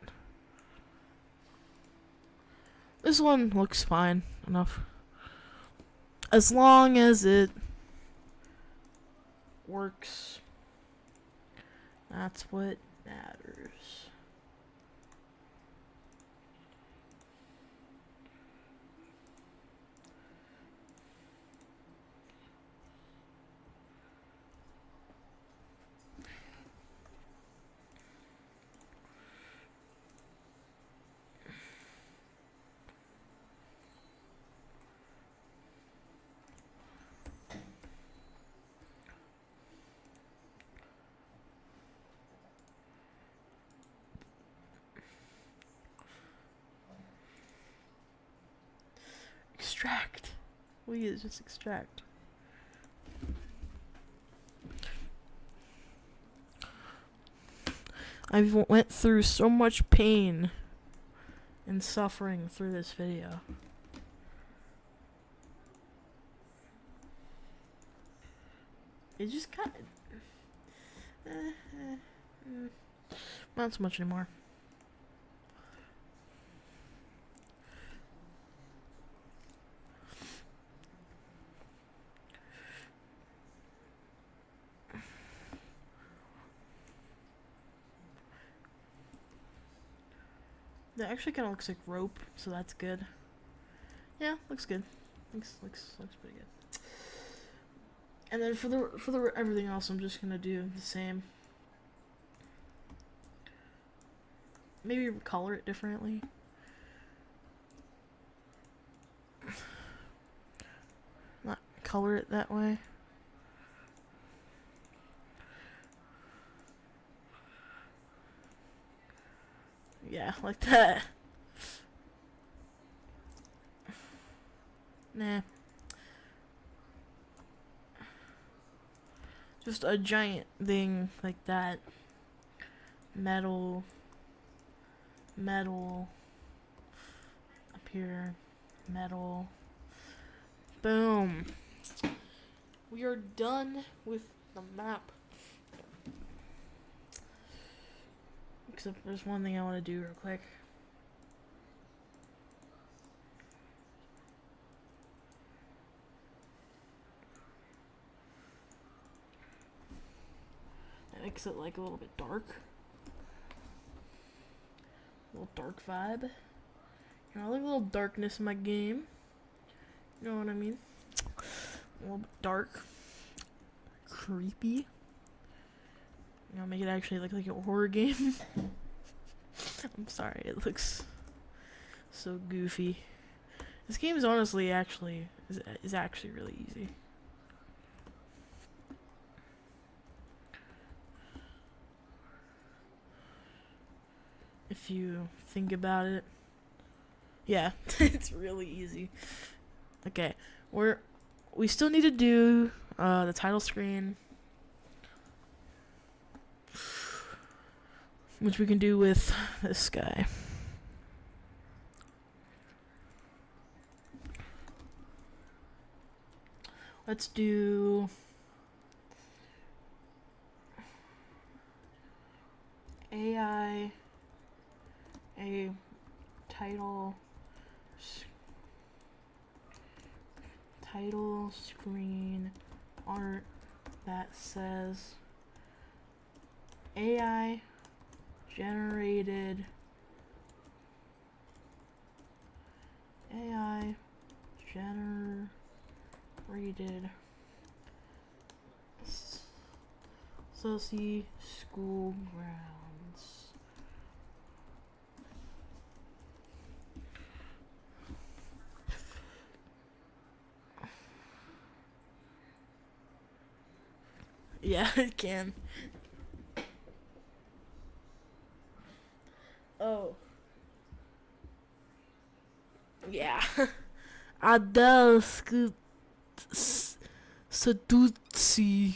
This one looks fine enough. As long as it works. That's what matters. Extract. We just extract. I've went through so much pain and suffering through this video. It just kind of... not so much anymore. That actually kind of looks like rope, so that's good. Yeah, looks good. Looks pretty good. And then for the everything else, I'm just gonna do the same. Maybe color it differently. Not color it that way. Yeah, like that. Nah. Just a giant thing like that. Metal. Up here. Metal. Boom. We are done with the map. Except there's one thing I want to do real quick. That makes it like a little bit dark. A little dark vibe. You know, I like a little darkness in my game. You know what I mean? A little bit dark. Creepy. You know, make it actually look like a horror game. I'm sorry, it looks so goofy. This game is honestly is actually really easy. If you think about it. Yeah, it's really easy. Okay, we still need to do the title screen, which we can do with this guy. Let's do AI a title screen art that says AI generated Sussy Schoolgrounds. Yeah, it can. Oh. Yeah. Adele Sussy.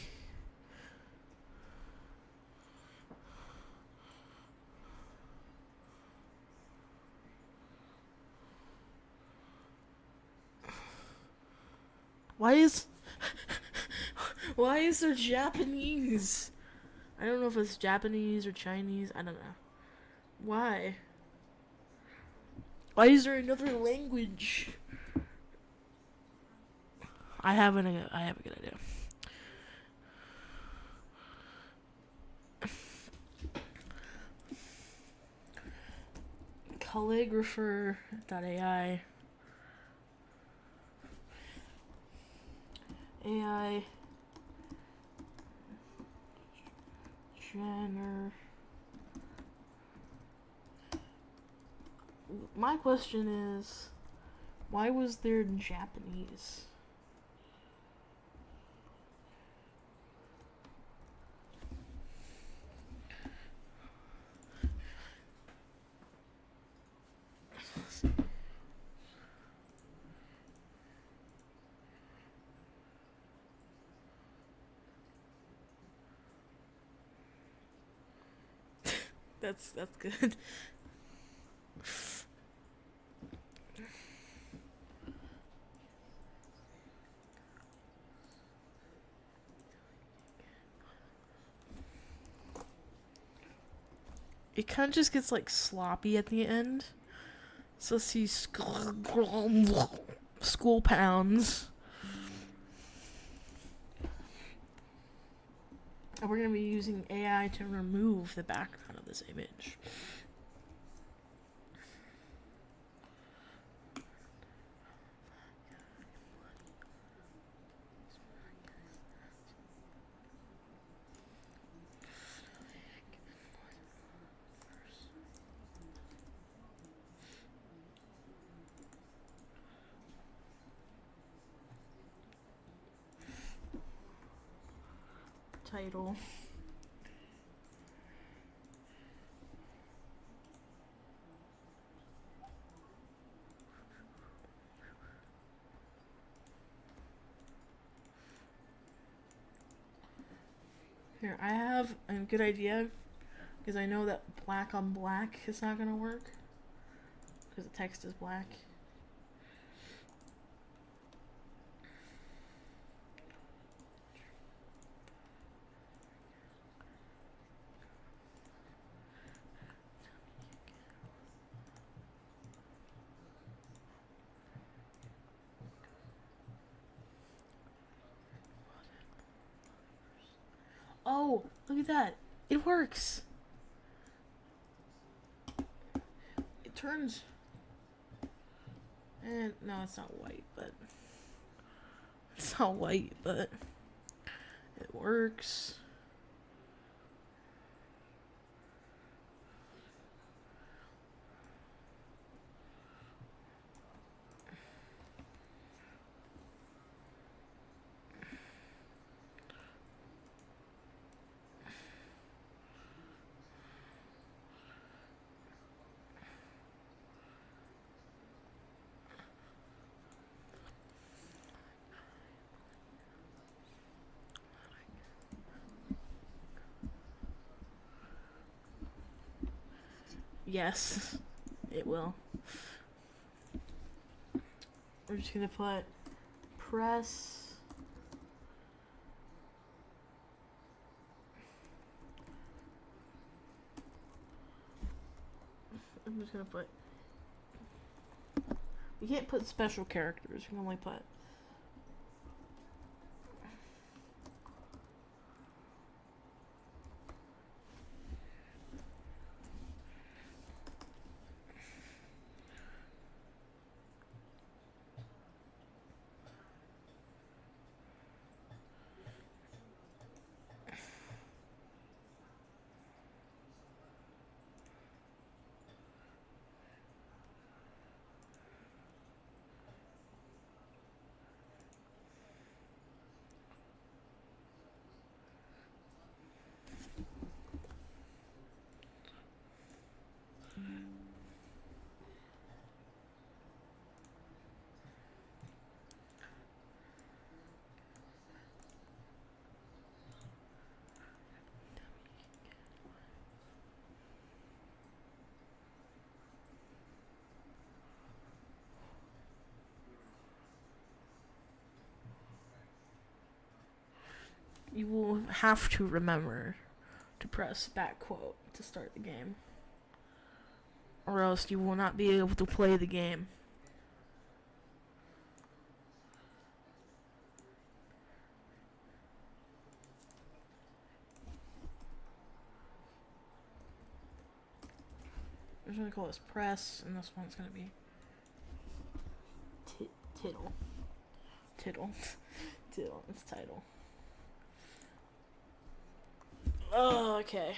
Why is why is there Japanese? I don't know if it's Japanese or Chinese. I don't know. Why? Why is there another language? I have a good idea. Calligrapher.ai. AI Jenner. My question is, why was there Japanese? That's good. It kind of just gets like sloppy at the end. So see school pounds. And we're going to be using AI to remove the background of this image. Title. Here, I have a good idea, because I know that black on black is not going to work, because the text is black. Oh, look at that. It works. It turns. And no, it's not white, but it's not white, but it works. Yes, it will. We're just gonna put press. I'm just gonna put. We can't put special characters. We can only put. you will have to remember to press back quote to start the game, or else you will not be able to play the game. I'm just gonna call this press, and this one's gonna be title. Title. Title. It's title. Oh, okay.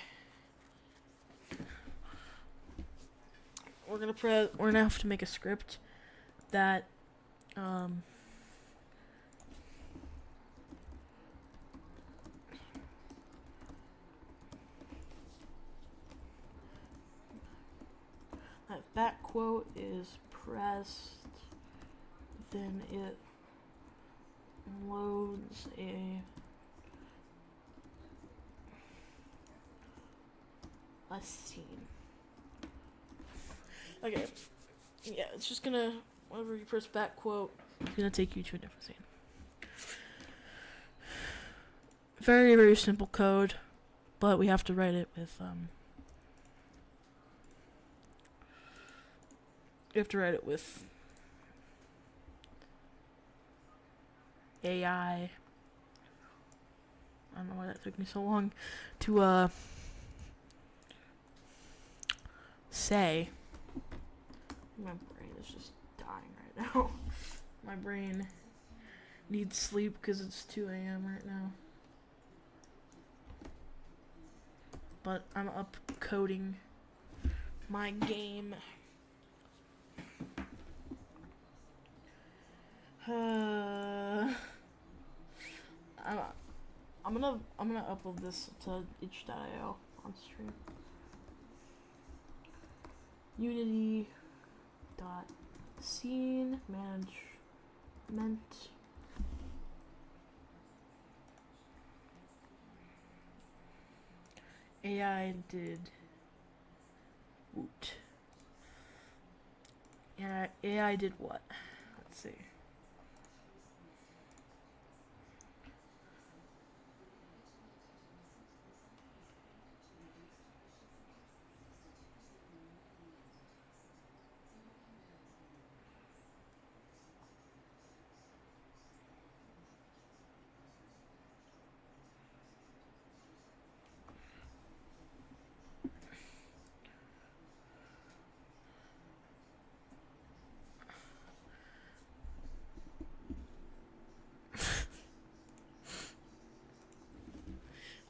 We're gonna have to make a script that that quote is pressed, then it loads a scene. Okay. Yeah, it's just gonna, whenever you press back quote, it's gonna take you to a different scene. Very, very simple code, but we have to write it with, you have to write it with AI. I don't know why that took me so long to, say. My brain is just dying right now. My brain needs sleep because it's 2 a.m. right now. But I'm up coding my game. I'm gonna upload this to itch.io on stream. Unity dot scene management. AI did woot. Yeah, AI did what? Let's see.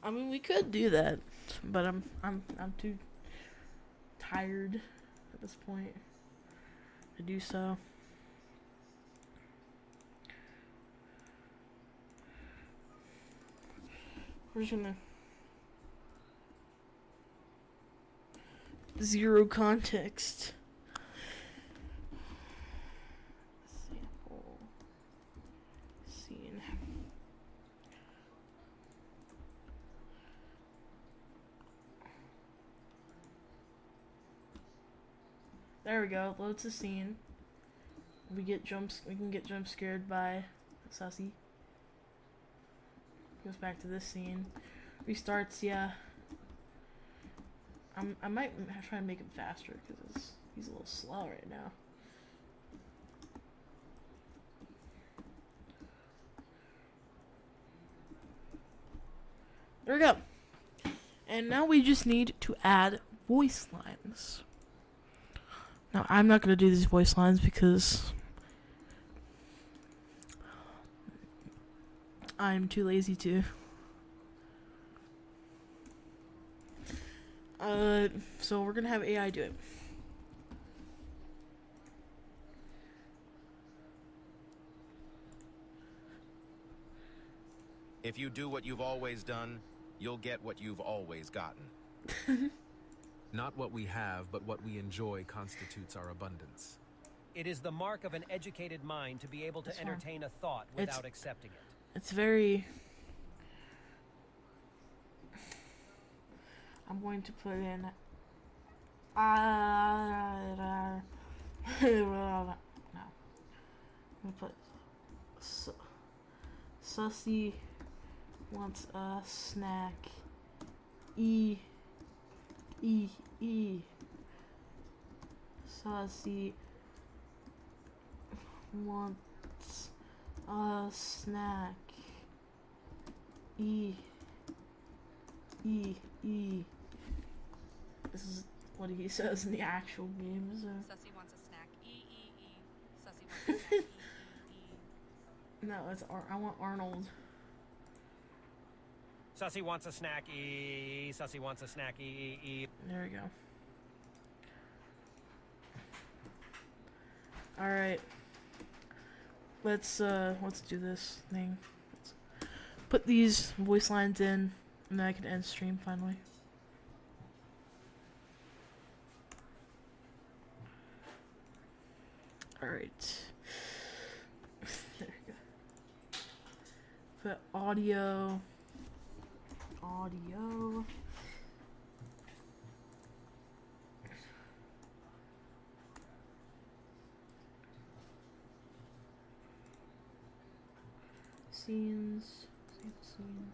I mean, we could do that, but I'm too tired at this point to do so. We're just gonna zero context. Sample scene. There we go. Loads the scene. We can get jump scared by Sussy. Goes back to this scene. Restarts. Yeah. I might try and make him faster because he's a little slow right now. There we go. And now we just need to add voice lines. Now, I'm not going to do these voice lines because I'm too lazy to. So we're going to have AI do it. If you do what you've always done, you'll get what you've always gotten. Not what we have, but what we enjoy constitutes our abundance. It is the mark of an educated mind to be able to entertain a thought without accepting it. It's very... I'm going to put in... no. I'm going to put... Sussy wants a snack. E. E. E. Sussy wants a snack. E. E. E. This is what he says in the actual game. So. Sussy wants a snack. E. Sussy wants a snack. E. No, it's I want Arnold. Sussy wants a snack. Sussy wants a snack. There we go. All right. Let's do this thing. Let's put these voice lines in, and then I can end stream finally. All right. There we go. Put audio. Audio. Scenes. Scene.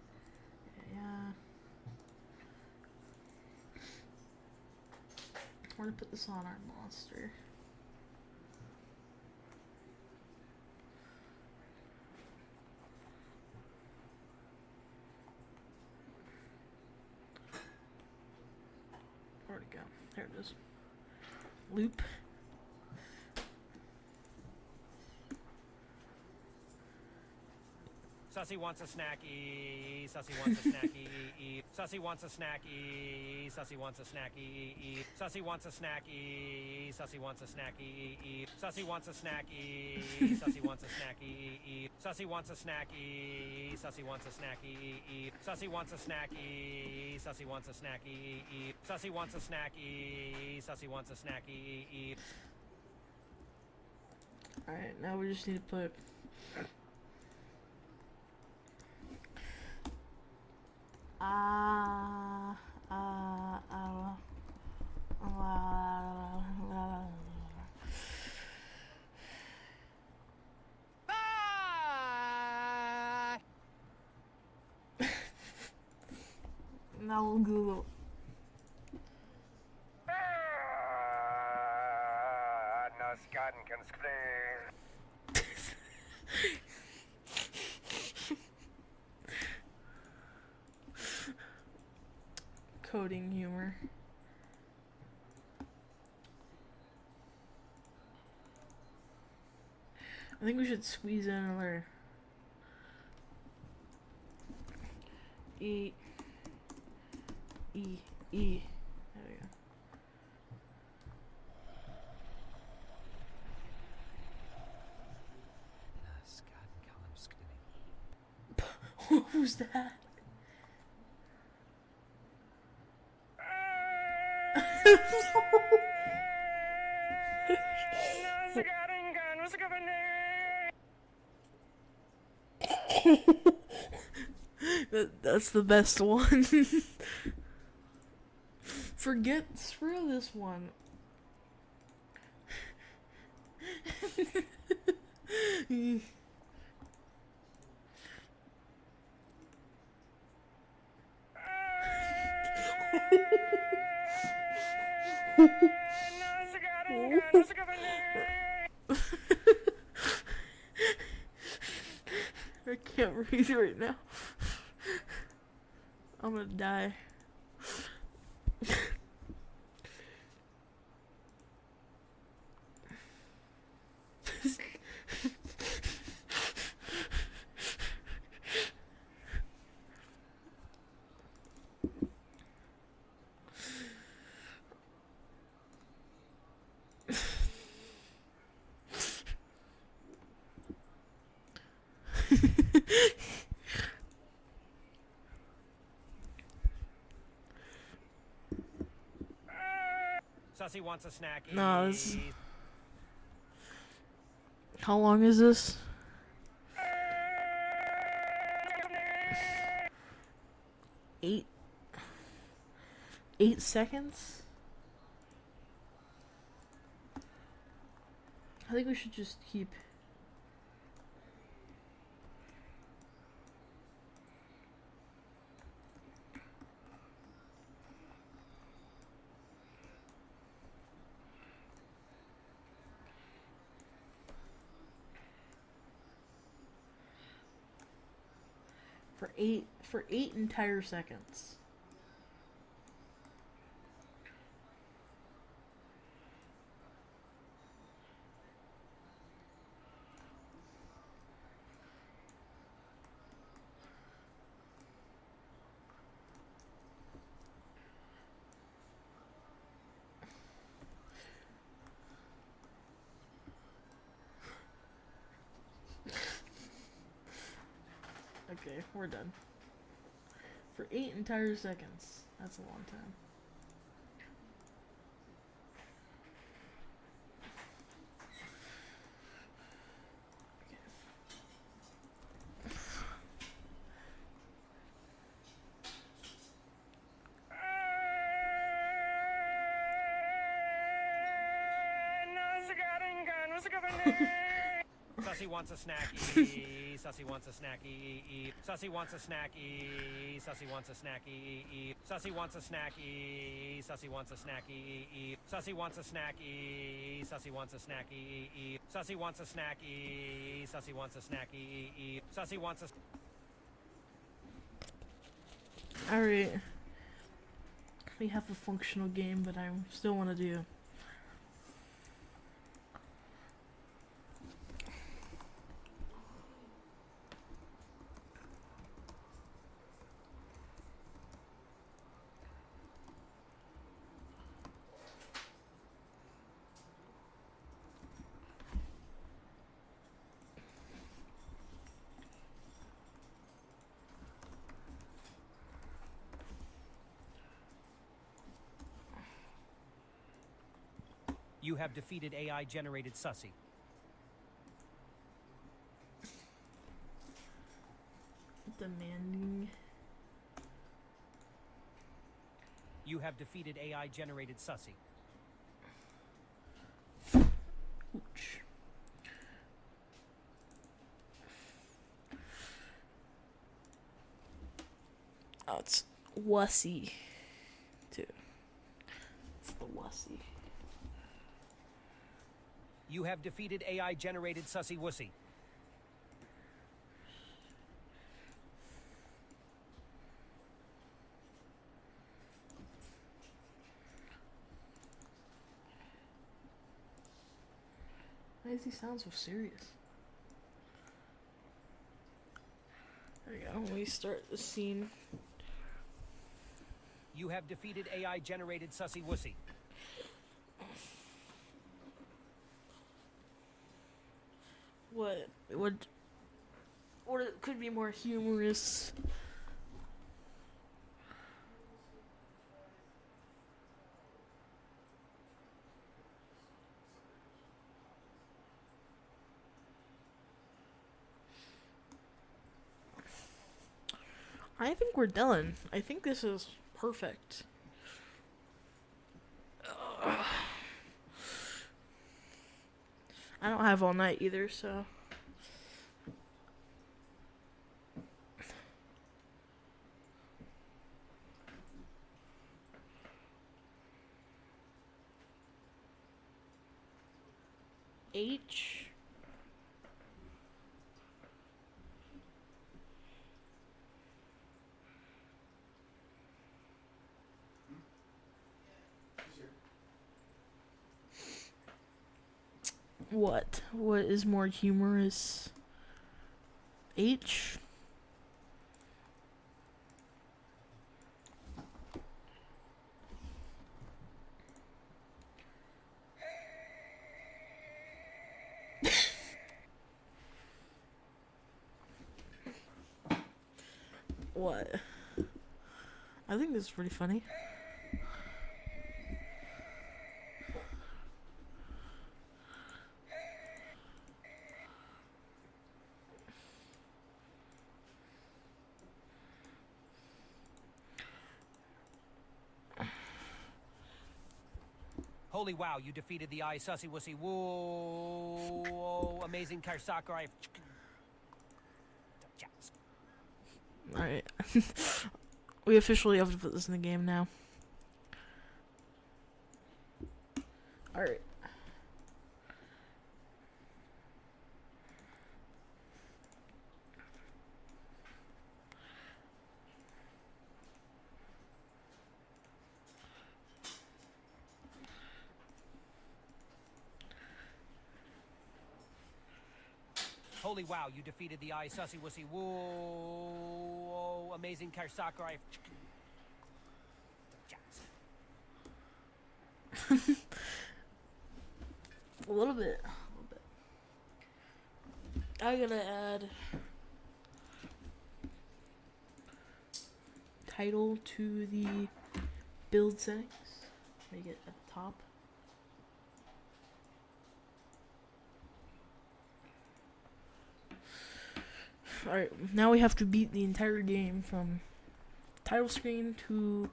Yeah. We're gonna put this on our monster. Where'd it go? There it is. Loop. Sussy wants a snack. Sussy wants a snack. Sussy wants a snack. Sussy wants a snack. Sussy wants a snack. Sussy wants a snack. Sussy wants a snack. Sussy wants a snack. Sussy wants a snack. Sussy wants a snack. Sussy wants a snack. Sussy wants a snack. Sussy wants a snack. Sussy wants a snack. All right, now we just need to put. Now we'll Google. Coding humor. I think we should squeeze in another E. There we go. Who's that? That's the best one. Screw this one. I can't breathe right now. I'm gonna die. Sussy wants a snack. No, this... How long is this? Eight seconds? I think we should just keep... for 8 entire seconds. Okay, we're done. For 8 entire seconds. That's a long time. Sussy wants a snacky. Sussy wants a snacky. Sussy wants a snacky. Sussy wants a snacky. Sussy wants a snacky. Sussy wants a snacky. Sussy wants a snacky. Sussy wants a snacky. Sussy wants a snacky. Sussy wants a snacky. Sussy wants a. Alright. We have a functional game, but I still want to do. You have defeated AI-generated Sussy. Demanding. You have defeated AI-generated Sussy. Ouch. Oh, it's wussy, too. It's the wussy. You have defeated AI-generated Sussy Wussy. Why does he sound so serious? There we go. We start the scene. You have defeated AI-generated Sussy Wussy. What it could be more humorous. I think we're done. I think this is perfect. I don't have all night either, so. H. What? What is more humorous? H? What? I think this is pretty funny. Holy wow, you defeated the eye Sussy Wussy. Whoa, amazing Karsakura. Alright. We officially have to put this in the game now. Alright. Holy wow, you defeated the eye sussy wussy whoa amazing Sakurai. A little bit. I gotta add title to the build settings. Make it at the top. Alright, now we have to beat the entire game from title screen to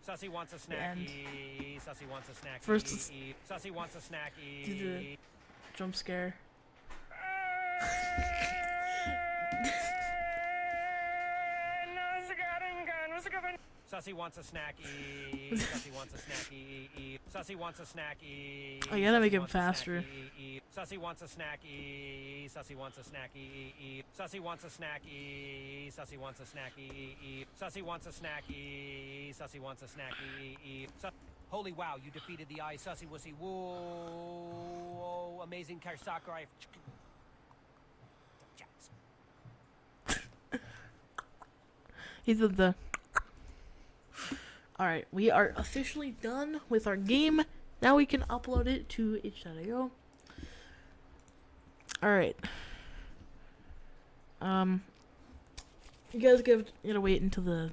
Sussy wants a snacky. Sussy wants a snacky. First, let's Sussy wants a snacky. do the jump scare. Sussy wants a snacky. Sussy wants a snacky. Sussy wants a snacky. I gotta make it faster. Sussy wants a snacky. Sussy wants a snacky. Sussy wants a snacky. Sussy wants a snacky. Sussy wants a snacky. Sussy wants a snacky. Holy wow, you defeated the eye sussy wussy whoa amazing Sakurai. He did the. Alright, we are officially done with our game. Now we can upload it to itch.io. Alright. You guys gotta wait until the